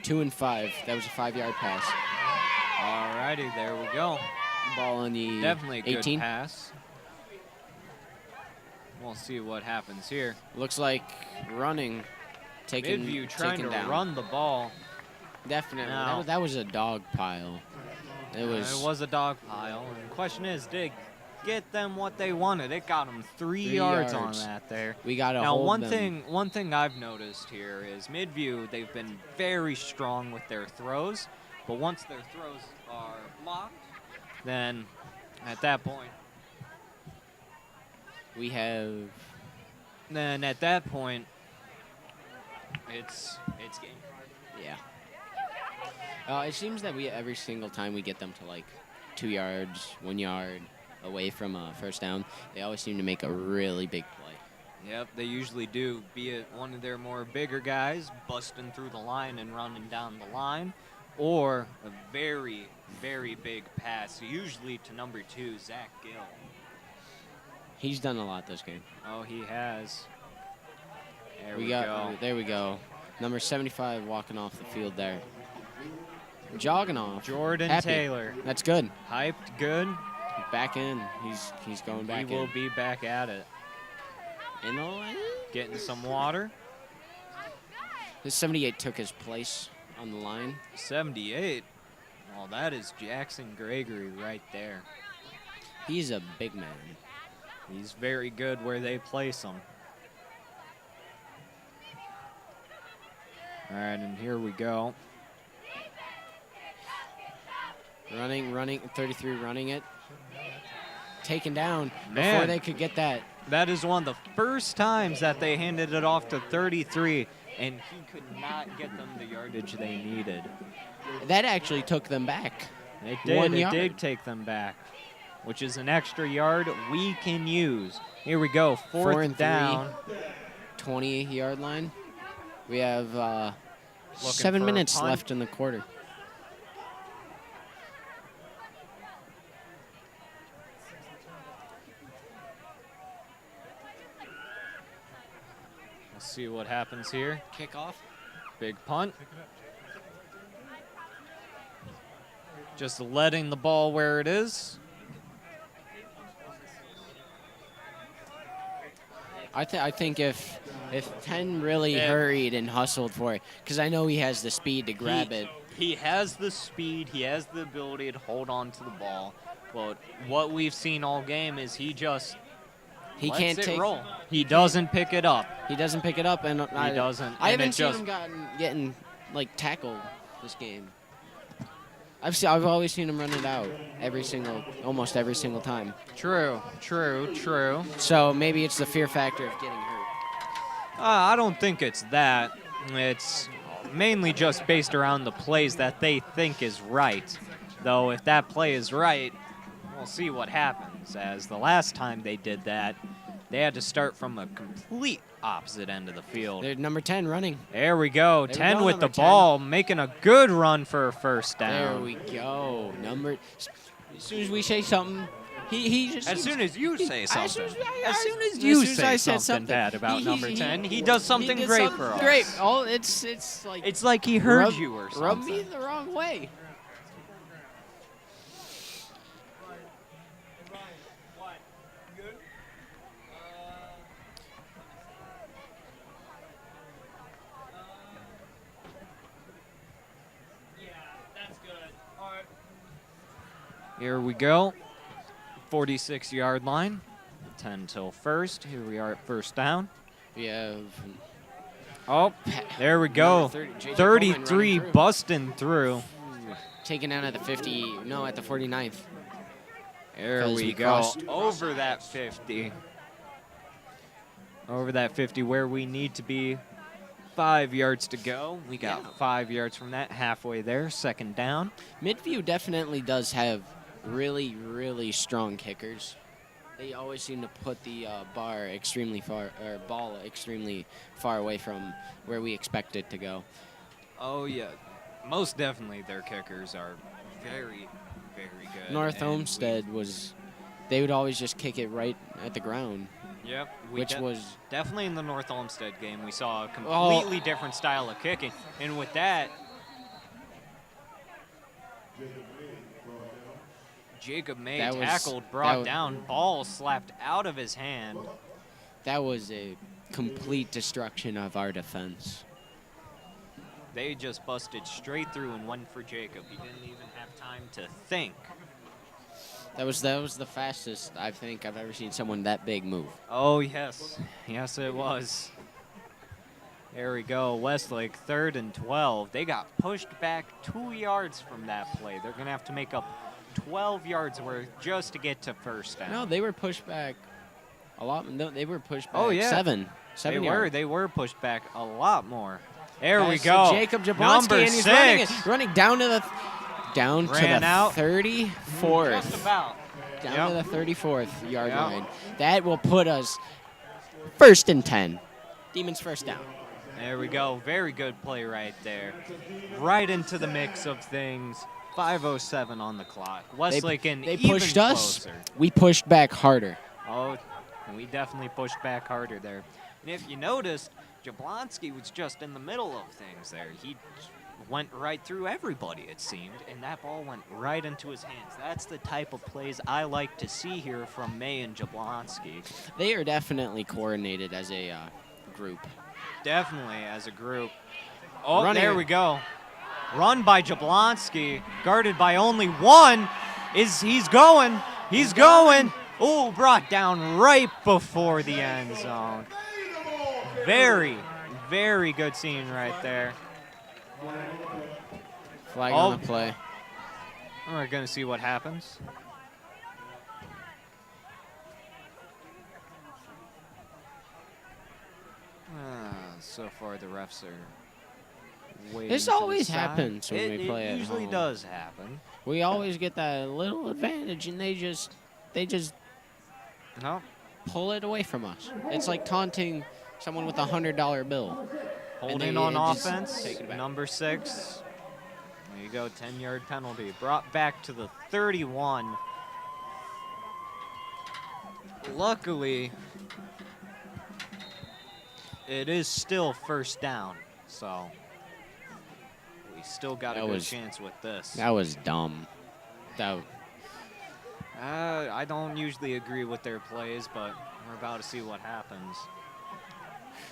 Two and 5. That was a 5-yard pass. Alrighty, there we go. Ball on the Definitely a good 18. pass. We'll see what happens here. Looks like running, taking Midview trying to down. run the ball. Definitely. No. That was a dog pile. It was a dog pile. And the question is, did it get them what they wanted? It got them 3 yards on that there. We got to Now, hold one them. thing I've noticed here is Midview, they've been very strong with their throws, but once their throws are blocked, then at that point, We have it's game. Yeah. It seems that every single time we get them to like 2 yards, 1 yard away from a first down, they always seem to make a really big play. Yep, they usually do, be it one of their more bigger guys busting through the line and running down the line, or a very, very big pass, usually to number 2, Zach Gill. He's done a lot this game. Oh, he has. There we go. There we go. Number 75 walking off the field there. Jogging off. Jordan Happy. Taylor. That's good. Hyped good. Back in. He's going back in. He will be back at it. In the line? Getting some water. This 78 took his place on the line. 78. Well, that is Jackson Gregory right there. He's a big man. He's very good where they place him. All right, and here we go. Running, 33 running it. Taken down Man. before they could get that. That is one of the first times that they handed it off to 33, and he could not get them the yardage they needed. That actually took them back. It did. 1 It yard. did take them back, which is an extra yard we can use. Here we go, 4 and fourth down. 20-yard line. We have Looking 7 for a minutes punt. left in the quarter. Let's see what happens here. Kickoff. Big punt. Just letting the ball where it is. I think if 10 really hurried and hustled for it, because I know he has the speed to grab it. He has the speed. He has the ability to hold on to the ball. But what we've seen all game is he just He lets can't it take. roll. He doesn't pick it up. He doesn't pick it up, and He doesn't. I and haven't it seen just, him getting like tackled this game. I've always seen him run it out almost every single time. True. So maybe it's the fear factor of getting hurt. I don't think it's that. It's mainly just based around the plays that they think is right. Though if that play is right, we'll see what happens. As the last time they did that, they had to start from a complete opposite end of the field. They're number 10 running. There we go. There we 10 go, with the number 10. ball, making a good run for a first There down. we go. As soon as we say something, he just. As soon as you say As something. soon as As soon as as you soon as I say said something bad about number 10, he does something did great something for us. Great. Oh, it's like. It's like he heard rub- you or something. Rub me the wrong way. Here we go. 46-yard line. 10 till first. Here we are at first down. We have. Oh, there we go. 33 busting through. Taken down at the 50. No, at the 49th. There 'Cause we we go. crossed. Over that 50. Over that 50 where we need to be. 5 yards to go. We got Yeah. 5 yards from that. Halfway there. Second down. Midview definitely does have really, really strong kickers. They always seem to put the ball extremely far away from where we expect it to go. Oh, yeah. Most definitely their kickers are very, very good. North and Olmsted they would always just kick it right at the ground, Yep. which was Definitely in the North Olmsted game, we saw a completely different style of kicking. And with that, Jacob May That was- tackled, that brought wa- down, ball slapped out of his hand. that was a complete destruction of our defense. They just busted straight through and went for Jacob. He didn't even have time to think. That was the fastest I think I've ever seen someone that big move. Oh, yes. Yes, it was. There we go. Westlake, 3rd and 12. They got pushed back 2 yards from that play. They're going to have to make up 12 yards worth just to get to first down. No, they were pushed back a lot. No, they were pushed back Oh, yeah. seven yards. They were pushed back a lot more. There we Pass to go. Jacob Jablonski, Number and he's 6. running down to the Ran out. 34th. Just about. Down to the 34th yard Yep. line. That will put us 1st and 10. Demons first down. There we go. Very good play right there. Right into the mix of things. 5:07 on the clock. Westlake in They even pushed us. closer. We pushed back harder. Oh, and we definitely pushed back harder there. And if you noticed, Jablonski was just in the middle of things there. He went right through everybody, it seemed, and that ball went right into his hands. That's the type of plays I like to see here from May and Jablonski. They are definitely coordinated as a group. Definitely as a group. Oh, Running there it. we go. Run by Jablonski, guarded by only one. He's going. He's going. Oh, brought down right before the end zone. Very, very good scene right there. Flag Oh. on the play. We're going to see what happens. So far, the refs are waiting. This to always decide. happens when we play It at usually home. does happen. We always get that little advantage, and they just No, pull it away from us. It's like taunting someone with a $100 bill. holding they- on it just offense. take it back. Number 6. There you go. 10-yard penalty. Brought back to the 31. Luckily, it is still first down, so we still got a That good was- chance with this. That was dumb. That I don't usually agree with their plays, but we're about to see what happens.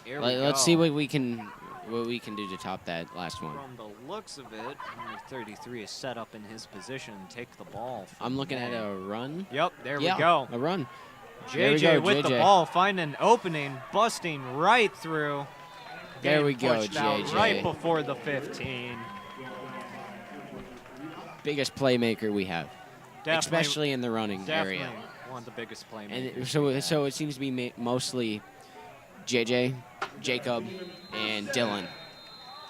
Here we let's go. see what we can do to top that last one. From the looks of it, number 33 is set up in his position. Take the ball. from I'm looking at May. a run. Yep, there Yeah, we go. a run. There we JJ go, with the JJ. ball, finding an opening, busting right through. There we Getting go, pushed out JJ. right before the 15. Biggest playmaker we have, Definitely, especially in the running definitely area. one of the biggest And playmakers. so it seems to be mostly JJ, Jacob, and Dylan.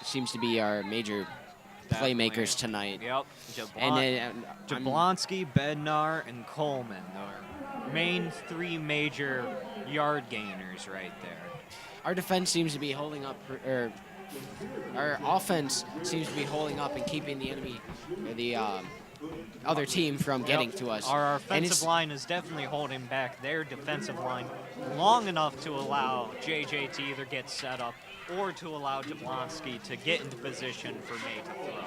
Seems to be our major Definitely. playmakers tonight. Yep. And then I'm- Jablonski, Bednar, and Coleman are main 3 major yard gainers right there. our defense seems to be holding up, or our offense seems to be holding up and keeping the enemy, or the other team from getting Yep. to us. Our And offensive it's- line is definitely holding back their defensive line long enough to allow JJ to either get set up or to allow Jablonski to get into position for May to throw.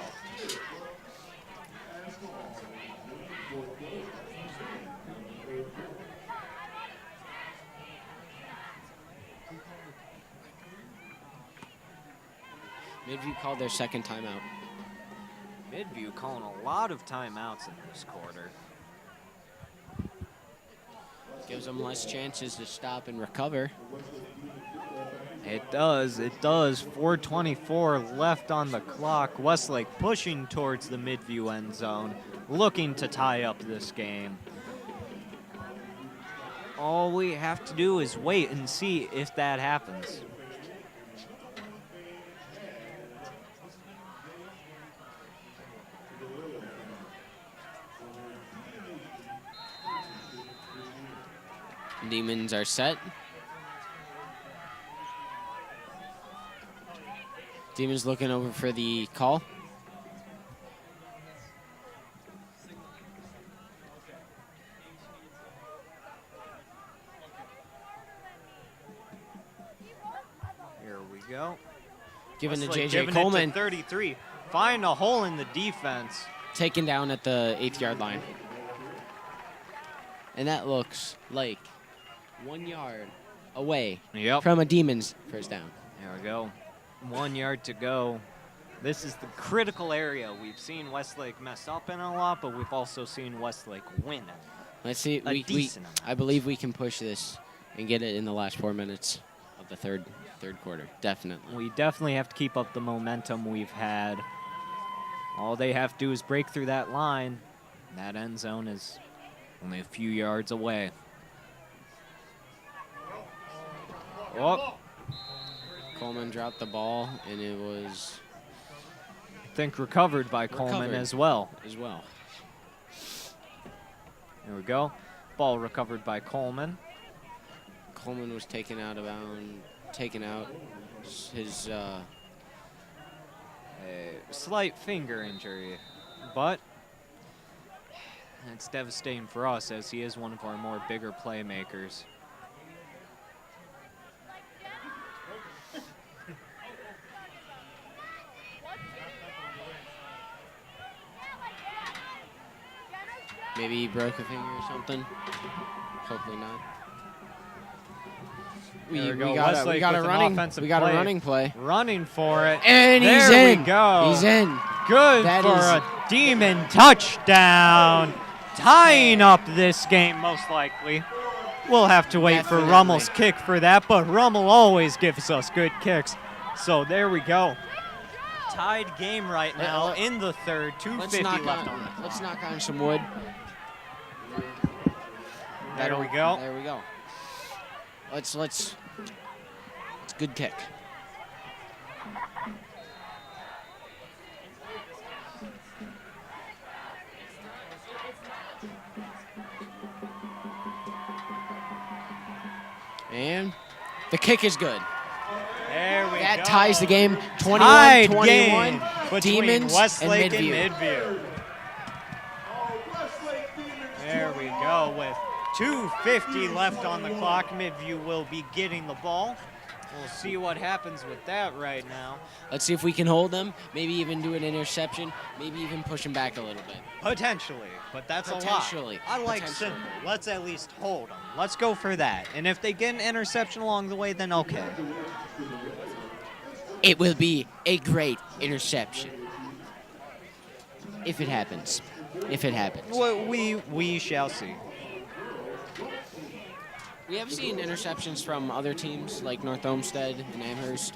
Midview called their second timeout. Midview calling a lot of timeouts in this quarter. Gives them less chances to stop and recover. It does. 4:24 left on the clock. Westlake pushing towards the Midview end zone, looking to tie up this game. all we have to do is wait and see if that happens. Demons are set. Demons looking over for the call. Here we go. Giving to Westlake JJ giving Coleman. It to 33. Find a hole in the defense. Taken down at the 8th-yard line. And that looks like 1 yard away from a Demons first down. There we go. 1 yard to go. This is the critical area. We've seen Westlake mess up in a lot, but we've also seen Westlake win it. Let's see. I believe we can push this and get it in the last 4 minutes of the third quarter. Definitely. We definitely have to keep up the momentum we've had. All they have to do is break through that line. That end zone is only a few yards away. Oh. Coleman dropped the ball, and it was... I think recovered by Coleman as well. There we go. Ball recovered by Coleman. Coleman was taken out. His a slight finger injury, but it's devastating for us as he is one of our more bigger playmakers. Maybe he broke a finger or something. Hopefully not. We got a running play. Running for it. And he's in. There we go. He's in. Good for a Demon touchdown. Tying up this game, most likely. We'll have to wait for Rummel's kick for that, but Rummel always gives us good kicks. So there we go. Tied game right now in the third. 2:50 left on it. Let's knock on some wood. There we go. There we go. It's a good kick. And the kick is good. There we go. That ties the game 21-21. Demons Westlake and Midview. There we go. With 2:50 left on the clock, Midview will be getting the ball. We'll see what happens with that right now. Let's see if we can hold them. Maybe even do an interception. Maybe even push them back a little bit. Potentially, but that's a lot. I like simple. Let's at least hold them. Let's go for that. And if they get an interception along the way, then okay. It will be a great interception. If it happens. If it happens. Well, we shall see. We have seen interceptions from other teams like North Olmsted and Amherst.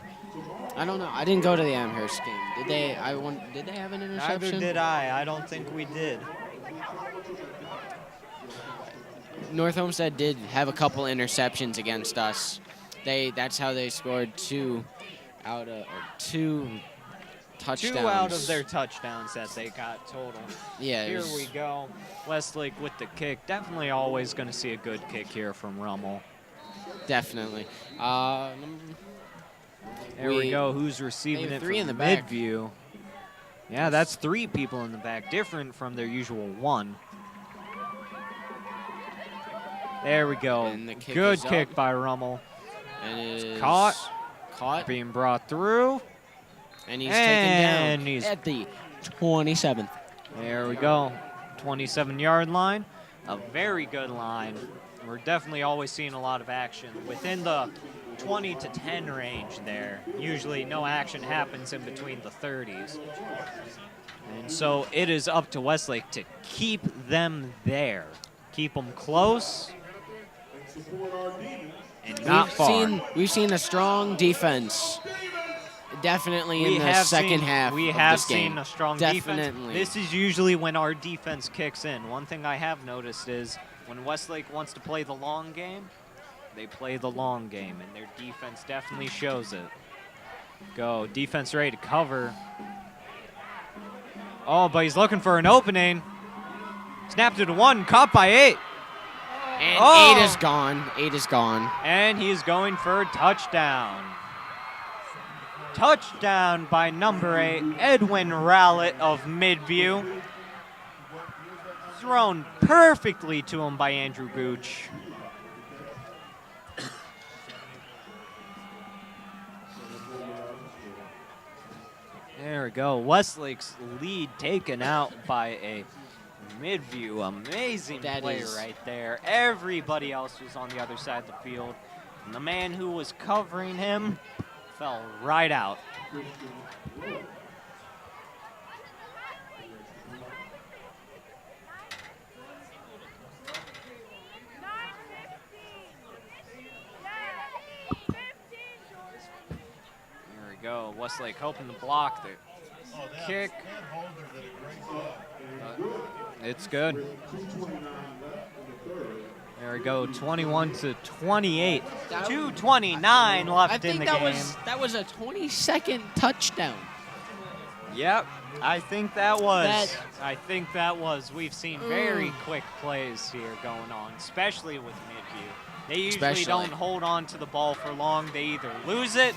I don't know. I didn't go to the Amherst game. Did they? Did they have an interception? Neither did I. I don't think we did. North Olmsted did have a couple interceptions against us. That's how they scored two touchdowns. 2 out of their touchdowns that they got total. Yeah. Here we go. Westlake with the kick. Definitely always going to see a good kick here from Rummel. Definitely. There we go. Who's receiving it from Midview? Yeah, that's 3 people in the back. Different from their usual 1. There we go. Good kick by Rummel. And it is caught. Being Being brought through. And he's taken down at the 27th. There we go. 27-yard line. A very good line. We're definitely always seeing a lot of action within the 20 to 10 range there. Usually no action happens in between the 30s. And so it is up to Westlake to keep them there. Keep them close and not far. We've seen a strong defense. Definitely in the second half of this game. We have seen a strong defense. Definitely. This is usually when our defense kicks in. One thing I have noticed is When Westlake wants to play the long game, they play the long game, and their defense definitely shows it. Go, defense ready to cover. Oh, but he's looking for an opening. Snapped it to 1, caught by 8. And 8 is gone. 8 is gone. And he's going for a touchdown. Touchdown by number 8, Edwin Rowlett of Midview. Thrown perfectly to him by Andrew Gooch. There we go. Westlake's lead taken out by a Midview. Amazing play right there. Everybody else was on the other side of the field. And the man who was covering him fell right out. There we go. Westlake hoping to block the kick. It's good. There we go, 21-28. 2:29 left in the game. That was a 20-second touchdown. Yep, I think that was. We've seen very quick plays here going on, especially with Midview. They usually don't hold on to the ball for long. They either lose it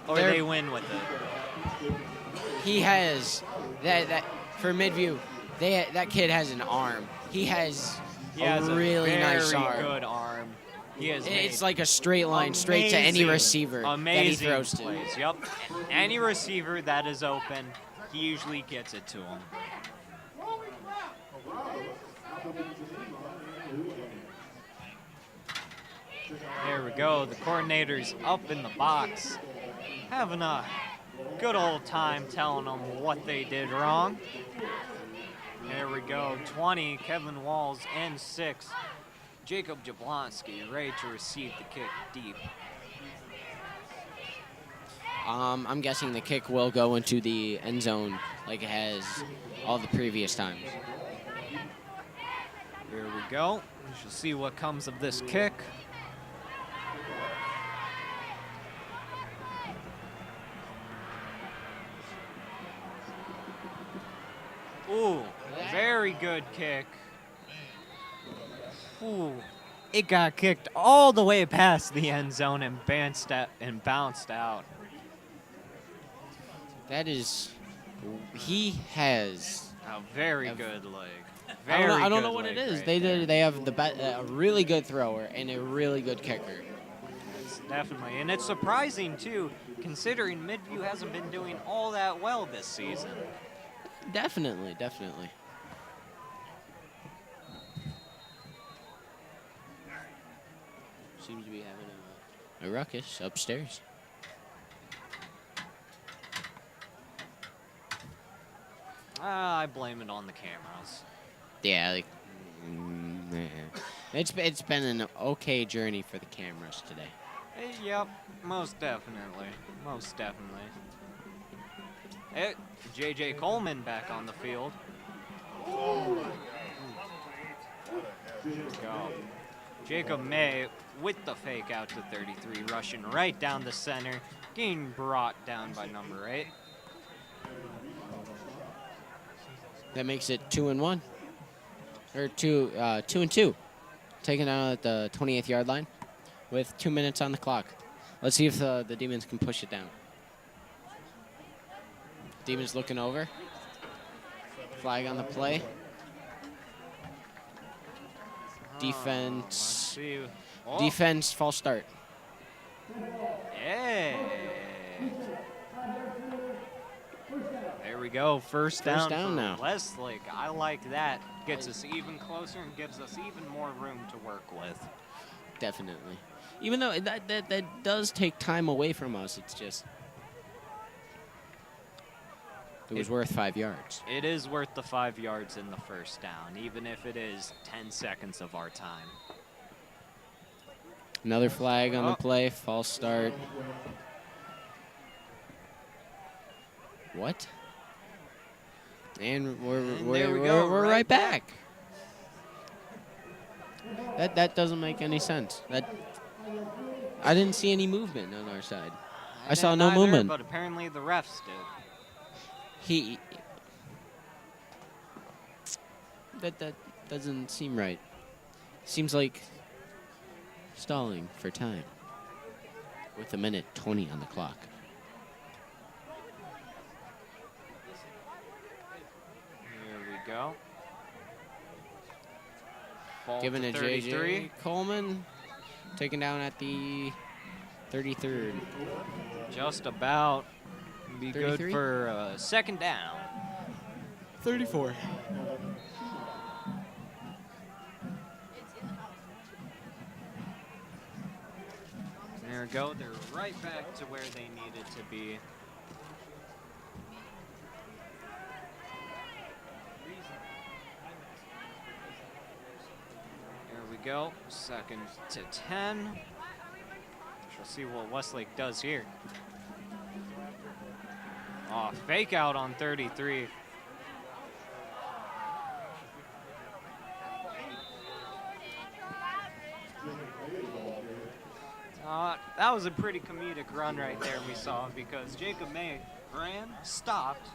or they win with it. He has that for Midview. That kid has an arm. He has a really nice arm. Very good arm. It's like a straight line, straight to any receiver that he throws to. Plays. Yep. Any receiver that is open, he usually gets it to him. There we go. The coordinator's up in the box, having a good old time telling them what they did wrong. There we go. 20, Kevin Walls, and 6. Jacob Jablonski ready to receive the kick deep. I'm guessing the kick will go into the end zone like it has all the previous times. Here we go. We shall see what comes of this kick. Ooh, very good kick. Ooh, it got kicked all the way past the end zone and bounced out. He has a very good leg. I don't know what it is. They have a really good thrower and a really good kicker. Definitely, and it's surprising too, considering Midview hasn't been doing all that well this season. Definitely. Seems to be having a ruckus upstairs. I blame it on the cameras. Yeah, it's been an okay journey for the cameras today. Yep, most definitely. J.J. Coleman back on the field. Go. Jacob May with the fake out to 33, rushing right down the center, getting brought down by number 8. That makes it 2-1. Or 2-2. Taken out at the 28th yard line with 2 minutes on the clock. Let's see if the Demons can push it down. Demons looking over. Flag on the play. Defense. Defense, false start. Hey. There we go. First down for now. Westlake. I like that. Gets us even closer and gives us even more room to work with. Definitely. Even though that does take time away from us, it's just... It was worth 5 yards. It is worth the 5 yards in the first down, even if it is 10 seconds of our time. Another flag on the play, false start. What? And we're right back. That doesn't make any sense. I didn't see any movement on our side. I saw no Neither, movement. but apparently the refs did. That doesn't seem right. Seems like stalling for time with 1:20 on the clock. Here we go. Ball Given to to 33. JJ Coleman, taken down at the 33rd. Just about. Be good 33? for second down. 34. There we go. They're right back to where they needed to be. There we go. Second to 10. We'll see what Westlake does here. Oh, fake out on 33. That was a pretty comedic run right there we saw, because Jacob May ran, stopped,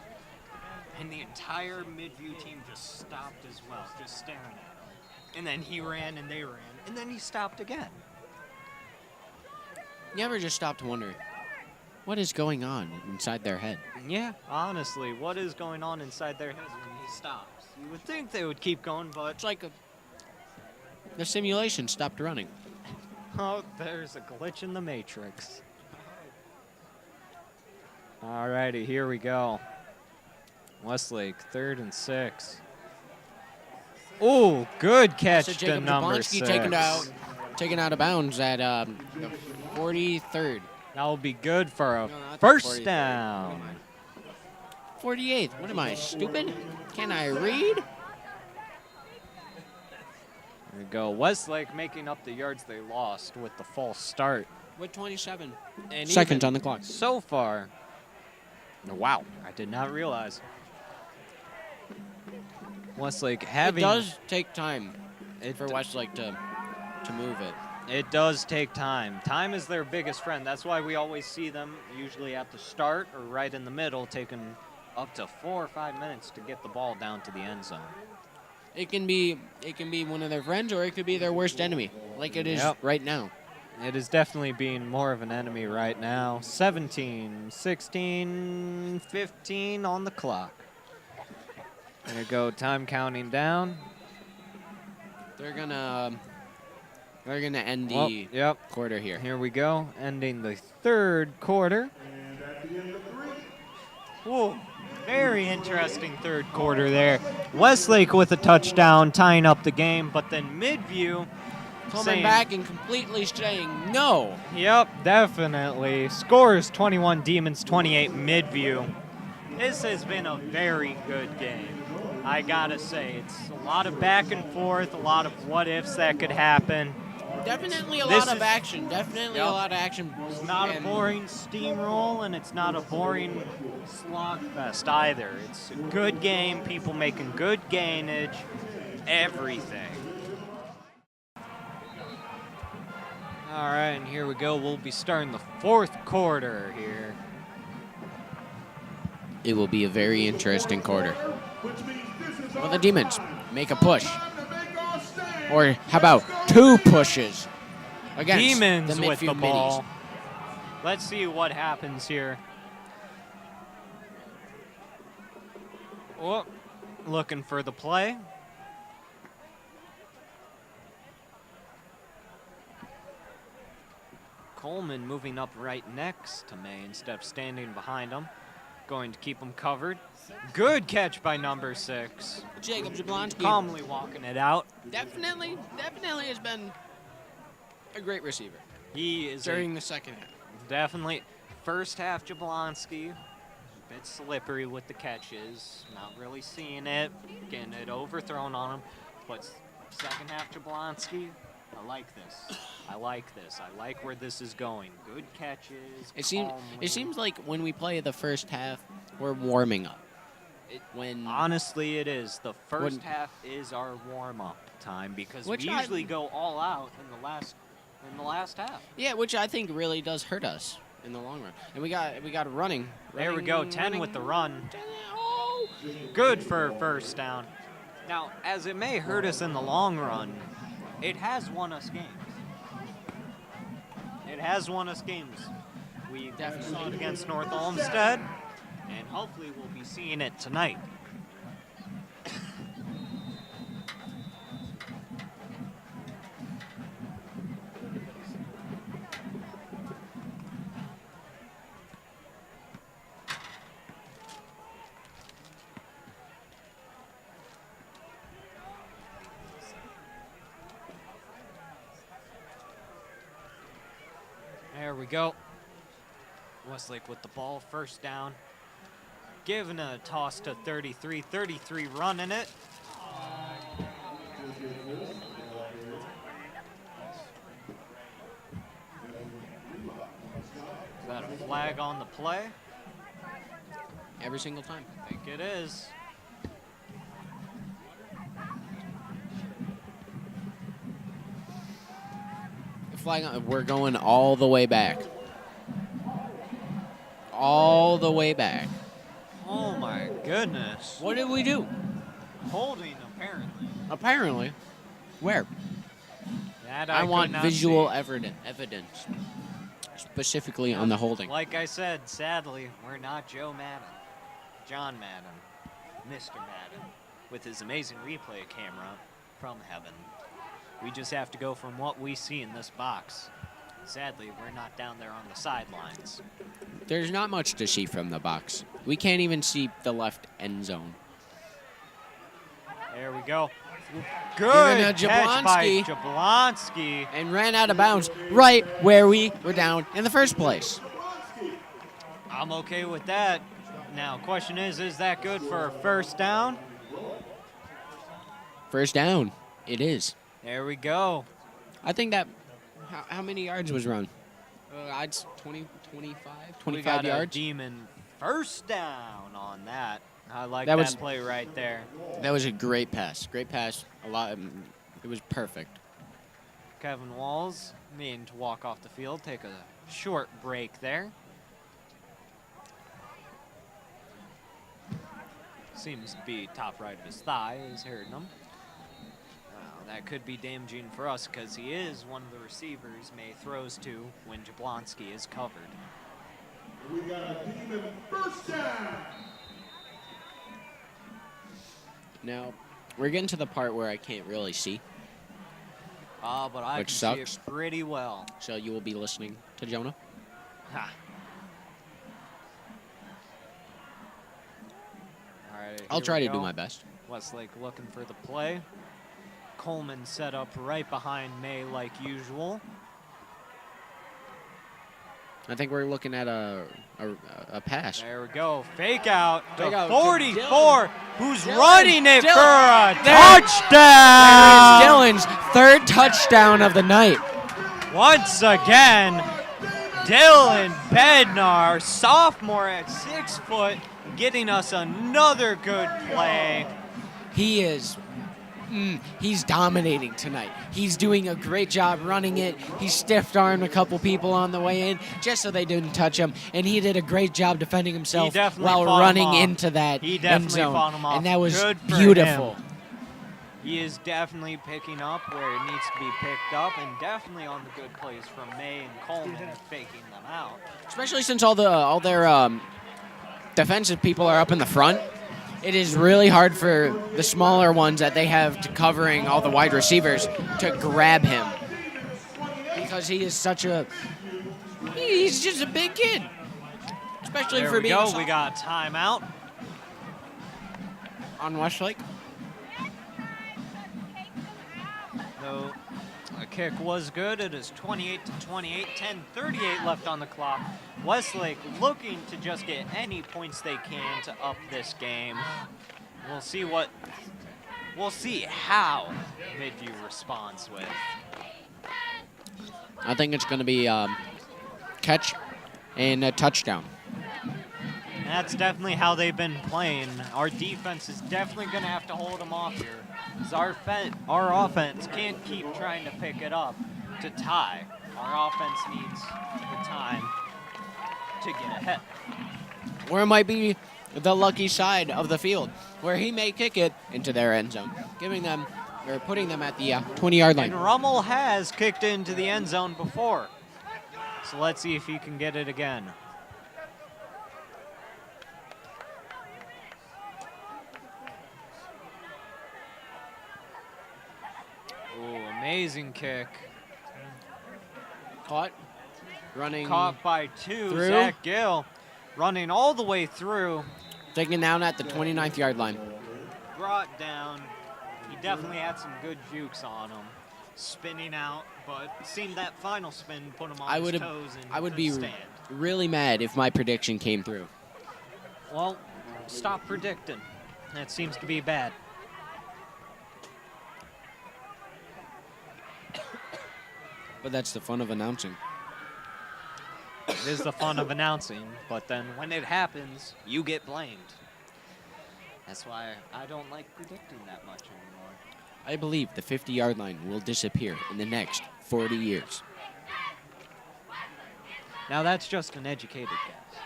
and the entire Midview team just stopped as well, just staring at him. And then he ran and they ran, and then he stopped again. You ever just stopped wondering, what is going on inside their head? Yeah, honestly, what is going on inside their heads when he stops? You would think they would keep going, but It's like the simulation stopped running. oh, there's a glitch in the matrix. Alrighty, here we go. Westlake, 3rd and 6. Oh, good catch So to Jacob number Jablonski 6. taken out of bounds at the 43rd. That will be good for a No, not the first 43rd. down. 48th. What am I, stupid? Can I read? There we go. Westlake making up the yards they lost with the false start. With 27 And seconds even on the clock. So far. Wow, I did not realize. Westlake having... It does take time for Westlake to move it. It does take time. Time is their biggest friend. That's why we always see them usually at the start or right in the middle, taking up to 4 or 5 minutes to get the ball down to the end zone. It can be one of their friends, or it could be their worst enemy, like it is right now. It is definitely being more of an enemy right now. 17, 16, 15 on the clock. There you go, time counting down. They're gonna end the quarter here. Here we go, ending the 3rd quarter. Whoa, very interesting 3rd quarter there. Westlake with a touchdown, tying up the game, but then Midview Coming back and completely saying no. Yep, definitely. Scores 21 Demons, 28 Midview. This has been a very good game. I gotta say, it's a lot of back and forth, a lot of what ifs that could happen. Definitely a lot of action. Definitely a lot of action. It's not a boring steamroll, and it's not a boring slogfest either. It's a good game, people making good gainage, everything. All right, and here we go. We'll be starting the 4th quarter here. It will be a very interesting quarter. Well, the Demons make a push. Or how about 2 pushes against Demons the with Midview the ball. Middies. Let's see what happens here. Oh, looking for the play. Coleman moving up right next to May instead of standing behind him. Going to keep him covered. Good catch by number 6. Jacob Jablonski. Calmly walking it out. Definitely has been a great receiver. He is during the second half. Definitely. First half, Jablonski, a bit slippery with the catches. Not really seeing it. Getting it overthrown on him. But second half, Jablonski, I like this. I like this. I like where this is going. Good catches. It seems like when we play the first half, we're warming up. Honestly, it is. The first half is our warm-up. time because Which we usually go all out in the last half. Yeah, which I think really does hurt us in the long run. And we got running. There we go, 10 with the run. Good for a first down. Now, as it may hurt us in the long run, it has won us games. It has won us games. We definitely saw it against North Olmsted, and hopefully we'll be seeing it tonight. There we go. Westlake with the ball, first down. Giving a toss to 33. 33 running it. Is that a flag on the play? Every single time. I think it is. We're going all the way back. All the way back. Oh my goodness. What did we do? Holding, apparently. Apparently. Where? That I want could not visual see. evidence. Specifically on the holding. Like I said, sadly, we're not Joe Madden. John Madden. Mr. Madden. With his amazing replay camera from heaven. We just have to go from what we see in this box. Sadly, we're not down there on the sidelines. There's not much to see from the box. We can't even see the left end zone. There we go. Given Good to catch by Jablonski. Jablonski. And ran out of bounds right where we were down in the first place. I'm okay with that. Now, question is that good for a first down? First down. It is. There we go. I think that, how many yards was run? I'd 20, 25, We 25 got yards. a demon first down on that. I like That that, was- play right there. That was a great pass. Great pass. It was perfect. Kevin Walls needing to walk off the field, take a short break there. Seems to be top right of his thigh. He's hurting him. That could be damaging for us because he is one of the receivers May throws to when Jablonski is covered. We got a demon first down. Now, we're getting to the part where I can't really see, But I Which can sucks. see it pretty well. so you will be listening to Jonah. Ha. All right, I'll here try we to do go. my best. Westlake looking for the play. Coleman set up right behind May like usual. I think we're looking at a pass. There we go. Fake out to Fake out to 44. Who's Dylan. running it Dylan. for a There. touchdown? Dylan's third touchdown of the night. Once again, Dylan Bednar, sophomore at 6 foot, getting us another good play. He is, he's dominating tonight. He's doing a great job running it. He stiff-armed a couple people on the way in just so they didn't touch him, and he did a great job defending himself definitely while fought him running off. into that He end definitely zone. fought him off. And that was Good for beautiful. him. He is definitely picking up where it needs to be picked up, and definitely on the good plays from May and Coleman faking them out. Especially since all their defensive people are up in the front. It is really hard for the smaller ones that they have to covering all the wide receivers to grab him. Because he is he's just a big kid. Especially There for we being go. soft. We got a timeout. On Westlake. So the kick was good. It is 28-28, 10:38 left on the clock. Westlake looking to just get any points they can to up this game. We'll see how Midview responds with. I think it's going to be catch and a touchdown. That's definitely how they've been playing. Our defense is definitely going to have to hold them off here. 'Cause our offense can't keep trying to pick it up to tie. Our offense needs the time to get ahead. Or it might be the lucky side of the field, where he may kick it into their end zone, giving them or putting them at the 20-yard line. And Rummel has kicked into the end zone before. So let's see if he can get it again. Ooh, amazing kick. Caught. Running. Caught by 2. Through. Zach Gill running all the way through. Taken down at the 29th-yard line. Brought down. He definitely had some good jukes on him. Spinning out, but seemed that final spin put him on his toes and I would be couldn't stand. really mad if my prediction came through. Well, stop predicting. That seems to be bad. But that's the fun of announcing. It is the fun of announcing, but then when it happens, you get blamed. That's why I don't like predicting that much anymore. I believe the 50-yard line will disappear in the next 40 years. Now that's just an educated guess.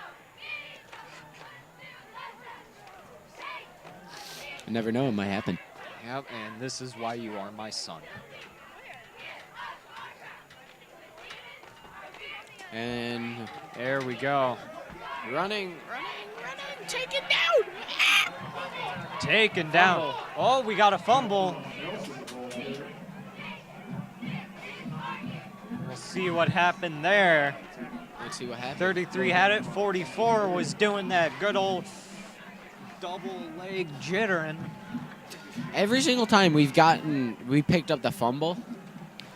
You never know, it might happen. Yep, and this is why you are my son. And there we go. Running, taken down. Taken down. Oh, we got a fumble. We'll see what happened there. Let's see what happened. 33 had it. 44 was doing that good old double leg jittering. Every single time we picked up the fumble,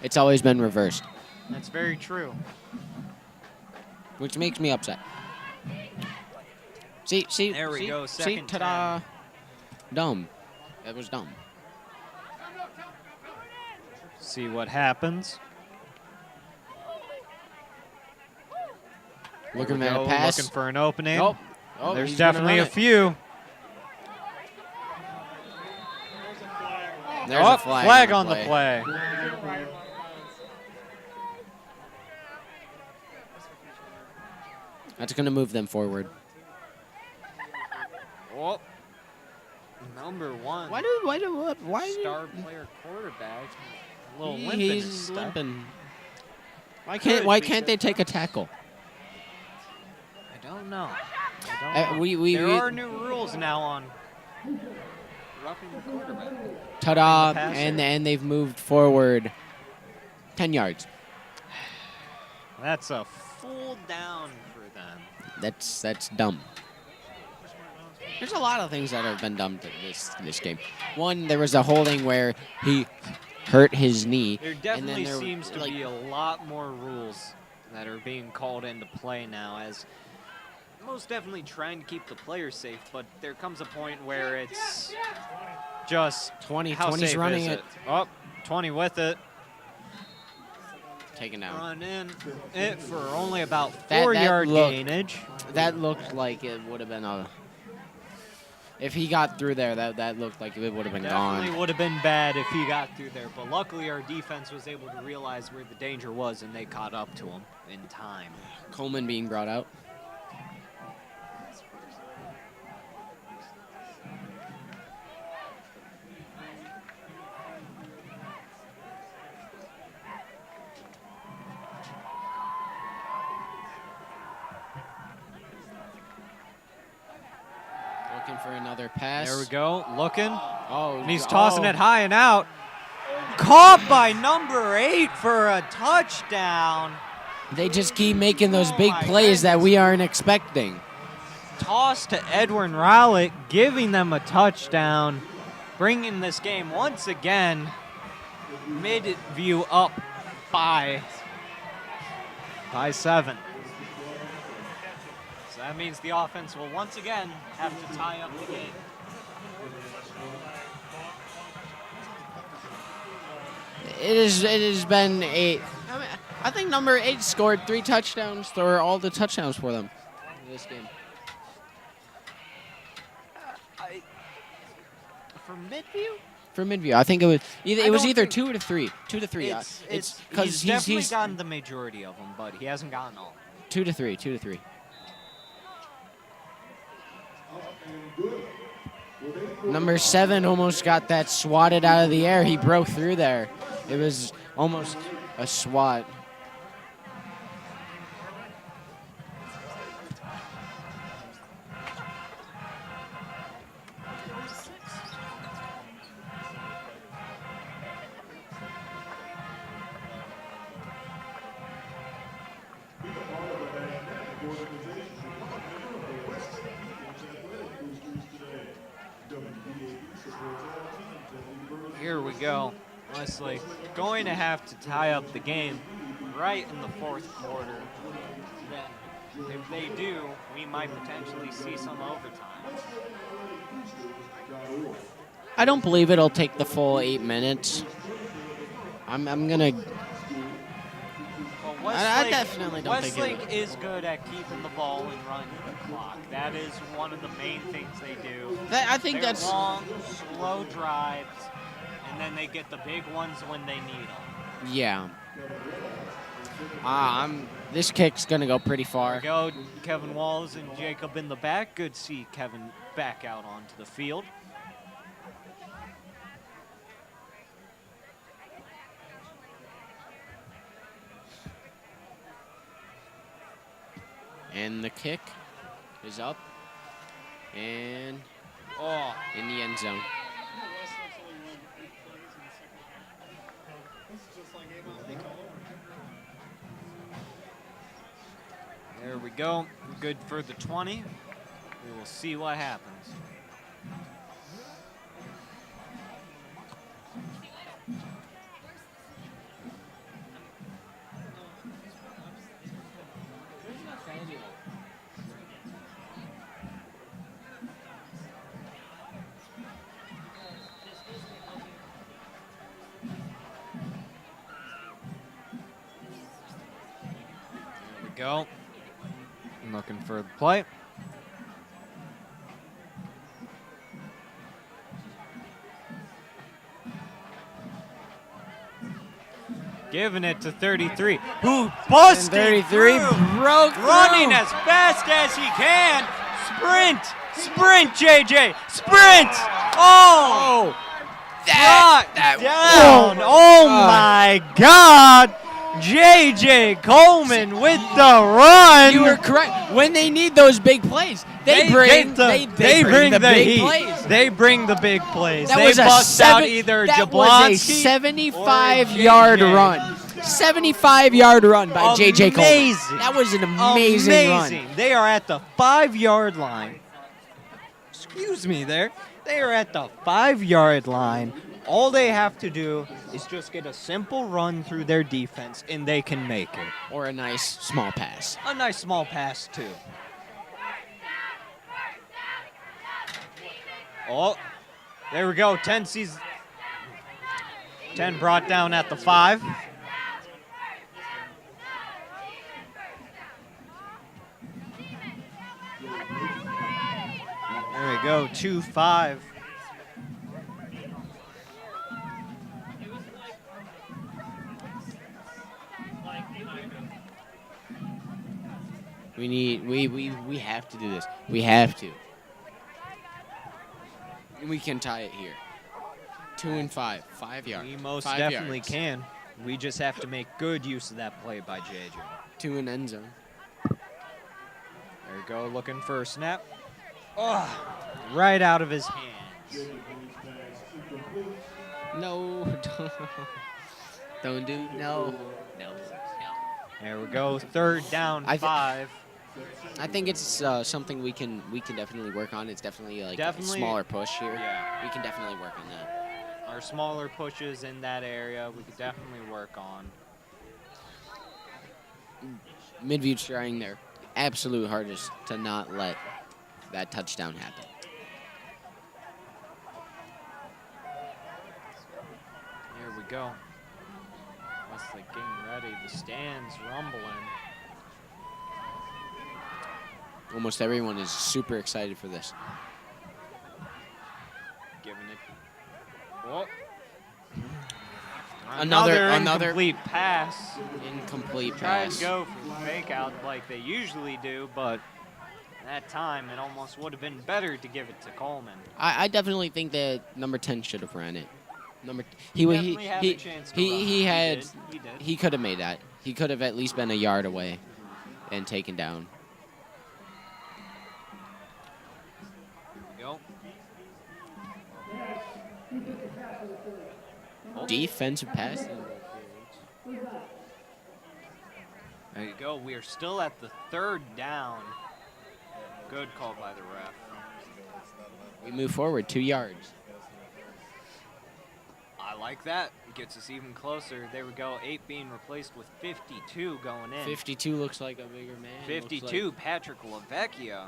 it's always been reversed, That's very true. which makes me upset. See, There we go, See, second ta-da. Dumb. That was dumb. See what happens. Looking There we at a go, pass. Looking for an opening. Nope. Oh, There's he's gonna definitely run a it. few. There's Oh, a flag, flag on the play. That's going to move them forward. Oh, number 1. Why? Star player quarterback. A little limp in his He's step. limping. Why Could can't be they take a tackle? I don't know. I don't know. There are new rules now on roughing the quarterback. Ta-da! passer. And they've moved forward 10 yards. That's a full down for them. That's dumb. There's a lot of things that have been dumb to this game. One, there was a holding where he hurt his knee. There and definitely then seems to be a lot more rules that are being called into play now, as most definitely trying to keep the players safe, but there comes a point where it's just 20. how 20's safe running is it. it? Oh, 20 with it. Taken down. Run in it for only about That 4-yard looked- gainage. That looked like it would have been a... If he got through there, that looked like it would have been Definitely gone. would have been bad if he got through there, but luckily our defense was able to realize where the danger was, and they caught up to him in time. Coleman being brought out. Looking for another pass. There we go, looking. Oh, And he's tossing it high and out. Caught by number 8 for a touchdown. They just keep making those Oh big my plays that goodness. we aren't expecting. Toss to Edwin Rowlett, giving them a touchdown, bringing this game once again. Midview up by 7. So that means the offense will once again have to tie up the game. It has been I think number 8 scored 3 touchdowns, or all the touchdowns for them in this game. For Midview? For Midview, I think it was either I it was don't either think- 2 to 3. 2 to 3. It's because he's definitely gotten the majority of them, but he hasn't gotten all. 2 to 3. 2 to 3. Number 7 almost got that swatted out of the air. He broke through there. It was almost a swat. Here we go. Westlake going to have to tie up the game right in the fourth quarter. Then, if they do, we might potentially see some overtime. I don't believe it'll take the full 8 minutes. I'm gonna. Well, I definitely don't think it Westlake is good at keeping the ball and running the clock. That is one of the main things they do. I think They're that's long, slow drives, and then they get the big ones when they need them. yeah. This kick's gonna go pretty far. There we go, Kevin Walls and Jacob in the back. Good to see Kevin back out onto the field. And the kick is up and in the end zone. Westlake's only won 8 plays in the second half. This is just like Avon Lake all over. There we go. Good for the 20. We will see what happens. There we go. Looking for the play. Giving it to 33, who busted 33 through, broke running through. as fast as he can. Sprint, JJ, sprint! Oh, that down! Oh my God! JJ Coleman with the run. You were correct. When they need those big plays, they bring the big heat. plays. They bring the big plays. That they was bust out either that was a Jablonski 75-yard JJ. run. 75-yard run by JJ Coleman. Amazing. That was an amazing run. They are at the 5-yard line. Excuse me there. They are at the 5-yard line. All they have to do is just get a simple run through their defense, and they can make it. Or a nice small pass. A nice small pass, too. Oh, there we go. 10 sees 10 brought down at the 5. There we go. 2-5. We have to do this. We have to. We can tie it here. 2 and 5. 5 yards. We most 5 definitely yards. can. We just have to make good use of that play by JJ. 2 in end zone. There we go, looking for a snap. Oh, right out of his hands. No. Don't do. No. There we go, 3rd down, 5. I think it's something we can definitely work on. It's definitely like a smaller push here. Yeah. We can definitely work on that. Our smaller pushes in that area, we could definitely work on. Midview trying their absolute hardest to not let that touchdown happen. Here we go. Westlake getting ready. The stands rumbling. Almost everyone is super excited for this. Giving it Whoa. Another incomplete pass. incomplete Try pass. to go for fake out like they usually do, but that time it almost would have been better to give it to Coleman. I definitely think that number 10 should have ran it. Definitely had a chance to run. He did. He could have made that. He could have at least been a yard away and taken down. Go. Defensive pass. There you go. We are still at the 3rd down. Good call by the ref. We move forward 2 yards. I like that. It gets us even closer. There we go. 8 being replaced with 52 going in. 52 looks like a bigger man. 52, Patrick LaVecchia.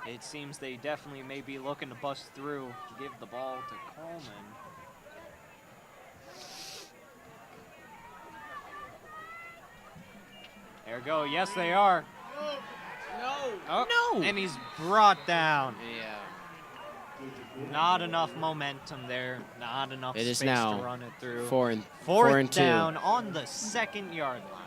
It seems they definitely may be looking to bust through, give the ball to Coleman. There we go. Yes, they are. No. Oh, No. and he's brought down. Yeah. Not enough momentum there. Not enough It is space now to run it through. 4 and Fourth 2. down on the 2nd yard line.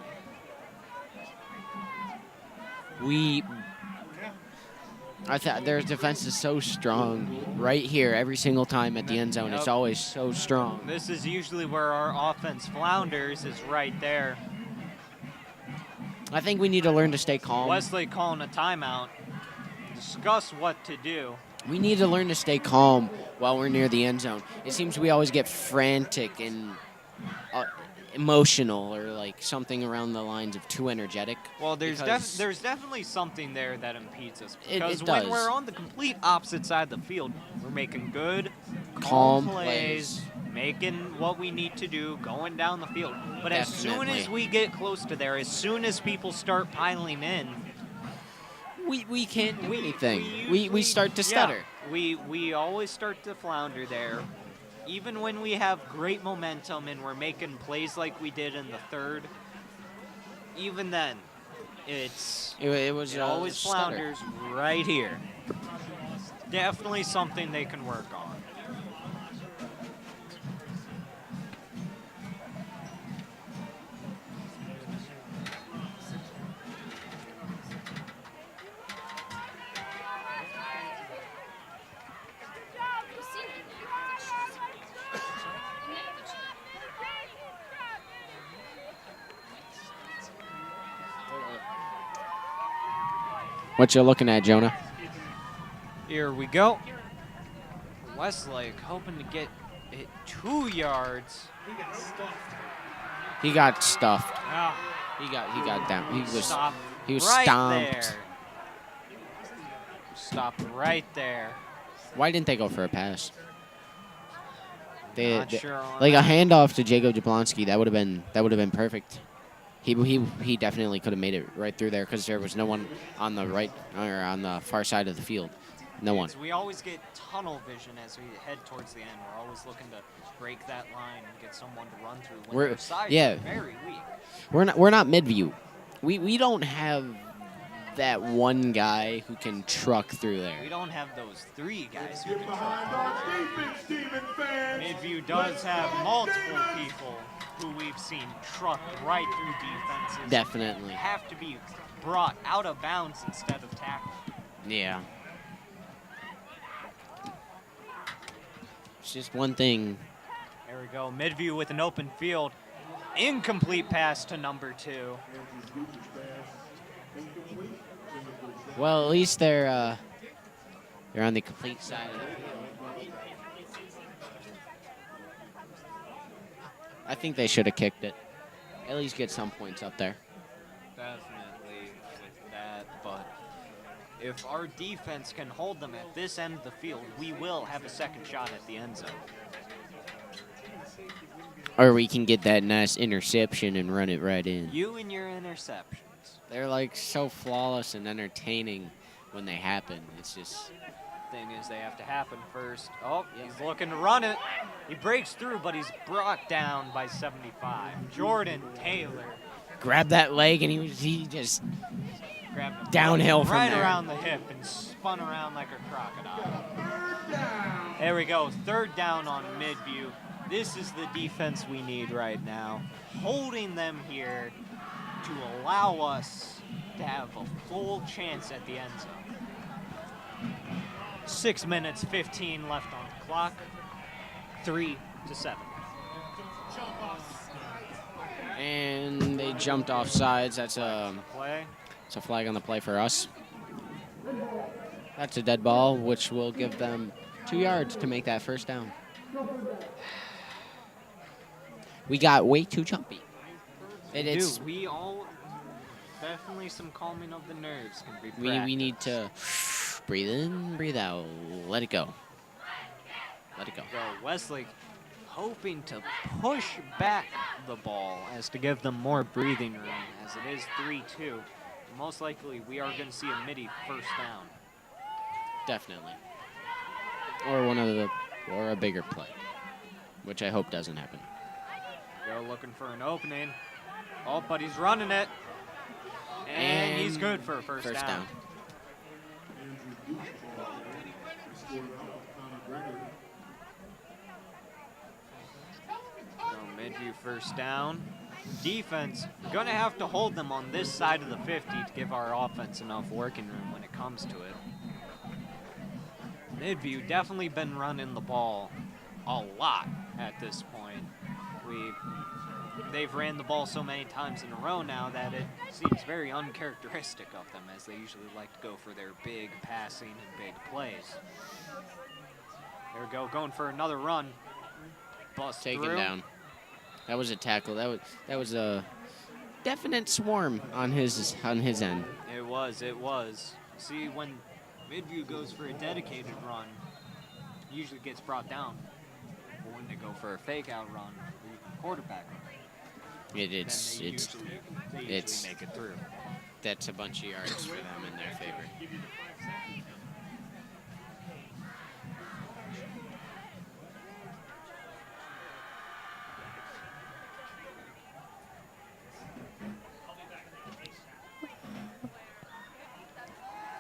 I thought their defense is so strong right here every single time at the end zone. It's Yep. always so strong. This is usually where our offense flounders, is right there. I think we need to learn to stay calm. Westlake calling a timeout. Discuss what to do. We need to learn to stay calm while we're near the end zone. It seems we always get frantic and emotional, or like something around the lines of too energetic. Well, there's because definitely something there that impedes us. It Because does. when we're on the complete opposite side of the field, we're making good, Calm plays, making what we need to do, going down the field. But as soon as Definitely. we get close to there, as soon as people start piling in, we can't do anything. usually- We start to stutter. Yeah, we always start to flounder there. Even when we have great momentum and we're making plays like we did in the 3rd, even then, It was it always stutter. flounders right here. Definitely something they can work on. What you looking at, Jonah? Here we go. Westlake hoping to get it 2 yards. He got stuffed. Ah, He got down. He was stopped stomped. there. Stopped right there. Why didn't they go for a pass? Not sure on like a that. handoff to Jacob Jablonski. That would have been perfect. He definitely could have made it right through there because there was no one on the right or on the far side of the field. No one. We always get tunnel vision as we head towards the end. We're always looking to break that line and get someone to run through. When their sides are very weak. We're not Midview. We don't have that one guy who can truck through We there. don't have those 3 guys who Get can behind truck our through defense, Demon fans. there. Midview does have multiple people who we've seen truck right through defenses. Definitely. Have to be brought out of bounds instead of tackled. Yeah. It's just one thing. There we go. Midview with an open field. Incomplete pass to number 2. Well, at least they're on the complete side of the field. I think they should have kicked it. At least get some points up there. Definitely with that, but if our defense can hold them at this end of the field, we will have a second shot at the end zone. Or we can get that nice interception and run it right in. You and your interceptions. They're like so flawless and entertaining when they happen. It's just Thing is, they have to happen first. Oh, he's looking to run it. He breaks through, but he's brought down by 75. Jordan Taylor. grab that leg and he just Grabbed him Downhill from right there. around the hip and spun around like a crocodile. There we go. 3rd down on Midview. This is the defense we need right now. Holding them here to allow us to have a full chance at the end zone. 6 minutes, 15 left on the clock. 3-7. And they jumped off sides. That's Play. it's a flag on the play for us. That's a dead ball, which will give them 2 yards to make that 1st down. We got way too jumpy. It's We all definitely some calming of the nerves can be we need to breathe in, breathe out, let it go. Let it go. So Westlake hoping to push back the ball as to give them more breathing room, as it is 3-2. Most likely we are going to see a midi 1st down. Definitely. Or a bigger play, which I hope doesn't happen. Go looking for an opening. Oh, but he's running it. And he's good for a first down. So Midview 1st down. Defense gonna have to hold them on this side of the 50 to give our offense enough working room when it comes to it. Midview definitely been running the ball a lot at this point. They've ran the ball so many times in a row now that it seems very uncharacteristic of them, as they usually like to go for their big passing and big plays. There we go, going for another run. Bust Taken through. down. That was a tackle. That was a definite swarm on his end. It was. See, when Midview goes for a dedicated run, it usually gets brought down. But when they go for a fake out run, or even quarterback run, They usually make it through. That's a bunch of yards for them in their favor.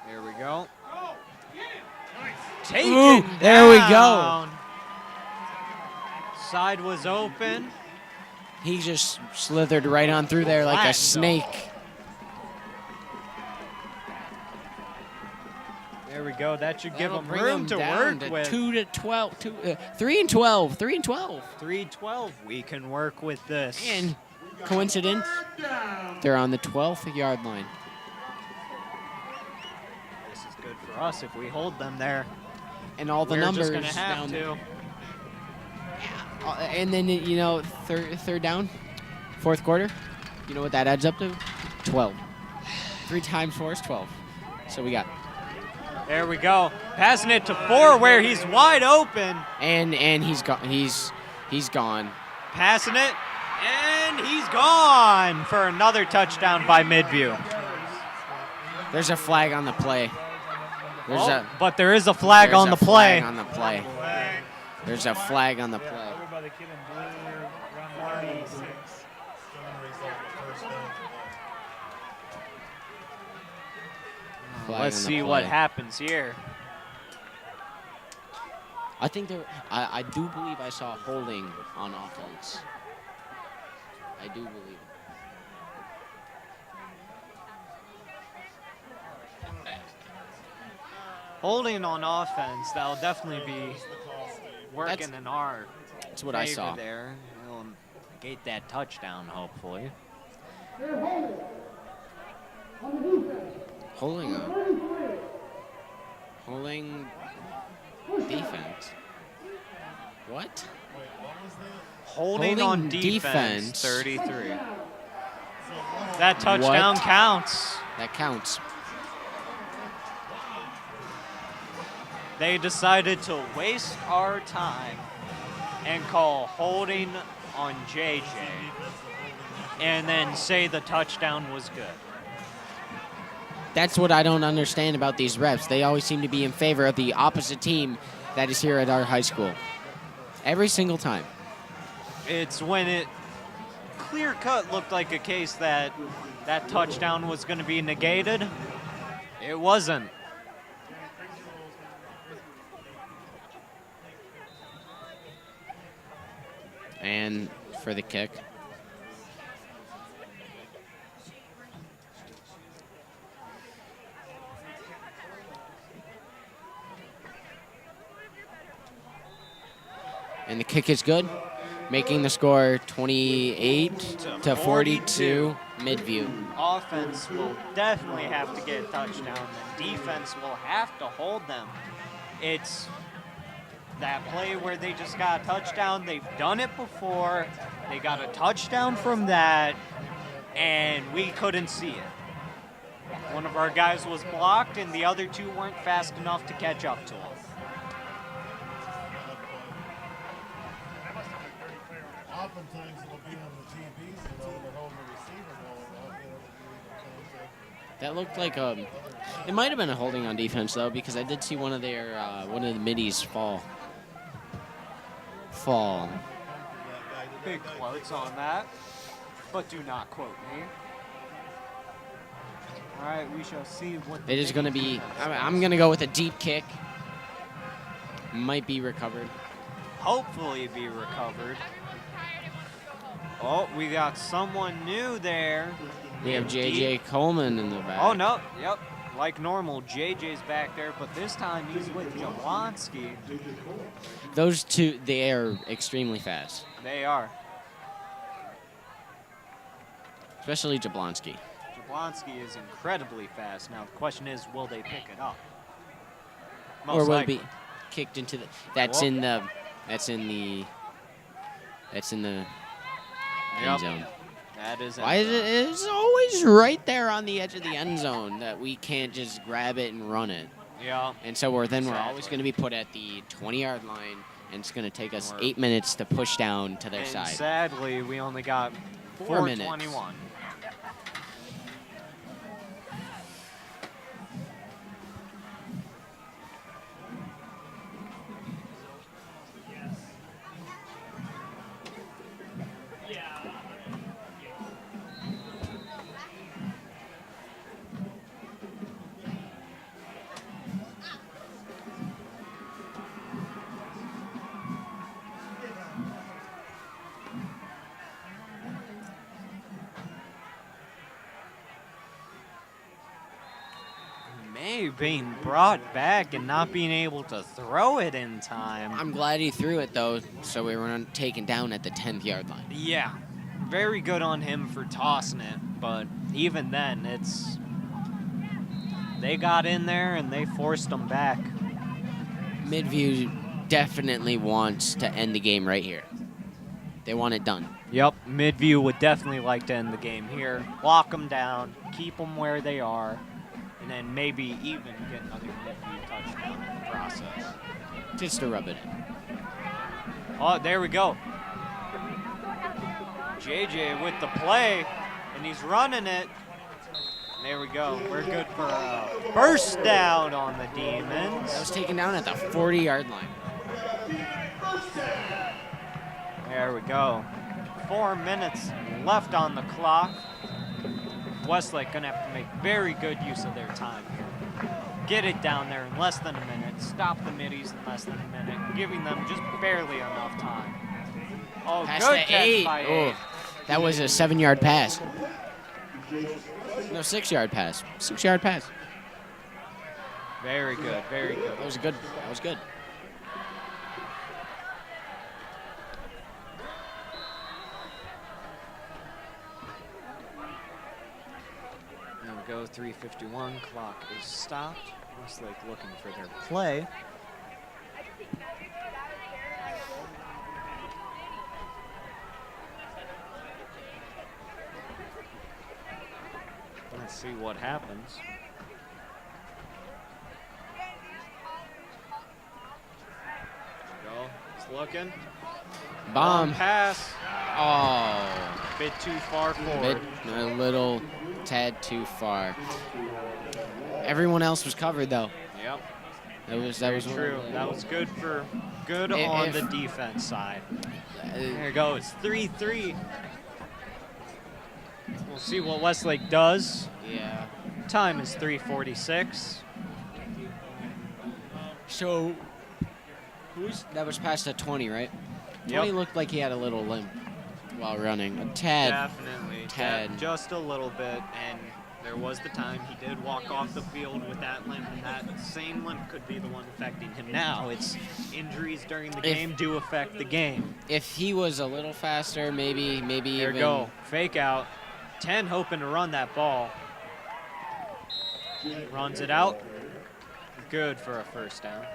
There we go. Take Ooh, it there we go. down. Side was open. He just slithered right on through there like a snake. There we go. That should give That'll them bring room to down work with. 2 to 12, 3 and 12, 3 and 12. 3-12. We can work with this. And coincidence, they're on the 12th yard line. This is good for us if we hold them there. And all the We're numbers just gonna have down to. there. And then, third down, 4th quarter, you know what that adds up to? 12. 3 times 4 is 12. So we got. There we go. Passing it to 4 where he's wide open. And he's gone. Passing it. And he's gone for another touchdown by Midview. There's a flag on the play. But there is a flag on the play. There's a flag on the play. Everybody kid in blue, round 46. Flag Let's on the see what play. happens here. I think I do believe I saw holding on offense. I do believe it. Holding on offense, that'll definitely be working in our That's what I favor saw. there. We'll negate that touchdown, hopefully. Holding defense. What? Holding on defense, 33. That touchdown What? counts. That counts. They decided to waste our time and call holding on JJ and then say the touchdown was good. That's what I don't understand about these refs. They always seem to be in favor of the opposite team that is here at our high school. Every single time. It's when it clear-cut looked like a case that that touchdown was going to be negated. It wasn't. And for the kick. And the kick is good, making the score 28 to 42, Midview. Offense will definitely have to get a touchdown, and defense will have to hold them. It's that play where they just got a touchdown. They've done it before. They got a touchdown from that, and we couldn't see it. One of our guys was blocked, and the other two weren't fast enough to catch up to him. Oftentimes it'll be on the TVs, they're holding the receiver ball. That looked like it might have been a holding on defense though, because I did see one of the middies fall. Big quotes on that, but do not quote me. All right, we shall see what. It is going to be. I'm going to go with a deep kick. Might be recovered. Hopefully, be recovered. Oh, we got someone new there. We have JJ Coleman in the back. Oh no, yep. Like normal, JJ's back there, but this time he's with Jablonski. Those two, they are extremely fast. They are. Especially Jablonski. Jablonski is incredibly fast. Now the question is, will they pick it up? Or will likely. it be kicked into the? That's in the end zone. That is. Why is it? It's always right there on the edge of the end zone that we can't just grab it and run it. Yeah. And so we're always going to be put at the 20-yard line, and it's going to take us 8 minutes to push down to their And side. sadly, we only got 4 minutes. 4:21. Being brought back and not being able to throw it in time. I'm glad he threw it, though, so we weren't taken down at the 10th-yard line. Yeah, very good on him for tossing it, but even then, they got in there and they forced them back. Midview definitely wants to end the game right here. They want it done. Yep, Midview would definitely like to end the game here. Lock them down, keep them where they are, and then maybe even get another Midview touchdown in the process. Just to rub it in. Oh, there we go. JJ with the play, and he's running it. There we go. We're good for a first down on the Demons. That was taken down at the 40-yard line. There we go. 4 minutes left on the clock. Westlake gonna have to make very good use of their time here. Get it down there in less than a minute. Stop the middies in less than a minute, giving them just barely enough time. Oh, Pass good to catch 8. by 8. Oh, that was a 7-yard pass. No, 6-yard pass. 6-yard pass. Very good, very good. That was good. That was good. There we go, 3:51, clock is stopped. Westlake looking for their play. Let's see what happens. Go, it's looking. Bomb. Long pass. Oh. Bit too far forward. A little tad too far. Everyone else was covered, though. Yep. That was true. That was good If- on the defense side. There it goes. 3-3. We'll see what Westlake does. Yeah. Time is 3:46. So, that was past a 20, right? Yep. 20 looked like he had a little limp while running. A tad. Definitely. Tad. Just a little bit. And there was the time he did walk off the field with that limp. And that same limp could be the one affecting him now. It's injuries during the game do affect the game. If he was a little faster, maybe There even. we go. Fake out. 10 hoping to run that ball. Runs it out. Good for a first down.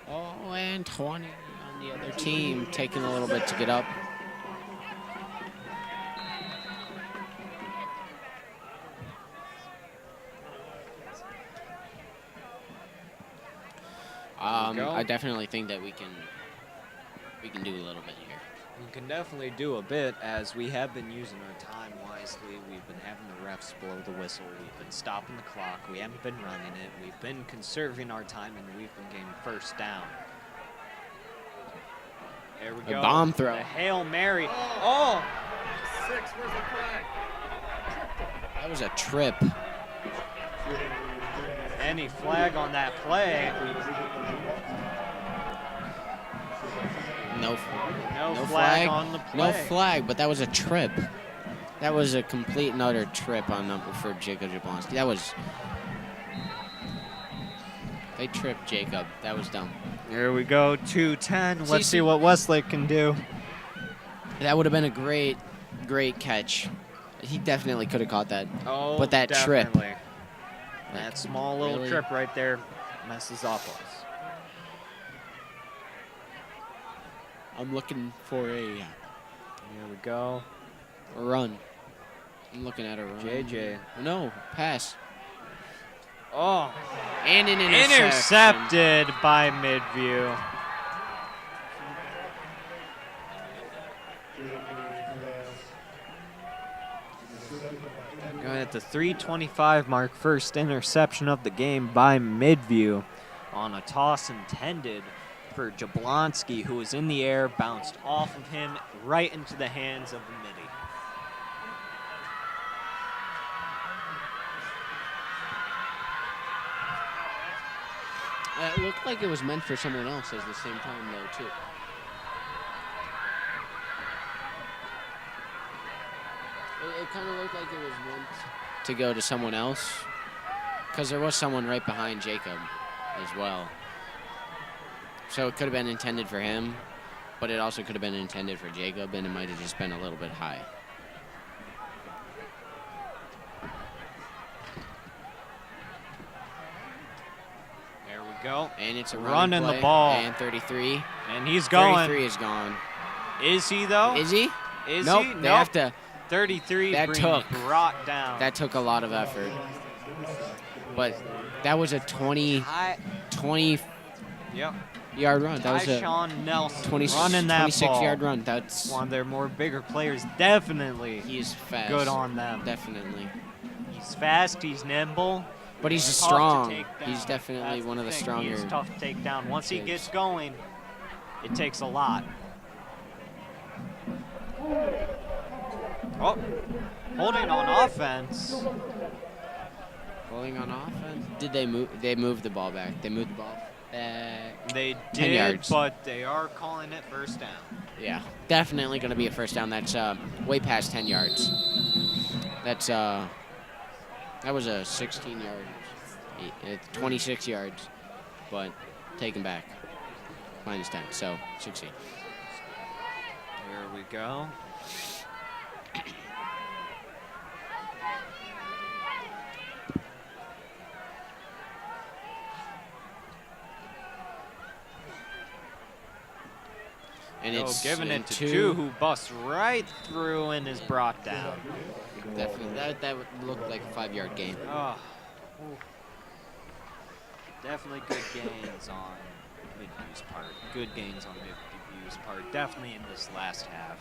Oh, and 20 on the other team, taking a little bit to get up. I definitely think that we can do a little bit here. We can definitely do a bit, as we have been using our time wisely. We've been having the refs blow the whistle. We've been stopping the clock. We haven't been running it. We've been conserving our time, and we've been getting first down. There we go. A bomb throw. The Hail Mary. Oh! 6, where's the flag? That was a trip. Any flag on that play? No flag on the play. No flag, but that was a trip. That was a complete and utter trip for Jacob Jablonski. That was. They tripped Jacob. That was dumb. There we go. 2-10. Let's see what Westlake can do. That would have been a great catch. He definitely could have caught that. Oh, but that definitely. trip. That small little really? trip right there messes up us. I'm looking for a Here we go. run. I'm looking at a run. JJ. No, pass. Oh. And an interception. Intercepted by Midview. Going at the 3:25 mark, first interception of the game by Midview on a toss intended for Jablonski, who was in the air, bounced off of him right into the hands of the midi. It looked like it was meant for someone else at the same time, though, too. It kind of looked like it was meant to go to someone else, because there was someone right behind Jacob as well. So it could have been intended for him, but it also could have been intended for Jacob, and it might have just been a little bit high. There we go. And it's a running play, the ball. And 33. And he's going. 33 is gone. Is he, though? Is he? Is nope, he? They have to. 33 That took brought down. That took a lot of effort. But that was a 20 Yep. yard run. That was a Tyshawn Nelson 20, running that 26 ball. yard run. That's one of their more bigger players. Definitely. He's fast. Good on them. Definitely. He's fast. He's nimble. But he's tough to strong. take down. He's definitely That's one of the thing. stronger. He's tough to take down. Once he kids. gets going, it takes a lot. Oh, holding on offense. Holding on offense. Did they move? They moved the ball back. They moved the ball back. They 10 did, yards. but they are calling it first down. Yeah, definitely going to be a first down. That's way past 10 yards. That's that was a 16 yard, 26 yards, but taken back. Minus 10, so 16. Here we go. And it's giving it to two. two, who busts right through and is brought down. Definitely, that looked like a 5 yard gain. Oh. Definitely good gains on Midview's part. Good gains on Midview's part. Definitely in this last half.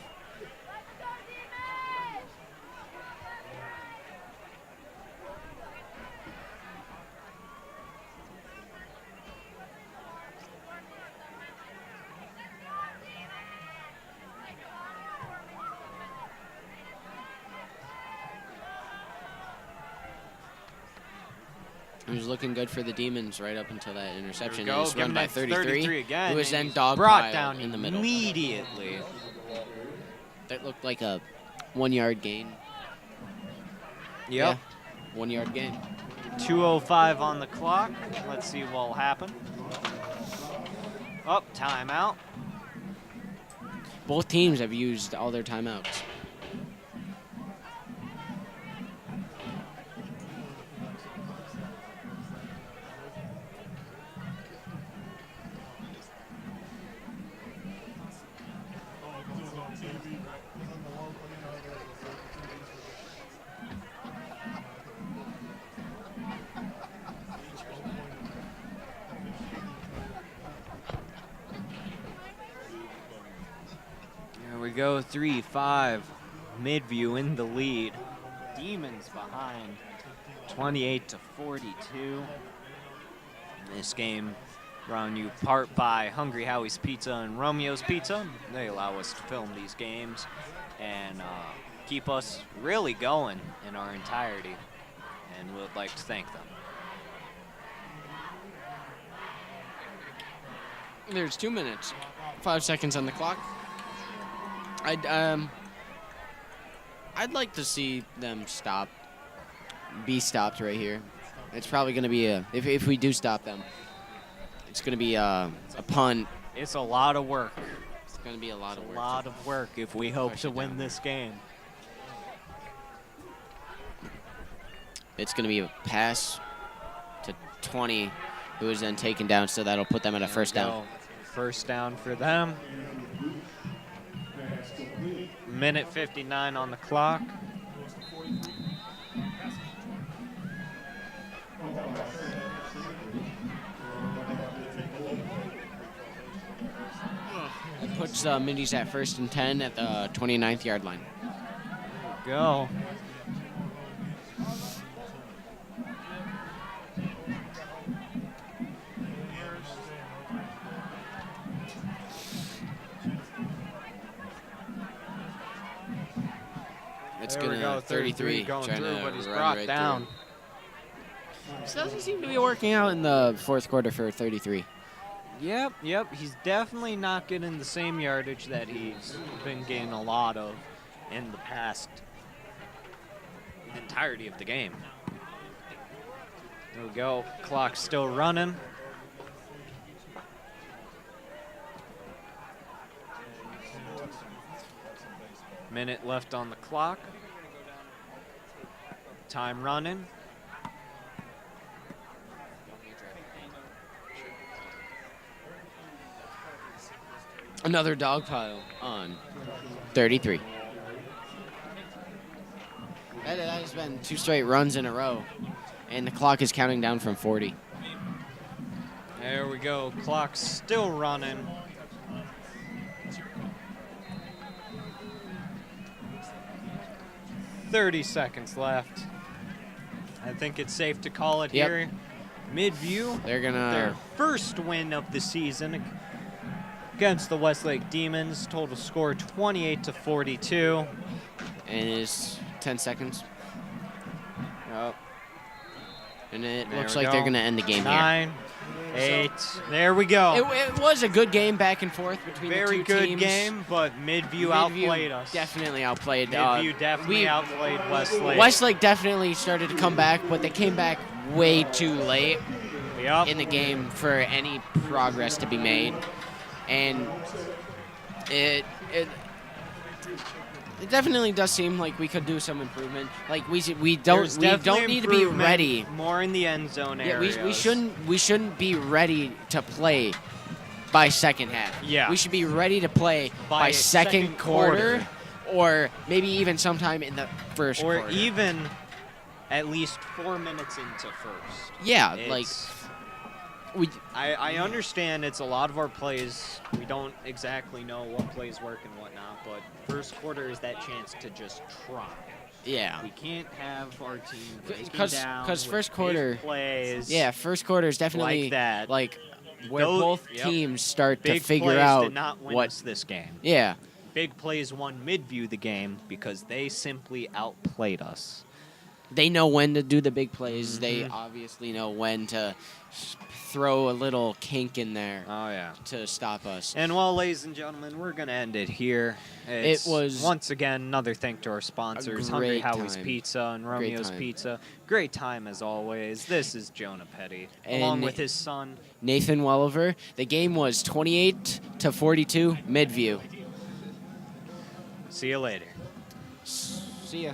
It was looking good for the Demons right up until that interception. There It we was go. run Give by him 33, again. who was and then he's dog brought down in the middle. immediately. That looked like a 1 yard gain. Yep. Yeah, 1 yard gain. 2:05 on the clock. Let's see what'll happen. Up, timeout. Both teams have used all their timeouts. There we go, 3-5. Midview in the lead. Demons behind, 28-42. This game brought you part by Hungry Howie's Pizza and Romeo's Pizza. They allow us to film these games and keep us really going in our entirety, and we'd like to thank them. There's 2 minutes, 5 seconds on the clock. I'd like to see them be stopped right here. It's probably going to be if we do stop them, it's going to be a punt. It's a lot of work. It's going to be a lot of work. A lot of work if we hope to win this game. It's going to be a pass to 20, who is then taken down, so that'll put them at a first down. First down for them. Minute 59 on the clock. It puts Mindy's at 1st and 10 at the 29th yard line. Go. It's There we gonna go, 33 going trying through, to but he's run brought right down. through. This doesn't seem to be working out in the 4th quarter for 33. Yep. He's definitely not getting the same yardage that he's been getting a lot of in the past entirety of the game. There we go. Clock's still running. Minute left on the clock. Time running. Another dog pile on 33. That has been 2 straight runs in a row, and the clock is counting down from 40. There we go. Clock's still running. .30 seconds left. I think it's safe to call it here. Midview, They're gonna their first win of the season against the Westlake Demons. Total score 28-42. and it's 10 seconds. Yep. And it There looks we like they're go. going to end the game 9, 8. There we go. It was a good game back and forth between Very the two good teams. game, but Midview outplayed us. Definitely outplayed. Midview definitely outplayed Westlake. Westlake definitely started to come back, but they came back way too late in the game for any progress to be made. And it definitely does seem like we could do some improvement. Like we don't need to be ready. More in the end zone area. Yeah, we shouldn't be ready to play by second half. Yeah. We should be ready to play by second quarter, or maybe even sometime in the first quarter. Or even at least 4 minutes into first. Yeah, I understand it's a lot of our plays. We don't exactly know what plays work and whatnot, but first quarter is that chance to just try. Yeah. We can't have our team breaking down Because with first big quarter plays. Yeah, first quarter is definitely like that. Like where both teams start Big to figure plays out did not win what us this game. Yeah. Big plays won Midview the game because they simply outplayed us. they know when to do the big plays. They obviously know when to throw a little kink in there Oh, yeah. to stop us. And well, ladies and gentlemen, we're going to end it here. It was once again another thank to our sponsors, Hungry great Howie's time. Pizza and Great Romeo's time. Pizza. Great time as always. This is Jonah Petty, along And with his son. Nathan Welliver. The game was 28-42, Midview. See you later. See ya.